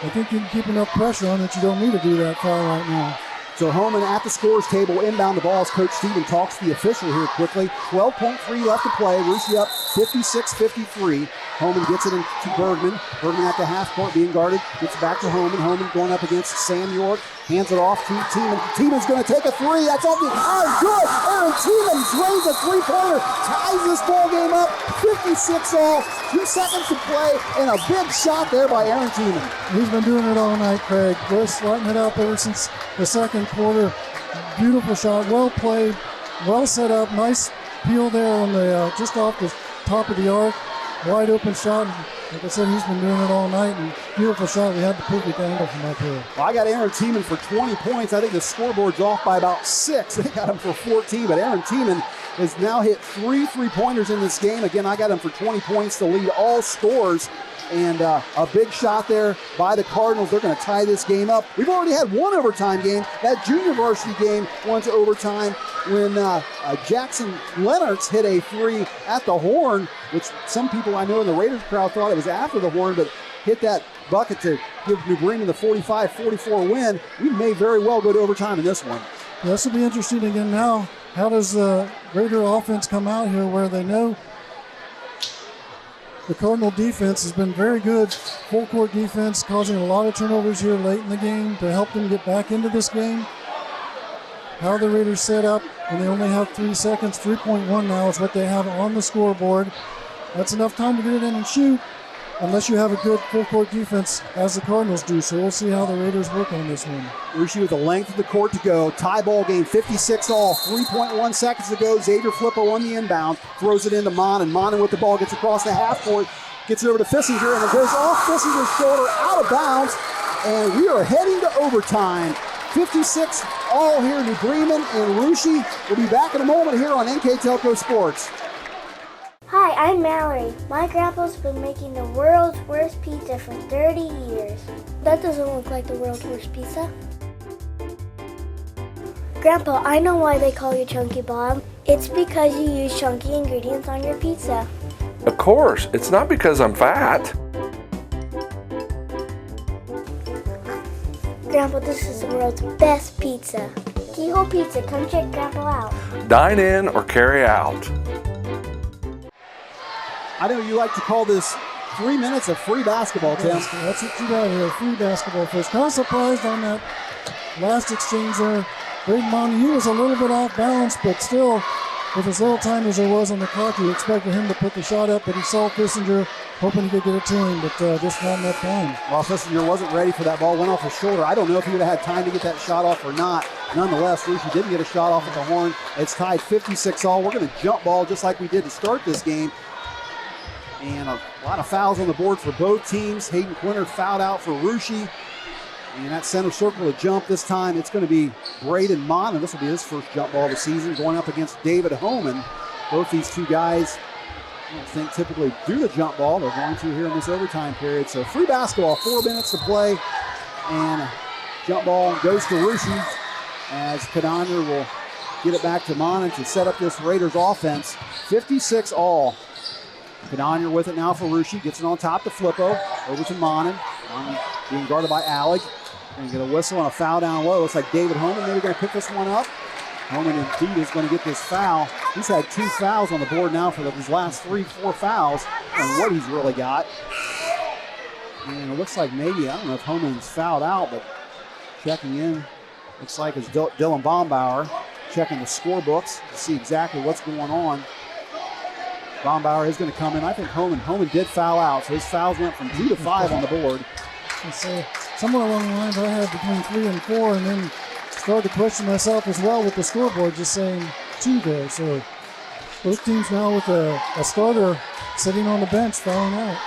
I think you can keep enough pressure on that you don't need to do that foul right now. So Homan at the scores table, inbound the ball as Coach Steven talks to the official here quickly. 12.3 left to play. Russia up 56-53. Homan gets it into Bergman. Bergman at the half court being guarded. Gets back to Homan. Homan going up against Sam York. Hands it off to Tiemann. Tiemann's going to take a 3. That's off the iron. Good. Aaron Tiemann drains a 3-pointer. Ties this ball game up. 56 all. 2 seconds to play. And a big shot there by Aaron Tiemann. He's been doing it all night, Craig. Just lighting it up ever since the second quarter. Beautiful shot. Well played. Well set up. Nice peel there on the just off the top of the arc. Wide open shot. Like I said, he's been doing it all night. And beautiful shot. We had the perfect angle from up here. Well, I got Aaron Tiemann for 20 points. I think the scoreboard's off by about 6. They got him for 14, but Aaron Tiemann has now hit 3 3-pointers in this game. Again, I got him for 20 points to lead all scores. And a big shot there by the Cardinals. They're going to tie this game up. We've already had one overtime game. That junior varsity game went to overtime when Jackson Lennox hit a 3 at the horn, which some people I know in the Raiders crowd thought it was after the horn, but hit that bucket to give New Bremen the 45-44 win. We may very well go to overtime in this one. This will be interesting again now. How does the Raider offense come out here where they know the Cardinal defense has been very good, full court defense, causing a lot of turnovers here late in the game to help them get back into this game. How the Raiders set up, and they only have 3 seconds. 3.1 now is what they have on the scoreboard. That's enough time to get it in and shoot, unless you have a good full court defense, as the Cardinals do. So we'll see how the Raiders work on this one. Rushi with the length of the court to go. Tie ball game, 56-all. 3.1 seconds to go. Xavier Flippo on the inbound. Throws it into Monin. Monin with the ball, gets across the half court. Gets it over to Fissinger, and it goes off Fissinger's shoulder, out of bounds. And we are heading to overtime. 56-all here, New Bremen and Rushi. We'll be back in a moment here on NKTelco Sports. Hi, I'm Mallory. My grandpa's been making the world's worst pizza for 30 years. That doesn't look like the world's worst pizza. Grandpa, I know why they call you Chunky Bob. It's because you use chunky ingredients on your pizza. Of course, it's not because I'm fat. Grandpa, this is the world's best pizza. Keyhole Pizza, come check Grandpa out. Dine in or carry out. I know you like to call this 3 minutes of free basketball, Tim. That's what you got here, free basketball first. Kind of surprised on that last exchange there. Braden Monty, he was a little bit off balance, but still, with as little time as there was on the clock, you expected him to put the shot up, but he saw Fissinger, hoping he could get it to him, but just not enough time. Well, Fissinger wasn't ready for that ball, went off his shoulder. I don't know if he would have had time to get that shot off or not. Nonetheless, Rushi didn't get a shot off at the horn. It's tied 56-all. We're going to jump ball just like we did to start this game. And a lot of fouls on the board for both teams. Hayden Quinter fouled out for Rushi. And that center circle to jump this time, it's going to be Braden Mon, and this will be his first jump ball of the season, going up against David Homan. Both these two guys, I don't think, typically do the jump ball. They're going to here in this overtime period. So free basketball, 4 minutes to play. And jump ball goes to Rushi as Kadanya will get it back to Mon to set up this Raiders offense. 56-all. Kadanya with it now for Rushi. Gets it on top to Flippo. Over to Monin. Monin being guarded by Alec. Going to get a whistle and a foul down low. Looks like David Homan maybe going to pick this one up. Homan indeed is going to get this foul. He's had 2 fouls on the board now for his last 3-4 fouls. And what he's really got. And it looks like maybe, I don't know if Homan's fouled out, but checking in, looks like it's Dylan Bombauer checking the scorebooks to see exactly what's going on. Bombauer is going to come in. I think Homan did foul out, so his fouls went from 2 to 5 on the board. So somewhere along the lines, I had between 3 and 4, and then started to question myself as well with the scoreboard, just saying 2 there. So both teams now with a starter sitting on the bench fouling out.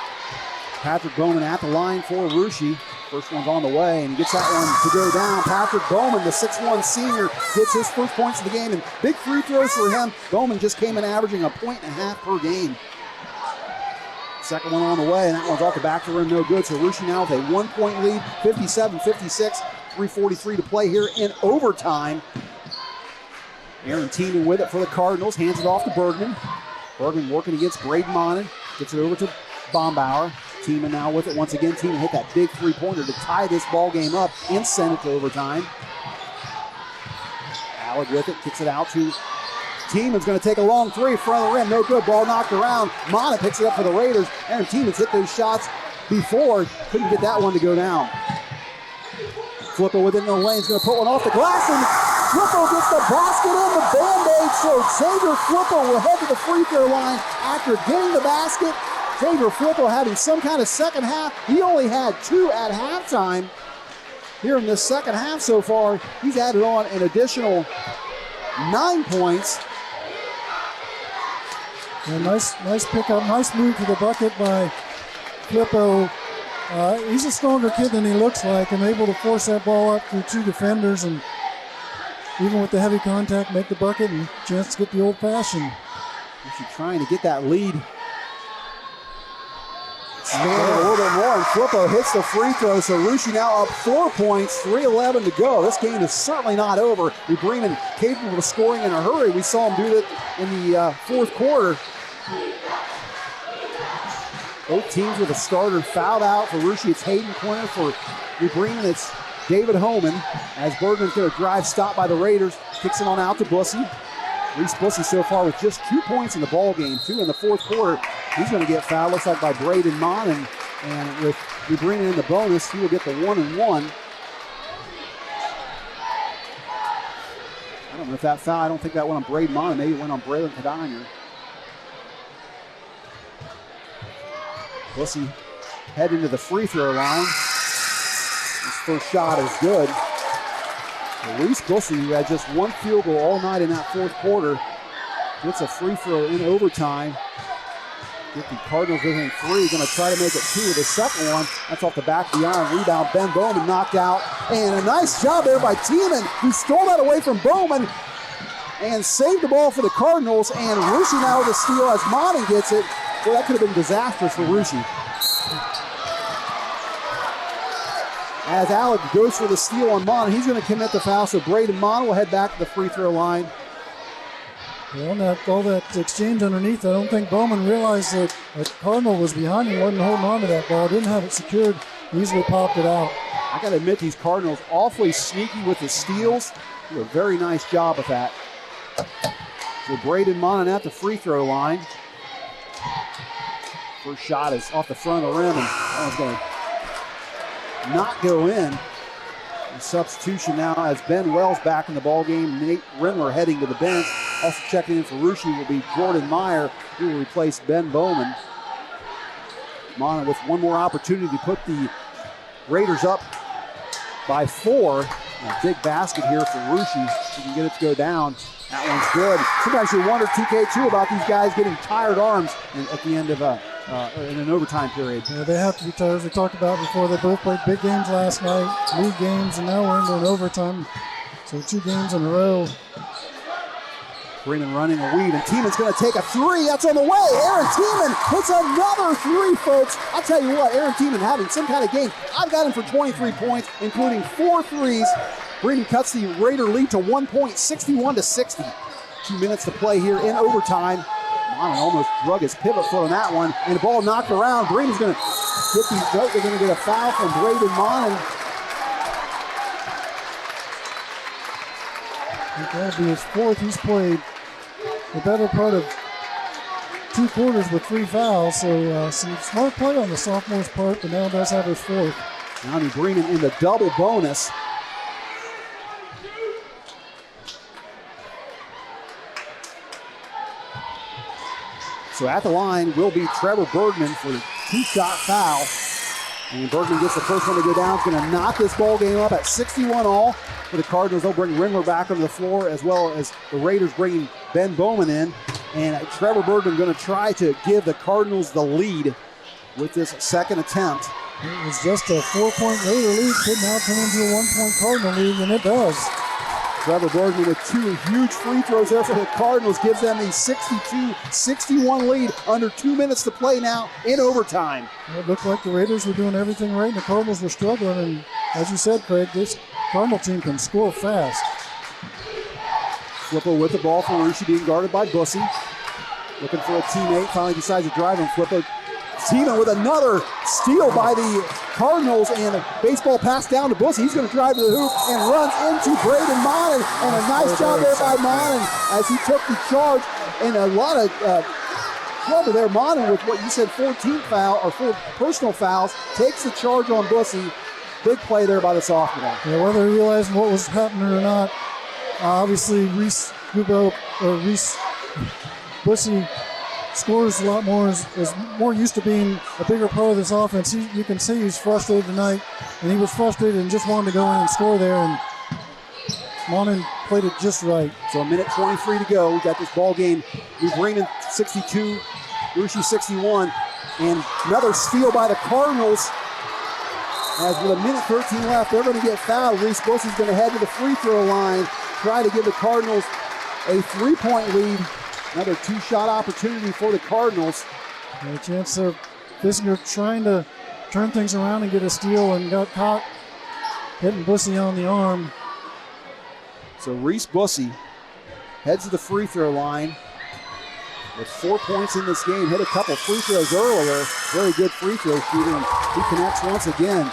Patrick Bowman at the line for Rushi. First one's on the way, and he gets that one to go down. Patrick Bowman, the 6'1 senior, gets his first points of the game, and big free throws for him. Bowman just came in averaging 1.5 points per game. Second one on the way, and that one's off the back of the rim, no good. So Rushi now with a 1-point lead, 57-56, 3:43 to play here in overtime. Aaron Tiemann with it for the Cardinals, hands it off to Bergman. Bergman working against Braden Monin, gets it over to Bombauer. Tiemann now with it once again. Tiemann hit that big three-pointer to tie this ball game up and send it to overtime. Alec with it, kicks it out to Tiemann's going to take a long 3, front of the rim, no good. Ball knocked around. Mana picks it up for the Raiders. Aaron Tiemann's hit those shots before, couldn't get that one to go down. Flippo within the lane, is going to put one off the glass, and Flippo gets the basket and the Band-Aid, so Xavier Flippo will head to the free throw line after getting the basket. Xavier Flippo having some kind of second half. He only had 2 at halftime. Here in this second half so far, he's added on an additional 9 points. Yeah, nice pickup, nice move to the bucket by Flippo. He's a stronger kid than he looks like, and able to force that ball up through two defenders, and even with the heavy contact, make the bucket and chance to get the old-fashioned. She's trying to get that lead. Expand it a little bit more, and Flippo hits the free throw, so Russia now up 4 points, 3:11 to go. This game is certainly not over. Bremen capable of scoring in a hurry. We saw him do that in the fourth quarter. Both teams with a starter fouled out. For Russia, it's Hayden Quinter. For Bremen, it's David Homan. As Bergman's going to drive, stopped by the Raiders. Kicks it on out to Bussy. Reese Bussy so far with just 2 points in the ball game, 2 in the fourth quarter. He's going to get fouled, looks like by Braden Mon, and with Bremen in the bonus, he will get the 1-and-1. I don't know if that foul, I don't think that went on Braden Mon, maybe it went on Braylon Cadiner. Bussy heading to the free throw line. His first shot is good. Reese Bussy, who had just one field goal all night in that fourth quarter, gets a free throw in overtime. Get the Cardinals within 3. Going to try to make it 2 with the second one. That's off the back of the iron. Rebound, Ben Bowman knocked out. And a nice job there by Tiemann, who stole that away from Bowman and saved the ball for the Cardinals. And Russia now with a steal as Monty gets it. Well, that could have been disastrous for Russia. As Alec goes for the steal on Mon, he's going to commit the foul, so Braden Mon will head back to the free throw line. Well, all that exchange underneath, I don't think Bowman realized that Cardinal was behind him, wasn't holding on to that ball, didn't have it secured, easily popped it out. I got to admit, these Cardinals awfully sneaky with the steals. Do a very nice job of that. So Braden Mon at the free throw line. First shot is off the front of the rim, and that one's going to not go in. The substitution now as Ben Wells back in the ball game. Nate Rindler heading to the bench. Also checking in for Russia will be Jordan Meyer, who will replace Ben Bowman. Mon with one more opportunity to put the Raiders up by 4. A big basket here for Russia. He can get it to go down. That one's good. Sometimes you wonder, TK2, about these guys getting tired arms at the end of in an overtime period. Yeah, they have to be tired. As we talked about before, they both played big games last night, league games, and now we're into an overtime. So 2 games in a row. Bremen running a weave, and Tiemann's going to take a 3. That's on the way. Aaron Tiemann hits another 3, folks. I'll tell you what, Aaron Tiemann having some kind of game. I've got him for 23 points, including 4 threes. Bremen cuts the Raider lead to 1 point, 61-60. 2 minutes to play here in overtime. Mon almost drug his pivot foot on that one, and the ball knocked around. Bremen's going to get these out. They're going to get a foul from Braden Mon. That'll be his 4th. He's played the better part of 2 quarters with 3 fouls, so some smart play on the sophomore's part, but now does have his 4th. Now Bremen in the double bonus. So at the line will be Trevor Bergman for the 2-shot foul. And Bergman gets the first one to go down. He's going to knock this ball game up at 61 all. For the Cardinals, they'll bring Rindler back onto the floor, as well as the Raiders bringing Ben Bowman in. And Trevor Bergman going to try to give the Cardinals the lead with this second attempt. It was just a 4-point Raider lead. Could now turn into a 1-point Cardinal lead, and it does. Trevor Bergman with 2 huge free throws there for the Cardinals gives them the 62-61 lead under 2 minutes to play now in overtime. It looked like the Raiders were doing everything right, and the Cardinals were struggling. And as you said, Craig, this Cardinal team can score fast. Flippo with the ball for Russia, being guarded by Bussy. Looking for a teammate, finally decides to drive him. Flippo. Tiemann with another steal by the Cardinals, and a baseball pass down to Bussy. He's going to drive to the hoop and runs into Braden Mon, and a nice job there by Mon as he took the charge. And a lot of trouble there. Mon with what you said, 14 foul or 4 personal fouls, takes the charge on Bussy. Big play there by the sophomore. Yeah, whether he realized what was happening or not, obviously Reese Bussy scores a lot more, is more used to being a bigger part of this offense. You can see he's frustrated tonight, and he was frustrated and just wanted to go in and score there, and Monin played it just right. So a minute 23 to go. We got this ball game New Bremen 62, Russia 61. And another steal by the Cardinals. As with a minute 13 left, they're going to get fouled. Reese Bussey's going to head to the free throw line, try to give the Cardinals a 3-point lead. Another 2-shot opportunity for the Cardinals. A chance of Fissinger trying to turn things around and get a steal and got caught hitting Bussey on the arm. So Reese Bussey heads to the free throw line with 4 points in this game. Hit a couple free throws earlier. Very good free throw shooter. And he connects once again.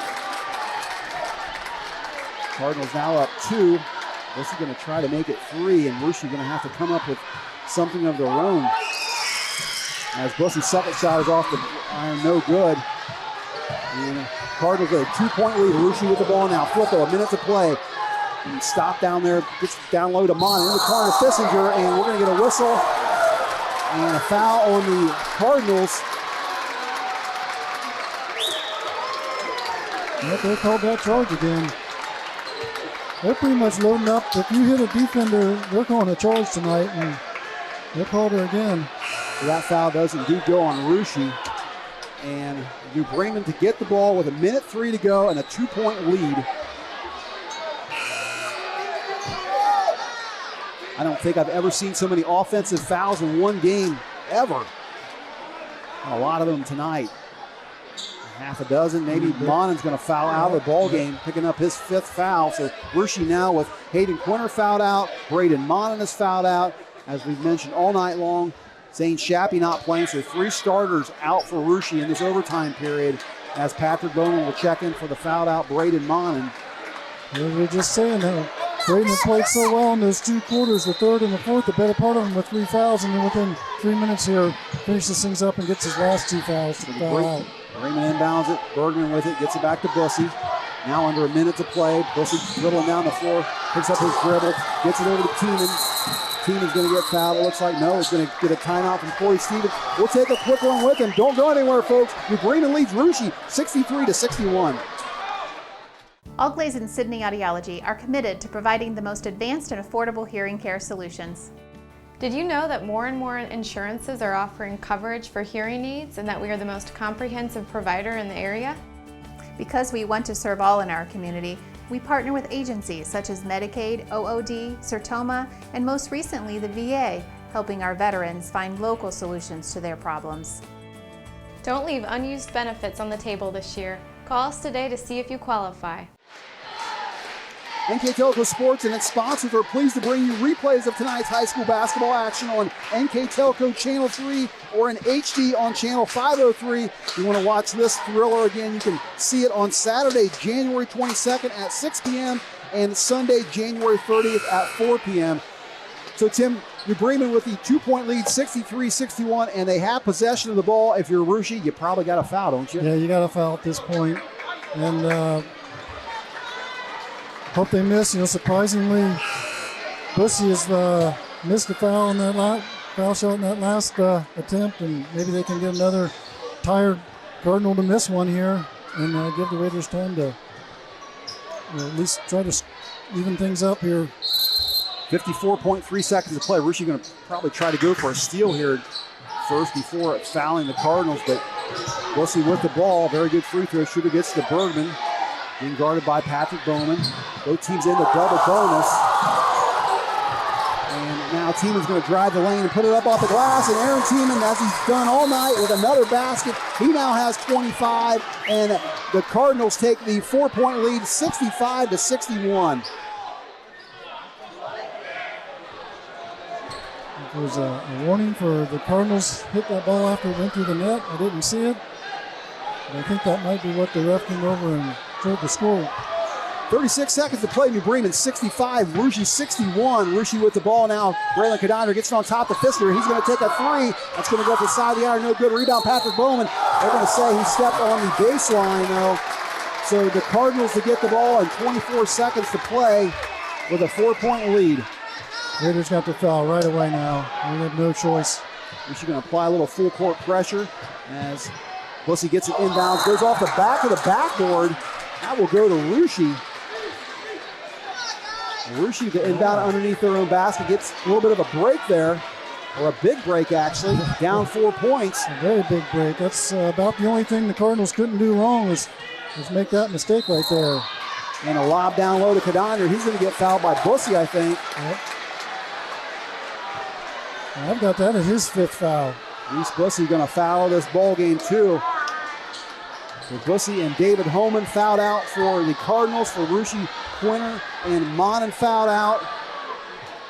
Cardinals now up 2. Bussey going to try to make it 3, and Russia going to have to come up with something of their own. As Bussey's second shot is off the iron, no good. And Cardinals with a 2-point lead. Russia with the ball now. Flippo, a minute to play. And stop down there, gets down low to Mon in the corner to Fissinger, and we're going to get a whistle and a foul on the Cardinals. Yep, they called that charge again. They're pretty much loading up. If you hit a defender, they're calling a charge tonight, and they called it again. So that foul does indeed go on Russia. And New Bremen to get the ball with a minute 3 to go and a 2-point lead. I don't think I've ever seen so many offensive fouls in one game, ever. And a lot of them tonight. Half a dozen, maybe Monen's going to foul out of the ball game, picking up his 5th foul. So Russia now with Hayden Quinter fouled out, Braden Monen is fouled out. As we've mentioned all night long, Zane Shappy not playing, so 3 starters out for Russia in this overtime period, as Patrick Bowman will check in for the fouled out Braden Monen. We were just saying that Braden has played so well in those 2 quarters, the third and the fourth, the better part of them with 3 fouls, and then within 3 minutes here, finishes things up and gets his last 2 fouls to foul out. Bremen inbounds it, Bergman with it, gets it back to Bussey. Now under a minute to play, Bussey dribbling down the floor, picks up his dribble, gets it over to Tiemann. Tiemann's going to get fouled. It looks like no, he's going to get a timeout from Corey Stevens. We'll take a quick one with him. Don't go anywhere, folks. New Bremen leads Russia 63-61. All Glaze and Sydney Audiology are committed to providing the most advanced and affordable hearing care solutions. Did you know that more and more insurances are offering coverage for hearing needs and that we are the most comprehensive provider in the area? Because we want to serve all in our community, we partner with agencies such as Medicaid, OOD, Sertoma, and most recently the VA, helping our veterans find local solutions to their problems. Don't leave unused benefits on the table this year. Call us today to see if you qualify. NKTelco Sports and its sponsors are pleased to bring you replays of tonight's high school basketball action on NKTelco Channel 3 or in HD on Channel 503. If you want to watch this thriller again, you can see it on Saturday, January 22nd at 6 p.m. and Sunday, January 30th at 4 p.m. So, Tim, New Bremen with the 2-point lead, 63-61, and they have possession of the ball. If you're Russia, you probably got a foul, don't you? Yeah, you got a foul at this point. And hope they miss. Surprisingly, Bussey has missed a foul in that foul shot in that last attempt, and maybe they can get another tired Cardinal to miss one here and give the Raiders time to at least try to even things up here. 54.3 seconds to play. Russia going to probably try to go for a steal here first before fouling the Cardinals, but Bussey with the ball. Very good free throw shooter gets to Bergman. Being guarded by Patrick Bowman. Both teams in the double bonus. And now Tiemann's going to drive the lane and put it up off the glass. And Aaron Tiemann, as he's done all night with another basket, he now has 25. And the Cardinals take the 4-point lead, 65-61. There's a warning for the Cardinals. Hit that ball after it went through the net. I didn't see it. But I think that might be what the ref came over and showed the score. 36 seconds to play. New Bremen 65, Russia 61. Russia with the ball now. Braylon Kadiner gets it on top of Fister. He's going to take a 3. That's going to go to the side of the iron. No good. Rebound, Patrick Bowman. They're going to say he stepped on the baseline, though. So the Cardinals to get the ball in 24 seconds to play with a 4-point lead. Raiders got the foul right away now. We have no choice. Russia going to apply a little full court pressure as Bussey gets it inbounds. Goes off the back of the backboard. That will go to Russia. Russia to inbound underneath their own basket. Gets a little bit of a break there. or a big break actually, down 4 points. A very big break. That's about the only thing the Cardinals couldn't do wrong was make that mistake right there. And a lob down low to Cardinals. He's going to get fouled by Bussey, I think. Yep. I've got that as his 5th foul. Reese Bussey going to foul this ball game too. So Bussey and David Holman fouled out for the Cardinals, for Rushy, Quinter, and Monin fouled out.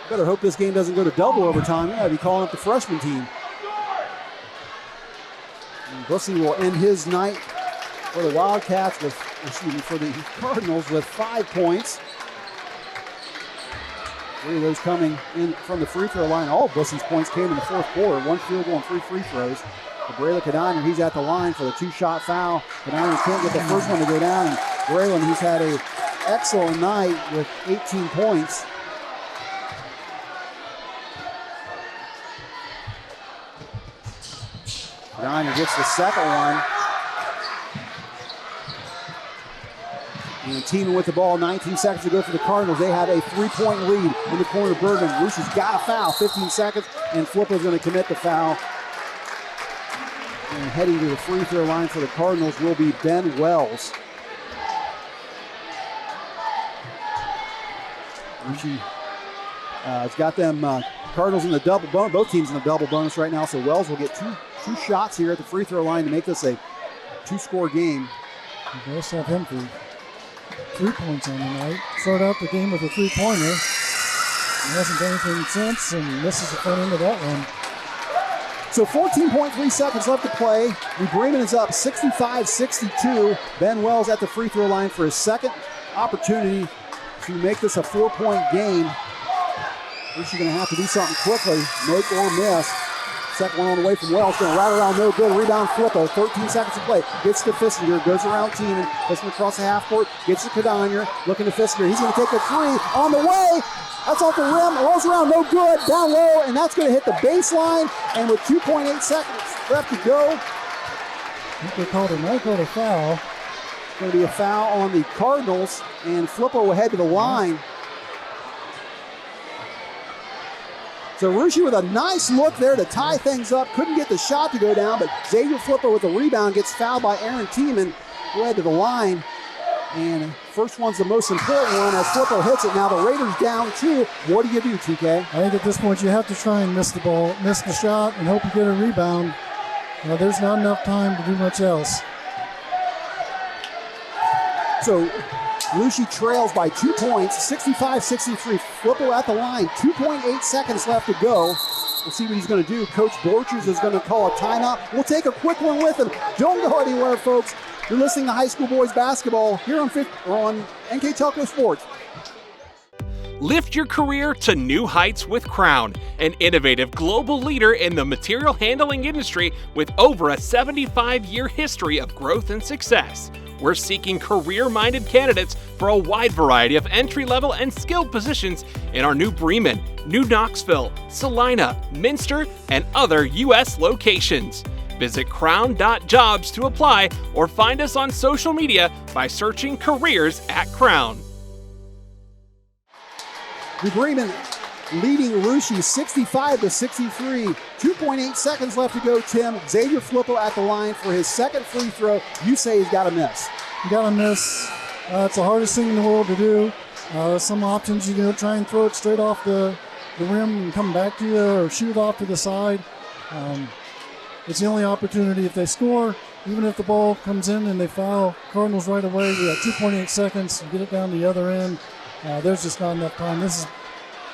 Better hope this game doesn't go to double overtime. You might be calling up the freshman team. And Bussey will end his night for the Wildcats for the Cardinals with 5 points. 3 of those coming in from the free throw line. All of Bussey's points came in the 4th quarter. 1 field goal and 3 free throws. Braylon Cardinals, he's at the line for the 2-shot foul. Cardinals can't get the first one to go down. And Braylon, he's had an excellent night with 18 points. Cardinals gets the second one. And teaming with the ball, 19 seconds to go for the Cardinals. They have a 3-point lead in the corner of Bergman. Rushi's got a foul, 15 seconds, and Flippo's going to commit the foul. And heading to the free throw line for the Cardinals will be Ben Wells. Rushi has got them Cardinals in the double bonus, both teams in the double bonus right now, so Wells will get two shots here at the free throw line to make this a 2-score game. You guys have him for 3 points on the night. Start out the game with a 3-pointer. He hasn't done anything since and misses the front end of that one. So 14.3 seconds left to play. The Bremen is up 65-62. Ben Wells at the free throw line for his second opportunity to make this a 4-point game. Rushi's going to have to do something quickly, make or miss. Second one on the way from Wells, going to right around, no good. Rebound, Flippo, 13 seconds to play. Gets to Fissinger, goes around Tiemann, Fissinger across the half court, gets to Cardinals, looking to Fissinger. He's going to take a 3 on the way. That's off the rim, rolls around, no good, down low, and that's going to hit the baseline. And with 2.8 seconds left to go, I think they called a foul. It's going to be a foul on the Cardinals, and Flippo will head to the line. So Rushi with a nice look there to tie things up. Couldn't get the shot to go down, but Xavier Flippo with the rebound gets fouled by Aaron Tiemann, who head to the line. And first one's the most important one as Flippo hits it. Now the Raiders down 2. What do you do, TK? I think at this point you have to try and miss the shot, and hope you get a rebound. There's not enough time to do much else. So Rushi trails by 2 points, 65-63. Flippo at the line, 2.8 seconds left to go. We'll see what he's going to do. Coach Borchers is going to call a timeout. We'll take a quick one with him. Don't go anywhere, folks. You're listening to High School Boys Basketball here on NKTelco Sports. Lift your career to new heights with Crown, an innovative global leader in the material handling industry with over a 75-year history of growth and success. We're seeking career-minded candidates for a wide variety of entry-level and skilled positions in our new Bremen, New Knoxville, Salina, Minster, and other U.S. locations. Visit crown.jobs to apply or find us on social media by searching Careers at Crown. The Bremen leading Rushi 65-63. 2.8 seconds left to go, Tim. Xavier Flippo at the line for his second free throw. You say he's got to miss. You got to miss. It's the hardest thing in the world to do. Some options, try and throw it straight off the rim and come back to you, or shoot it off to the side. It's the only opportunity. If they score, even if the ball comes in and they foul Cardinals right away, we have 2.8 seconds to get it down the other end. There's just not enough time. This is,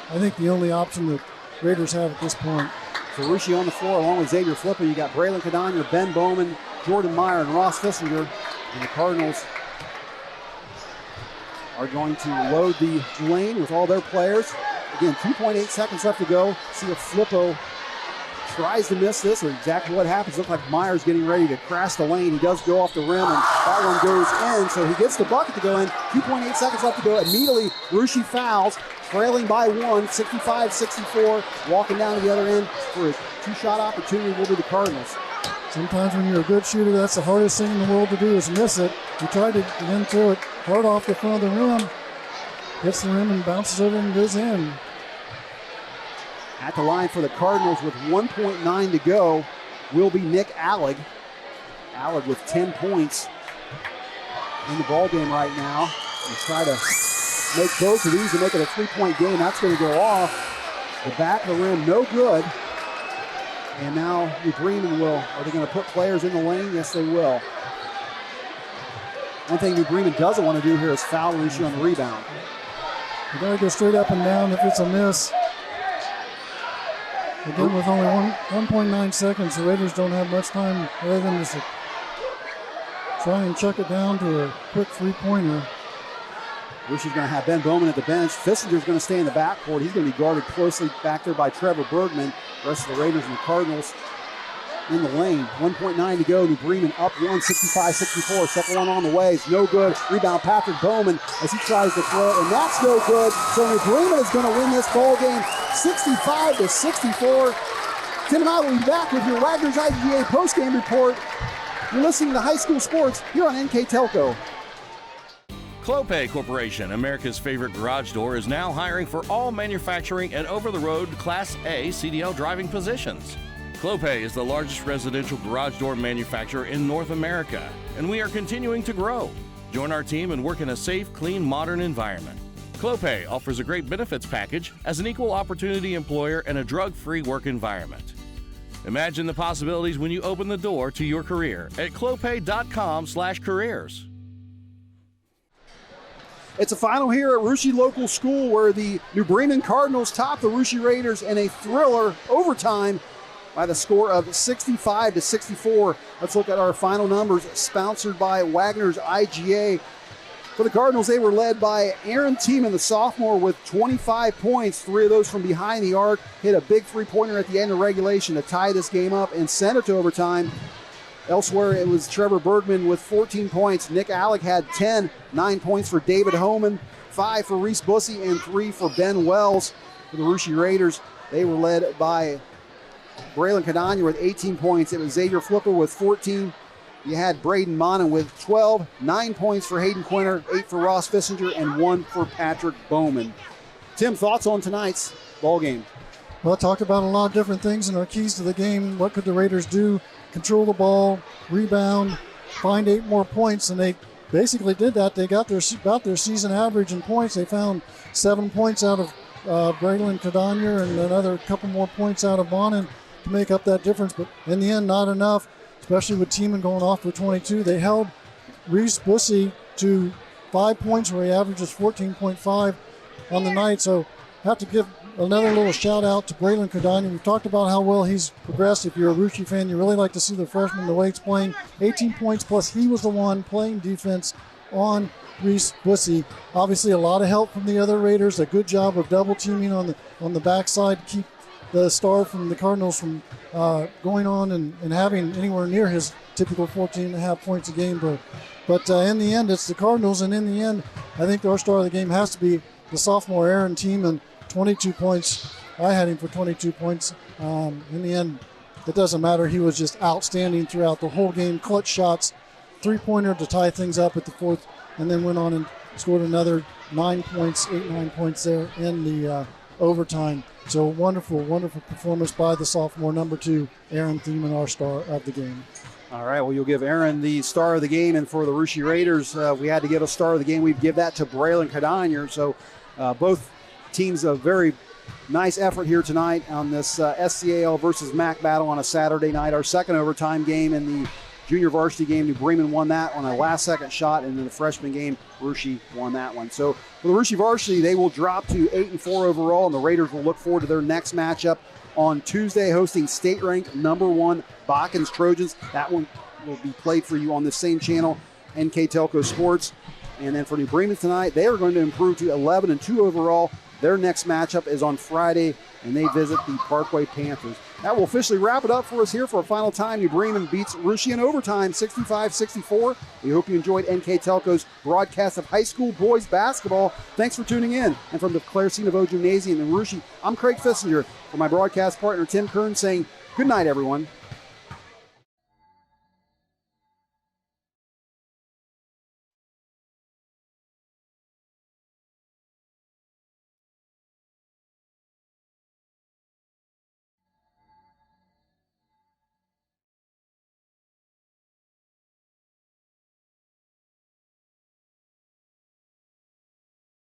I think, the only option the Raiders have at this point. So Rushi on the floor along with Xavier Flippo. You got Braylon Cardinals, Ben Bowman, Jordan Meyer, and Ross Fissinger. And the Cardinals are going to load the lane with all their players. Again, 2.8 seconds left to go. See if Flippo tries to miss this, or exactly what happens. Looks like Meyer's getting ready to crash the lane. He does go off the rim, and that one goes in, so he gets the bucket to go in. 2.8 seconds left to go. Immediately, Rushi fouls, trailing by 1, 65-64. Walking down to the other end for his 2-shot opportunity will be the Cardinals. Sometimes when you're a good shooter, that's the hardest thing in the world to do is miss it. You try to then throw it hard off the front of the rim, hits the rim and bounces over and goes in. At the line for the Cardinals with 1.9 to go will be Nick Allig. Allig with 10 points in the ball game right now. He'll try to make both of these and make it a 3-point game. That's going to go off. The back of the rim, no good. And now New Bremen are they going to put players in the lane? Yes, they will. One thing New Bremen doesn't want to do here is foul Rushi on the rebound. You got to go straight up and down if it's a miss. Again, with only 1.9 seconds, the Raiders don't have much time other than just to try and chuck it down to a quick three-pointer. Rushi's going to have Ben Bowman at the bench. Fissinger's going to stay in the backcourt. He's going to be guarded closely back there by Trevor Bergman. The rest of the Raiders and the Cardinals in the lane. 1.9 to go. New Bremen up 65-64. Second one on the way. It's no good. Rebound Patrick Bowman as he tries to throw it, and that's no good. So New Bremen is going to win this ball game 65-64. Tim and I will be back with your Wagner's IGA postgame report. You're listening to High School Sports here on NKTelco. Clopay Corporation, America's favorite garage door, is now hiring for all manufacturing and over-the-road Class A CDL driving positions. Clopay is the largest residential garage door manufacturer in North America, and we are continuing to grow. Join our team and work in a safe, clean, modern environment. Clopay offers a great benefits package as an equal opportunity employer and a drug-free work environment. Imagine the possibilities when you open the door to your career at clopay.com/careers. It's a final here at Russia Local School where the New Bremen Cardinals top the Russia Raiders in a thriller overtime by the score of 65-64. Let's look at our final numbers, sponsored by Wagner's IGA. For the Cardinals, they were led by Aaron Tiemann, the sophomore, with 25 points, 3 of those from behind the arc. Hit a big three-pointer at the end of regulation to tie this game up and send it to overtime. Elsewhere, it was Trevor Bergman with 14 points. Nick Allig had 10, 9 points for David Homan, 5 for Reese Bussey, and 3 for Ben Wells. For the Russia Raiders, they were led by Braylon Cadanya with 18 points. It was Xavier Flipper with 14. You had Braden Monin with 12, 9 points for Hayden Quinter, 8 for Ross Fissinger, and 1 for Patrick Bowman. Tim, thoughts on tonight's ball game? Well, talked about a lot of different things in our keys to the game. What could the Raiders do? Control the ball, rebound, find 8 more points, and they basically did that. They got about their season average in points. They found 7 points out of Braylon Cadanya and another couple more points out of Monin to make up that difference, but in the end, not enough, especially with Tiemann going off for 22. They held Reese Bussey to 5 points, where he averages 14.5 on the night, so have to give another little shout out to Braylon Cadanya. We've talked about how well he's progressed. If you're a Russia fan, you really like to see the freshman, the way he's playing. 18 points, plus he was the one playing defense on Reese Bussey. Obviously, a lot of help from the other Raiders. A good job of double teaming on the backside to keep the star from the Cardinals from going on and having anywhere near his typical 14.5 points a game. But in the end, it's the Cardinals, and in the end, I think our star of the game has to be the sophomore Aaron Tiemann, 22 points. I had him for 22 points. In the end, it doesn't matter. He was just outstanding throughout the whole game. Clutch shots, three-pointer to tie things up at the fourth, and then went on and scored another 9 points, 9 points there in the overtime. So wonderful, wonderful performance by the sophomore, number 2, Aaron Tiemann, our star of the game. All right, well, you'll give Aaron the star of the game, and for the Russia Raiders, we had to give a star of the game. We'd give that to Braylon Cadanya. So both teams, a very nice effort here tonight on this SCAL versus MAC battle on a Saturday night. Our second overtime game in the junior varsity game, New Bremen won that on a last-second shot, and in the freshman game, Russia won that one. So for the Russia varsity, they will drop to 8-4 overall, and the Raiders will look forward to their next matchup on Tuesday, hosting state-ranked number 1 Bakkens Trojans. That one will be played for you on the same channel, NKTelco Sports. And then for New Bremen tonight, they are going to improve to 11-2 overall. Their next matchup is on Friday, and they visit the Parkway Panthers. That will officially wrap it up for us here for a final time. New Bremen beats Russia in overtime, 65-64. We hope you enjoyed NKTelco's broadcast of high school boys basketball. Thanks for tuning in. And from the Claire C. Naveau Gymnasium in Russia, I'm Craig Fissinger. For my broadcast partner, Tim Kern, saying good night, everyone.